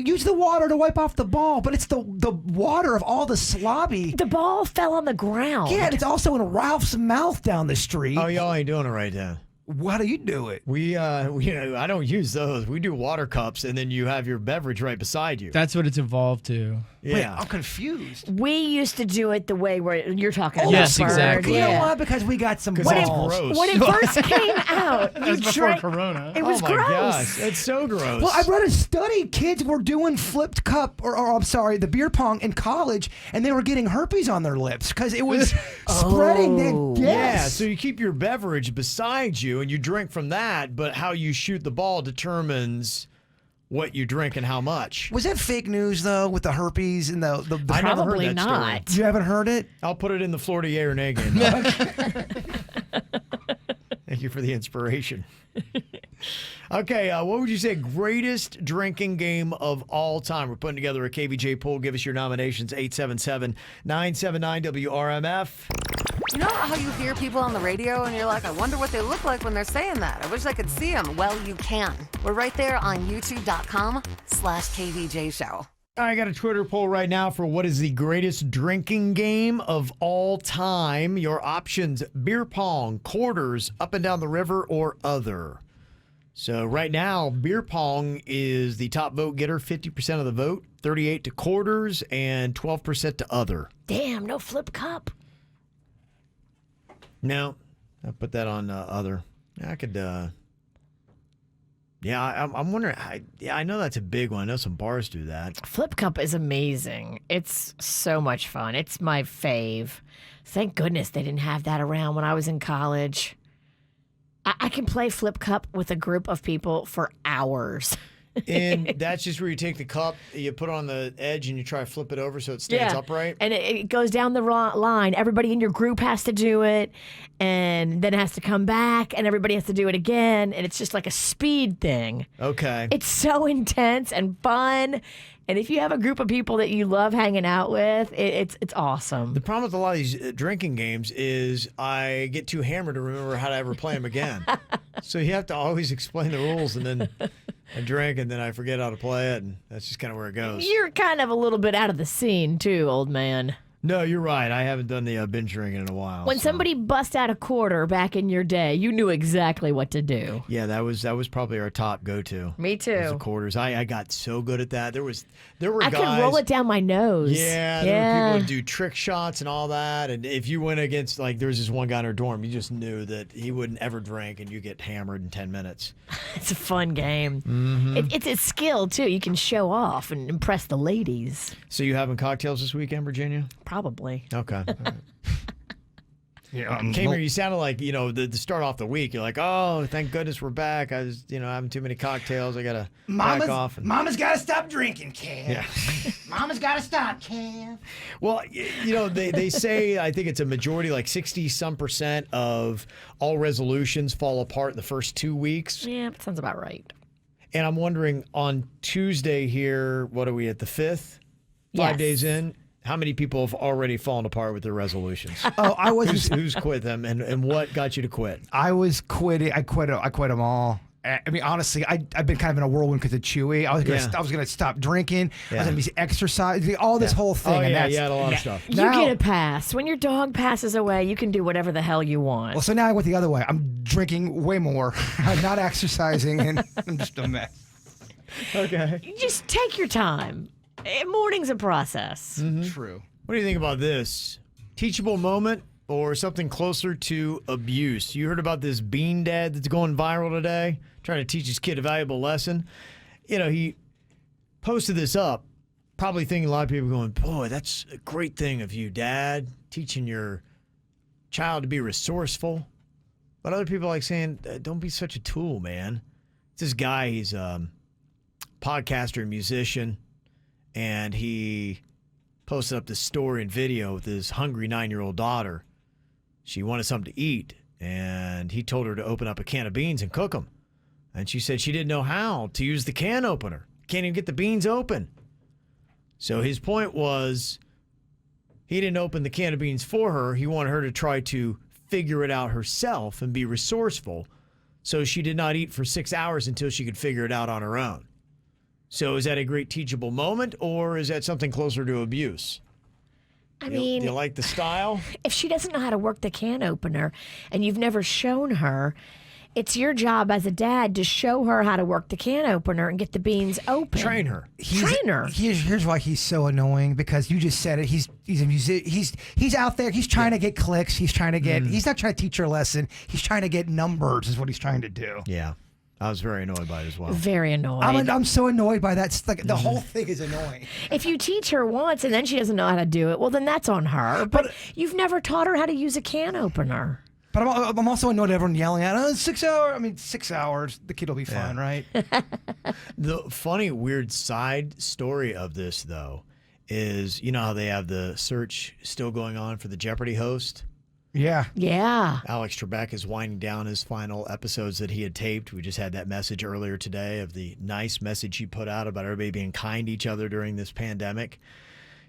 use the water to wipe off the ball, but it's the water of all the slobby. The ball fell on the ground. Yeah, and it's also in Ralph's mouth down the street. Oh, y'all ain't doing it right then. How do you do it? I don't use those. We do water cups, and then you have your beverage right beside you. That's what it's evolved to. Yeah. Wait, I'm confused. We used to do it the way where you're talking about. Yes, Bird. exactly. You know Yeah. why? Because we got some It's balls. gross. When it first came out, That was before Corona. It was oh my gross. gosh, it's so gross. Well, I read a study. Kids were doing flipped cup, or I'm sorry, the beer pong in college, and they were getting herpes on their lips because it was spreading. Yeah, so you keep your beverage beside you, and you drink from that, but how you shoot the ball determines what you drink and how much. Was that fake news, though, with the herpes and the I never heard Probably that not. story. You haven't heard it? I'll put it in the Florida yay or nay game. Thank you for the inspiration. Okay, what would you say greatest drinking game of all time? We're putting together a KVJ poll. Give us your nominations, 877-979-WRMF. You know how you hear people on the radio and you're like, I wonder what they look like when they're saying that. I wish I could see them. Well, you can. We're right there on youtube.com/KVJ Show. I got a Twitter poll right now for what is the greatest drinking game of all time. Your options, beer pong, quarters, up and down the river, or other. So right now, beer pong is the top vote getter, 50% of the vote, 38% to quarters, and 12% to other. Damn, no flip cup. No, I put that on other. I could, I'm wondering. I know that's a big one. I know some bars do that. Flip cup is amazing. It's so much fun. It's my fave. Thank goodness they didn't have that around when I was in college. I can play flip cup with a group of people for hours. And that's just where you take the cup, you put it on the edge, and you try to flip it over so it stands upright. And it goes down the line. Everybody in your group has to do it, and then it has to come back, and everybody has to do it again. And it's just like a speed thing. Okay. It's so intense and fun. And if you have a group of people that you love hanging out with, it's awesome. The problem with a lot of these drinking games is I get too hammered to remember how to ever play them again. So you have to always explain the rules, and then I drink, and then I forget how to play it, and that's just kind of where it goes. You're kind of a little bit out of the scene, too, old man. No, you're right. I haven't done the binge drinking in a while. When somebody bust out a quarter back in your day, you knew exactly what to do. Yeah, that was probably our top go-to. Me too. Was the quarters. I got so good at that. There were I guys. could roll it down my nose. Yeah, there were people who do trick shots and all that. And if you went against, like, there was this one guy in our dorm, you just knew that he wouldn't ever drink, and you get hammered in 10 minutes. It's a fun game. Mm-hmm. It's a skill, too. You can show off and impress the ladies. So you having cocktails this weekend, Virginia? Probably. Okay. All right. Yeah, Kamer, you sounded like, to start off the week, you're like, oh, thank goodness we're back. I was, having too many cocktails. I got to back off. Mama's got to stop drinking, Kev. Yeah. Mama's got to stop, Kev. Well, they say, I think it's a majority, like 60-some% of all resolutions fall apart in the first 2 weeks. Yeah, that sounds about right. And I'm wondering, on Tuesday here, what are we at, the 5th? 5 days in? How many people have already fallen apart with their resolutions? Oh, I wasn't. Who's quit them, and what got you to quit? I was quitting. I quit them all. I mean, honestly, I've been kind of in a whirlwind because of Chewy. I was gonna stop drinking. I was gonna be exercising. All this whole thing. Oh, and yeah, you had a lot of stuff. You get a pass. When your dog passes away, you can do whatever the hell you want. Well, so now I went the other way. I'm drinking way more. I'm not exercising, and I'm just a mess. Okay. You just take your time. Morning's a process. Mm-hmm. True. What do you think about this? Teachable moment or something closer to abuse? You heard about this bean dad that's going viral today, trying to teach his kid a valuable lesson. He posted this up, probably thinking a lot of people going, boy, that's a great thing of you, Dad, teaching your child to be resourceful. But other people like saying, don't be such a tool, man. It's this guy, he's a podcaster and musician. And he posted up this story and video with his hungry 9-year-old daughter. She wanted something to eat, and he told her to open up a can of beans and cook them. And she said she didn't know how to use the can opener. Can't even get the beans open. So his point was he didn't open the can of beans for her. He wanted her to try to figure it out herself and be resourceful. So she did not eat for 6 hours until she could figure it out on her own. So is that a great teachable moment, or is that something closer to abuse? I mean, do you like the style? If she doesn't know how to work the can opener and you've never shown her, it's your job as a dad to show her how to work the can opener and get the beans open. Train her. Train her. Here's why he's so annoying, because you just said it. He's out there. He's trying to get clicks. He's trying to get. He's not trying to teach her a lesson. He's trying to get numbers. Is what he's trying to do. Yeah, I was very annoyed by it as well. Very annoyed. I'm so annoyed by that. It's like the whole thing is annoying. If you teach her once and then she doesn't know how to do it, well, then that's on her. But you've never taught her how to use a can opener. But I'm also annoyed at everyone yelling at 6 hours. I mean, 6 hours. The kid will be fine, right? The funny, weird side story of this, though, is you know how they have the search still going on for the Jeopardy host? Yeah. Yeah. Alex Trebek is winding down his final episodes that he had taped. We just had that message earlier today of the nice message he put out about everybody being kind to each other during this pandemic.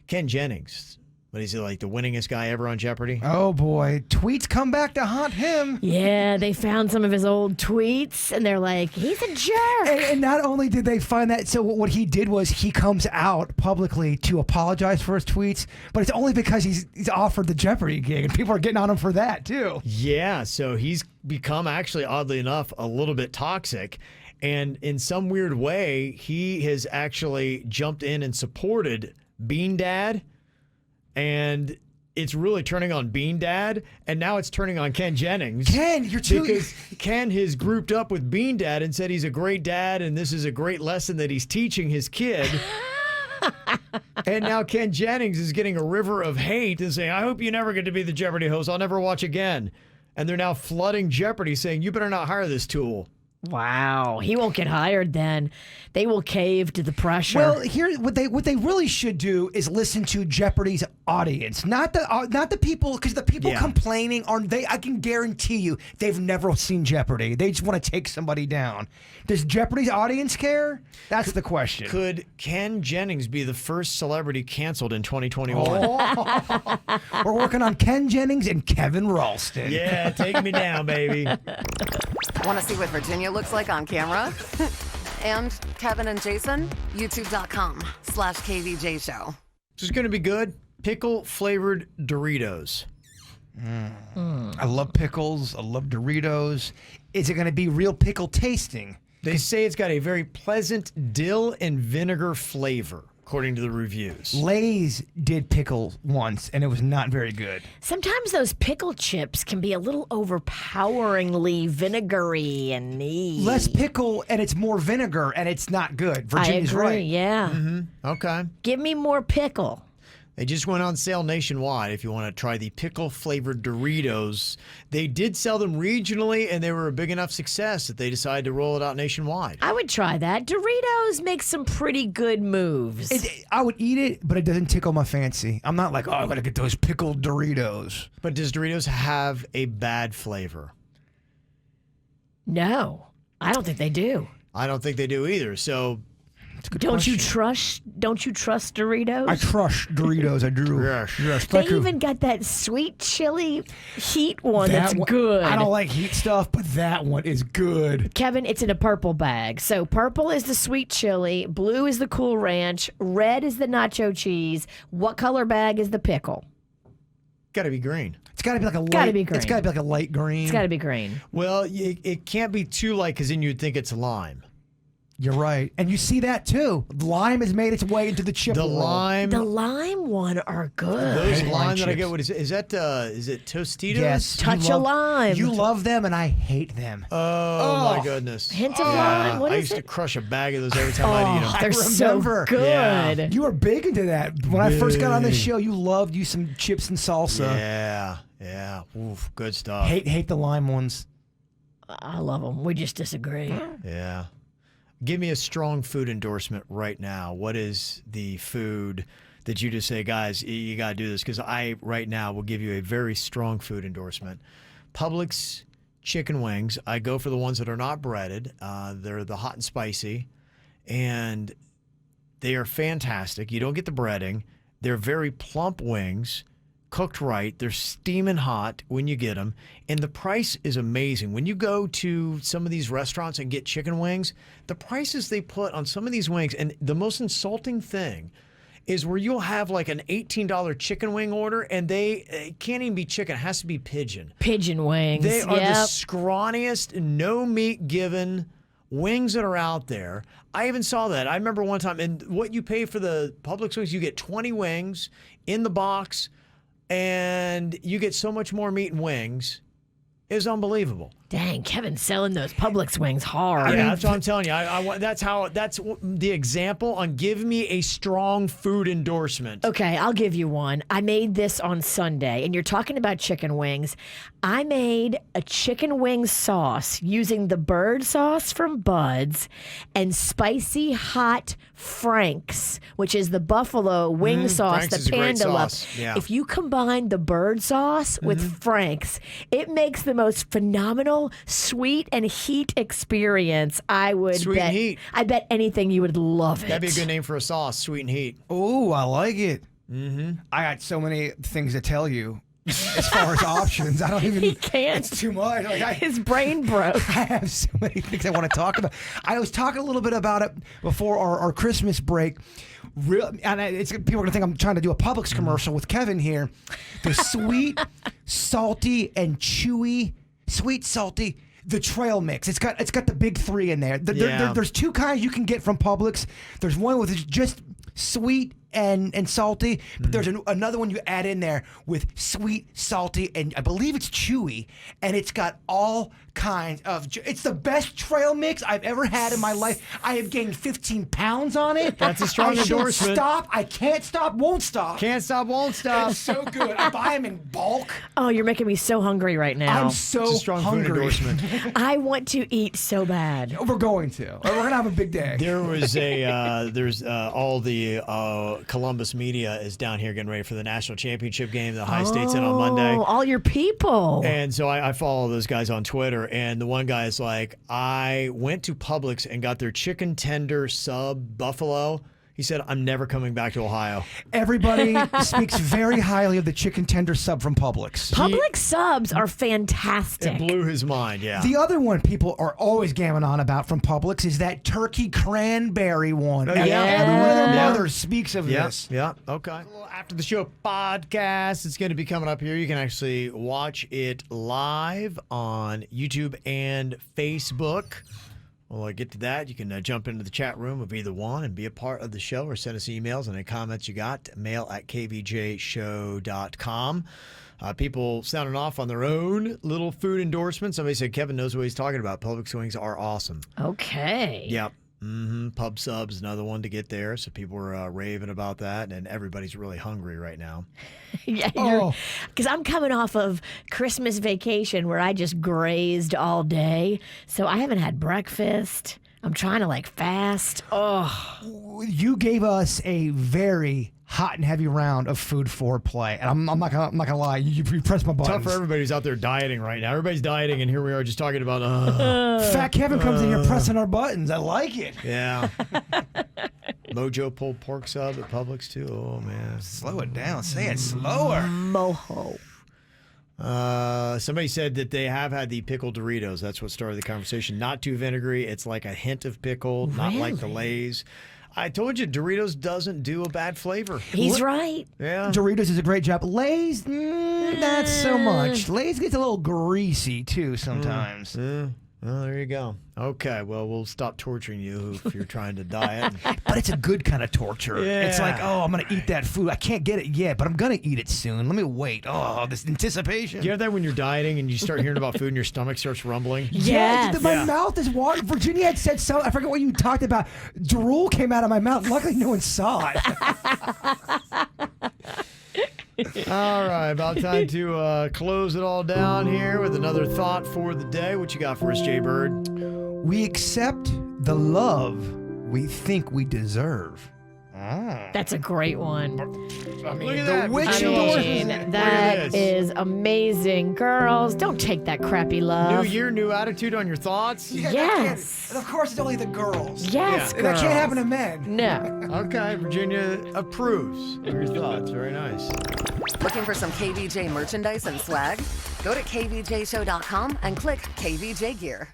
Ken Jennings. What is he, like the winningest guy ever on Jeopardy? Oh, boy. Tweets come back to haunt him. Yeah, they found some of his old tweets, and they're like, he's a jerk. And not only did they find that, so what he did was he comes out publicly to apologize for his tweets, but it's only because he's offered the Jeopardy gig, and people are getting on him for that, too. Yeah, so he's become actually, oddly enough, a little bit toxic. And in some weird way, he has actually jumped in and supported Bean Dad. And it's really turning on Bean Dad, and now it's turning on Ken Jennings. Ken, you're too... Because Ken has grouped up with Bean Dad and said he's a great dad, and this is a great lesson that he's teaching his kid. And now Ken Jennings is getting a river of hate and saying, I hope you never get to be the Jeopardy host. I'll never watch again. And they're now flooding Jeopardy saying, you better not hire this tool. Wow, he won't get hired then. They will cave to the pressure. Well, here what they really should do is listen to Jeopardy's audience, not the people, because the people complaining I can guarantee you they've never seen Jeopardy. They just want to take somebody down. Does Jeopardy's audience care? That's the question. Could Ken Jennings be the first celebrity canceled in 2021? Oh. We're working on Ken Jennings and Kevin Ralston. Yeah, take me down, baby. Want to see what Virginia looks like on camera? And Kevin and Jason? YouTube.com/KVJ Show. This is going to be good. Pickle-flavored Doritos. I love pickles. I love Doritos. Is it going to be real pickle tasting? They say it's got a very pleasant dill and vinegar flavor, according to the reviews. Lay's did pickle once, and it was not very good. Sometimes those pickle chips can be a little overpoweringly vinegary and less pickle, and it's more vinegar, and it's not good. Virginia's I agree, right. yeah. Mm-hmm. Okay. Give me more pickle. They just went on sale nationwide if you want to try the pickle-flavored Doritos. They did sell them regionally, and they were a big enough success that they decided to roll it out nationwide. I would try that. Doritos make some pretty good moves. I would eat it, but it doesn't tickle my fancy. I'm not like, I'm going to get those pickled Doritos. But does Doritos have a bad flavor? No, I don't think they do. I don't think they do either, so... Don't you trust Doritos? I trust Doritos. I do. Yes. They even got that sweet chili heat one that's good. I don't like heat stuff, but that one is good. Kevin, it's in a purple bag. So purple is the sweet chili, blue is the Cool Ranch, red is the nacho cheese. What color bag is the pickle? Got to be green. It's got to be like a light. Gotta be green. It's got to be like a light green. It's got to be green. Well, it can't be too light because then you'd think it's lime. You're right. And you see that too. Lime has made its way into the chip world. The lime one are good. Those lime that I get, is it Tostitos? Yes. Touch of lime. You love them and I hate them. Oh my goodness. Hint of lime. What I is used it? to crush a bag of those every time I'd eat them. They're so good. Yeah. You were big into that. When I first got on this show, you loved some chips and salsa. Yeah. Oof, good stuff. Hate the lime ones. I love them. We just disagree. Yeah. Give me a strong food endorsement right now. What is the food that you just say, guys, you got to do this, because I right now will give you a very strong food endorsement. Publix chicken wings. I go for the ones that are not breaded. They're the hot and spicy, and they are fantastic. You don't get the breading. They're very plump wings, cooked right. They're steaming hot when you get them, and the price is amazing. When you go to some of these restaurants and get chicken wings, the prices they put on some of these wings, and the most insulting thing is where you'll have like an $18 chicken wing order, and it can't even be chicken. It has to be pigeon. Pigeon wings. They are the scrawniest, no meat given wings that are out there. I even saw that. I remember one time, and what you pay for the Publix wings, you get 20 wings in the box, and you get so much more meat and wings. It's unbelievable. Dang, Kevin's selling those Publix wings hard. Yeah, that's what I'm telling you. That's the example on give me a strong food endorsement. Okay, I'll give you one. I made this on Sunday, and you're talking about chicken wings. I made a chicken wing sauce using the bird sauce from Bud's and spicy hot Frank's, which is the buffalo wing sauce Frank's that is a great Panda loves. sauce. Yeah. If you combine the bird sauce with Frank's, it makes the most phenomenal sweet and heat experience. I would Sweet and heat. I bet anything you would love it. That'd be a good name for a sauce, sweet and heat. Oh, I like it. Mm-hmm. I got so many things to tell you as far as options. I don't even. He can't. It's too much. His brain broke. I have so many things I want to talk about. I was talking a little bit about it before our Christmas break. People are going to think I'm trying to do a Publix commercial with Kevin here. The sweet, salty, and chewy. Sweet, salty, the trail mix. It's got the big three in there. There's two kinds you can get from Publix. There's one with just sweet and salty, but there's another one you add in there with sweet, salty, and I believe it's chewy, and it's got all kinds of. It's the best trail mix I've ever had in my life. I have gained 15 pounds on it. That's a strong endorsement. Stop. I can't stop. Won't stop. Can't stop. Won't stop. It's so good. I buy them in bulk. Oh, you're making me so hungry right now. I'm so It's a strong food hungry. endorsement. I want to eat so bad. We're going to. We're gonna have a big day. There was there's all the Columbus media is down here getting ready for the national championship game. The High State's in on Monday. All your people. And so I follow those guys on Twitter, and the one guy is like, I went to Publix and got their chicken tender sub buffalo. He said, I'm never coming back to Ohio. Everybody speaks very highly of the chicken tender sub from Publix. Publix subs are fantastic. It blew his mind, yeah. The other one people are always gamming on about from Publix is that turkey cranberry one. Every one of their mothers speaks of this. Yeah, okay. After the show podcast, it's going to be coming up here. You can actually watch it live on YouTube and Facebook. Well, I get to that. You can jump into the chat room of either one and be a part of the show, or send us emails and any comments you got. Mail at kvjshow.com. People sounding off on their own little food endorsements. Somebody said Kevin knows what he's talking about. Publix wings are awesome. Okay. Yep. Pub subs, another one to get there. So people were raving about that, and everybody's really hungry right now. Yeah, because I'm coming off of Christmas vacation where I just grazed all day, so I haven't had breakfast. I'm trying to fast. Oh, you gave us a very hot and heavy round of food foreplay, and I'm not gonna lie, you pressed my buttons. Tough for everybody who's out there dieting right now. Everybody's dieting, and here we are just talking about. Fat Kevin comes in here pressing our buttons. I like it. Yeah. Mojo pulled pork sub at Publix too. Oh man, slow it down. Say it slower. Moho. Somebody said that they have had the pickled Doritos. That's what started the conversation. Not too vinegary. It's like a hint of pickle, not like the Lay's. I told you, Doritos doesn't do a bad flavor. He's right. Yeah. Doritos is a great job. Lay's, not so much. Lay's gets a little greasy, too, sometimes. Well, there you go. Okay, well, we'll stop torturing you if you're trying to diet. But it's a good kind of torture. Yeah. It's like, oh, I'm going to eat that food. I can't get it yet, but I'm going to eat it soon. Let me wait. Oh, this anticipation. Do you have that when you're dieting and you start hearing about food and your stomach starts rumbling? Yes. My mouth is watering. Virginia had said so. I forget what you talked about. Drool came out of my mouth. Luckily, no one saw it. All right, about time to close it all down here with another thought for the day. What you got for us, Jay Bird? We accept the love we think we deserve. That's a great one. I mean, Look at the that. witch I endorses mean, it. that Look at this. is amazing. Girls, don't take that crappy love. New year, new attitude on your thoughts? Yeah, Yes. And of course, it's only the girls. Yes, And that girls. can't happen to men. No. Okay, Virginia approves of your thoughts. Very nice. Looking for some KVJ merchandise and swag? Go to kvjshow.com and click KVJ Gear.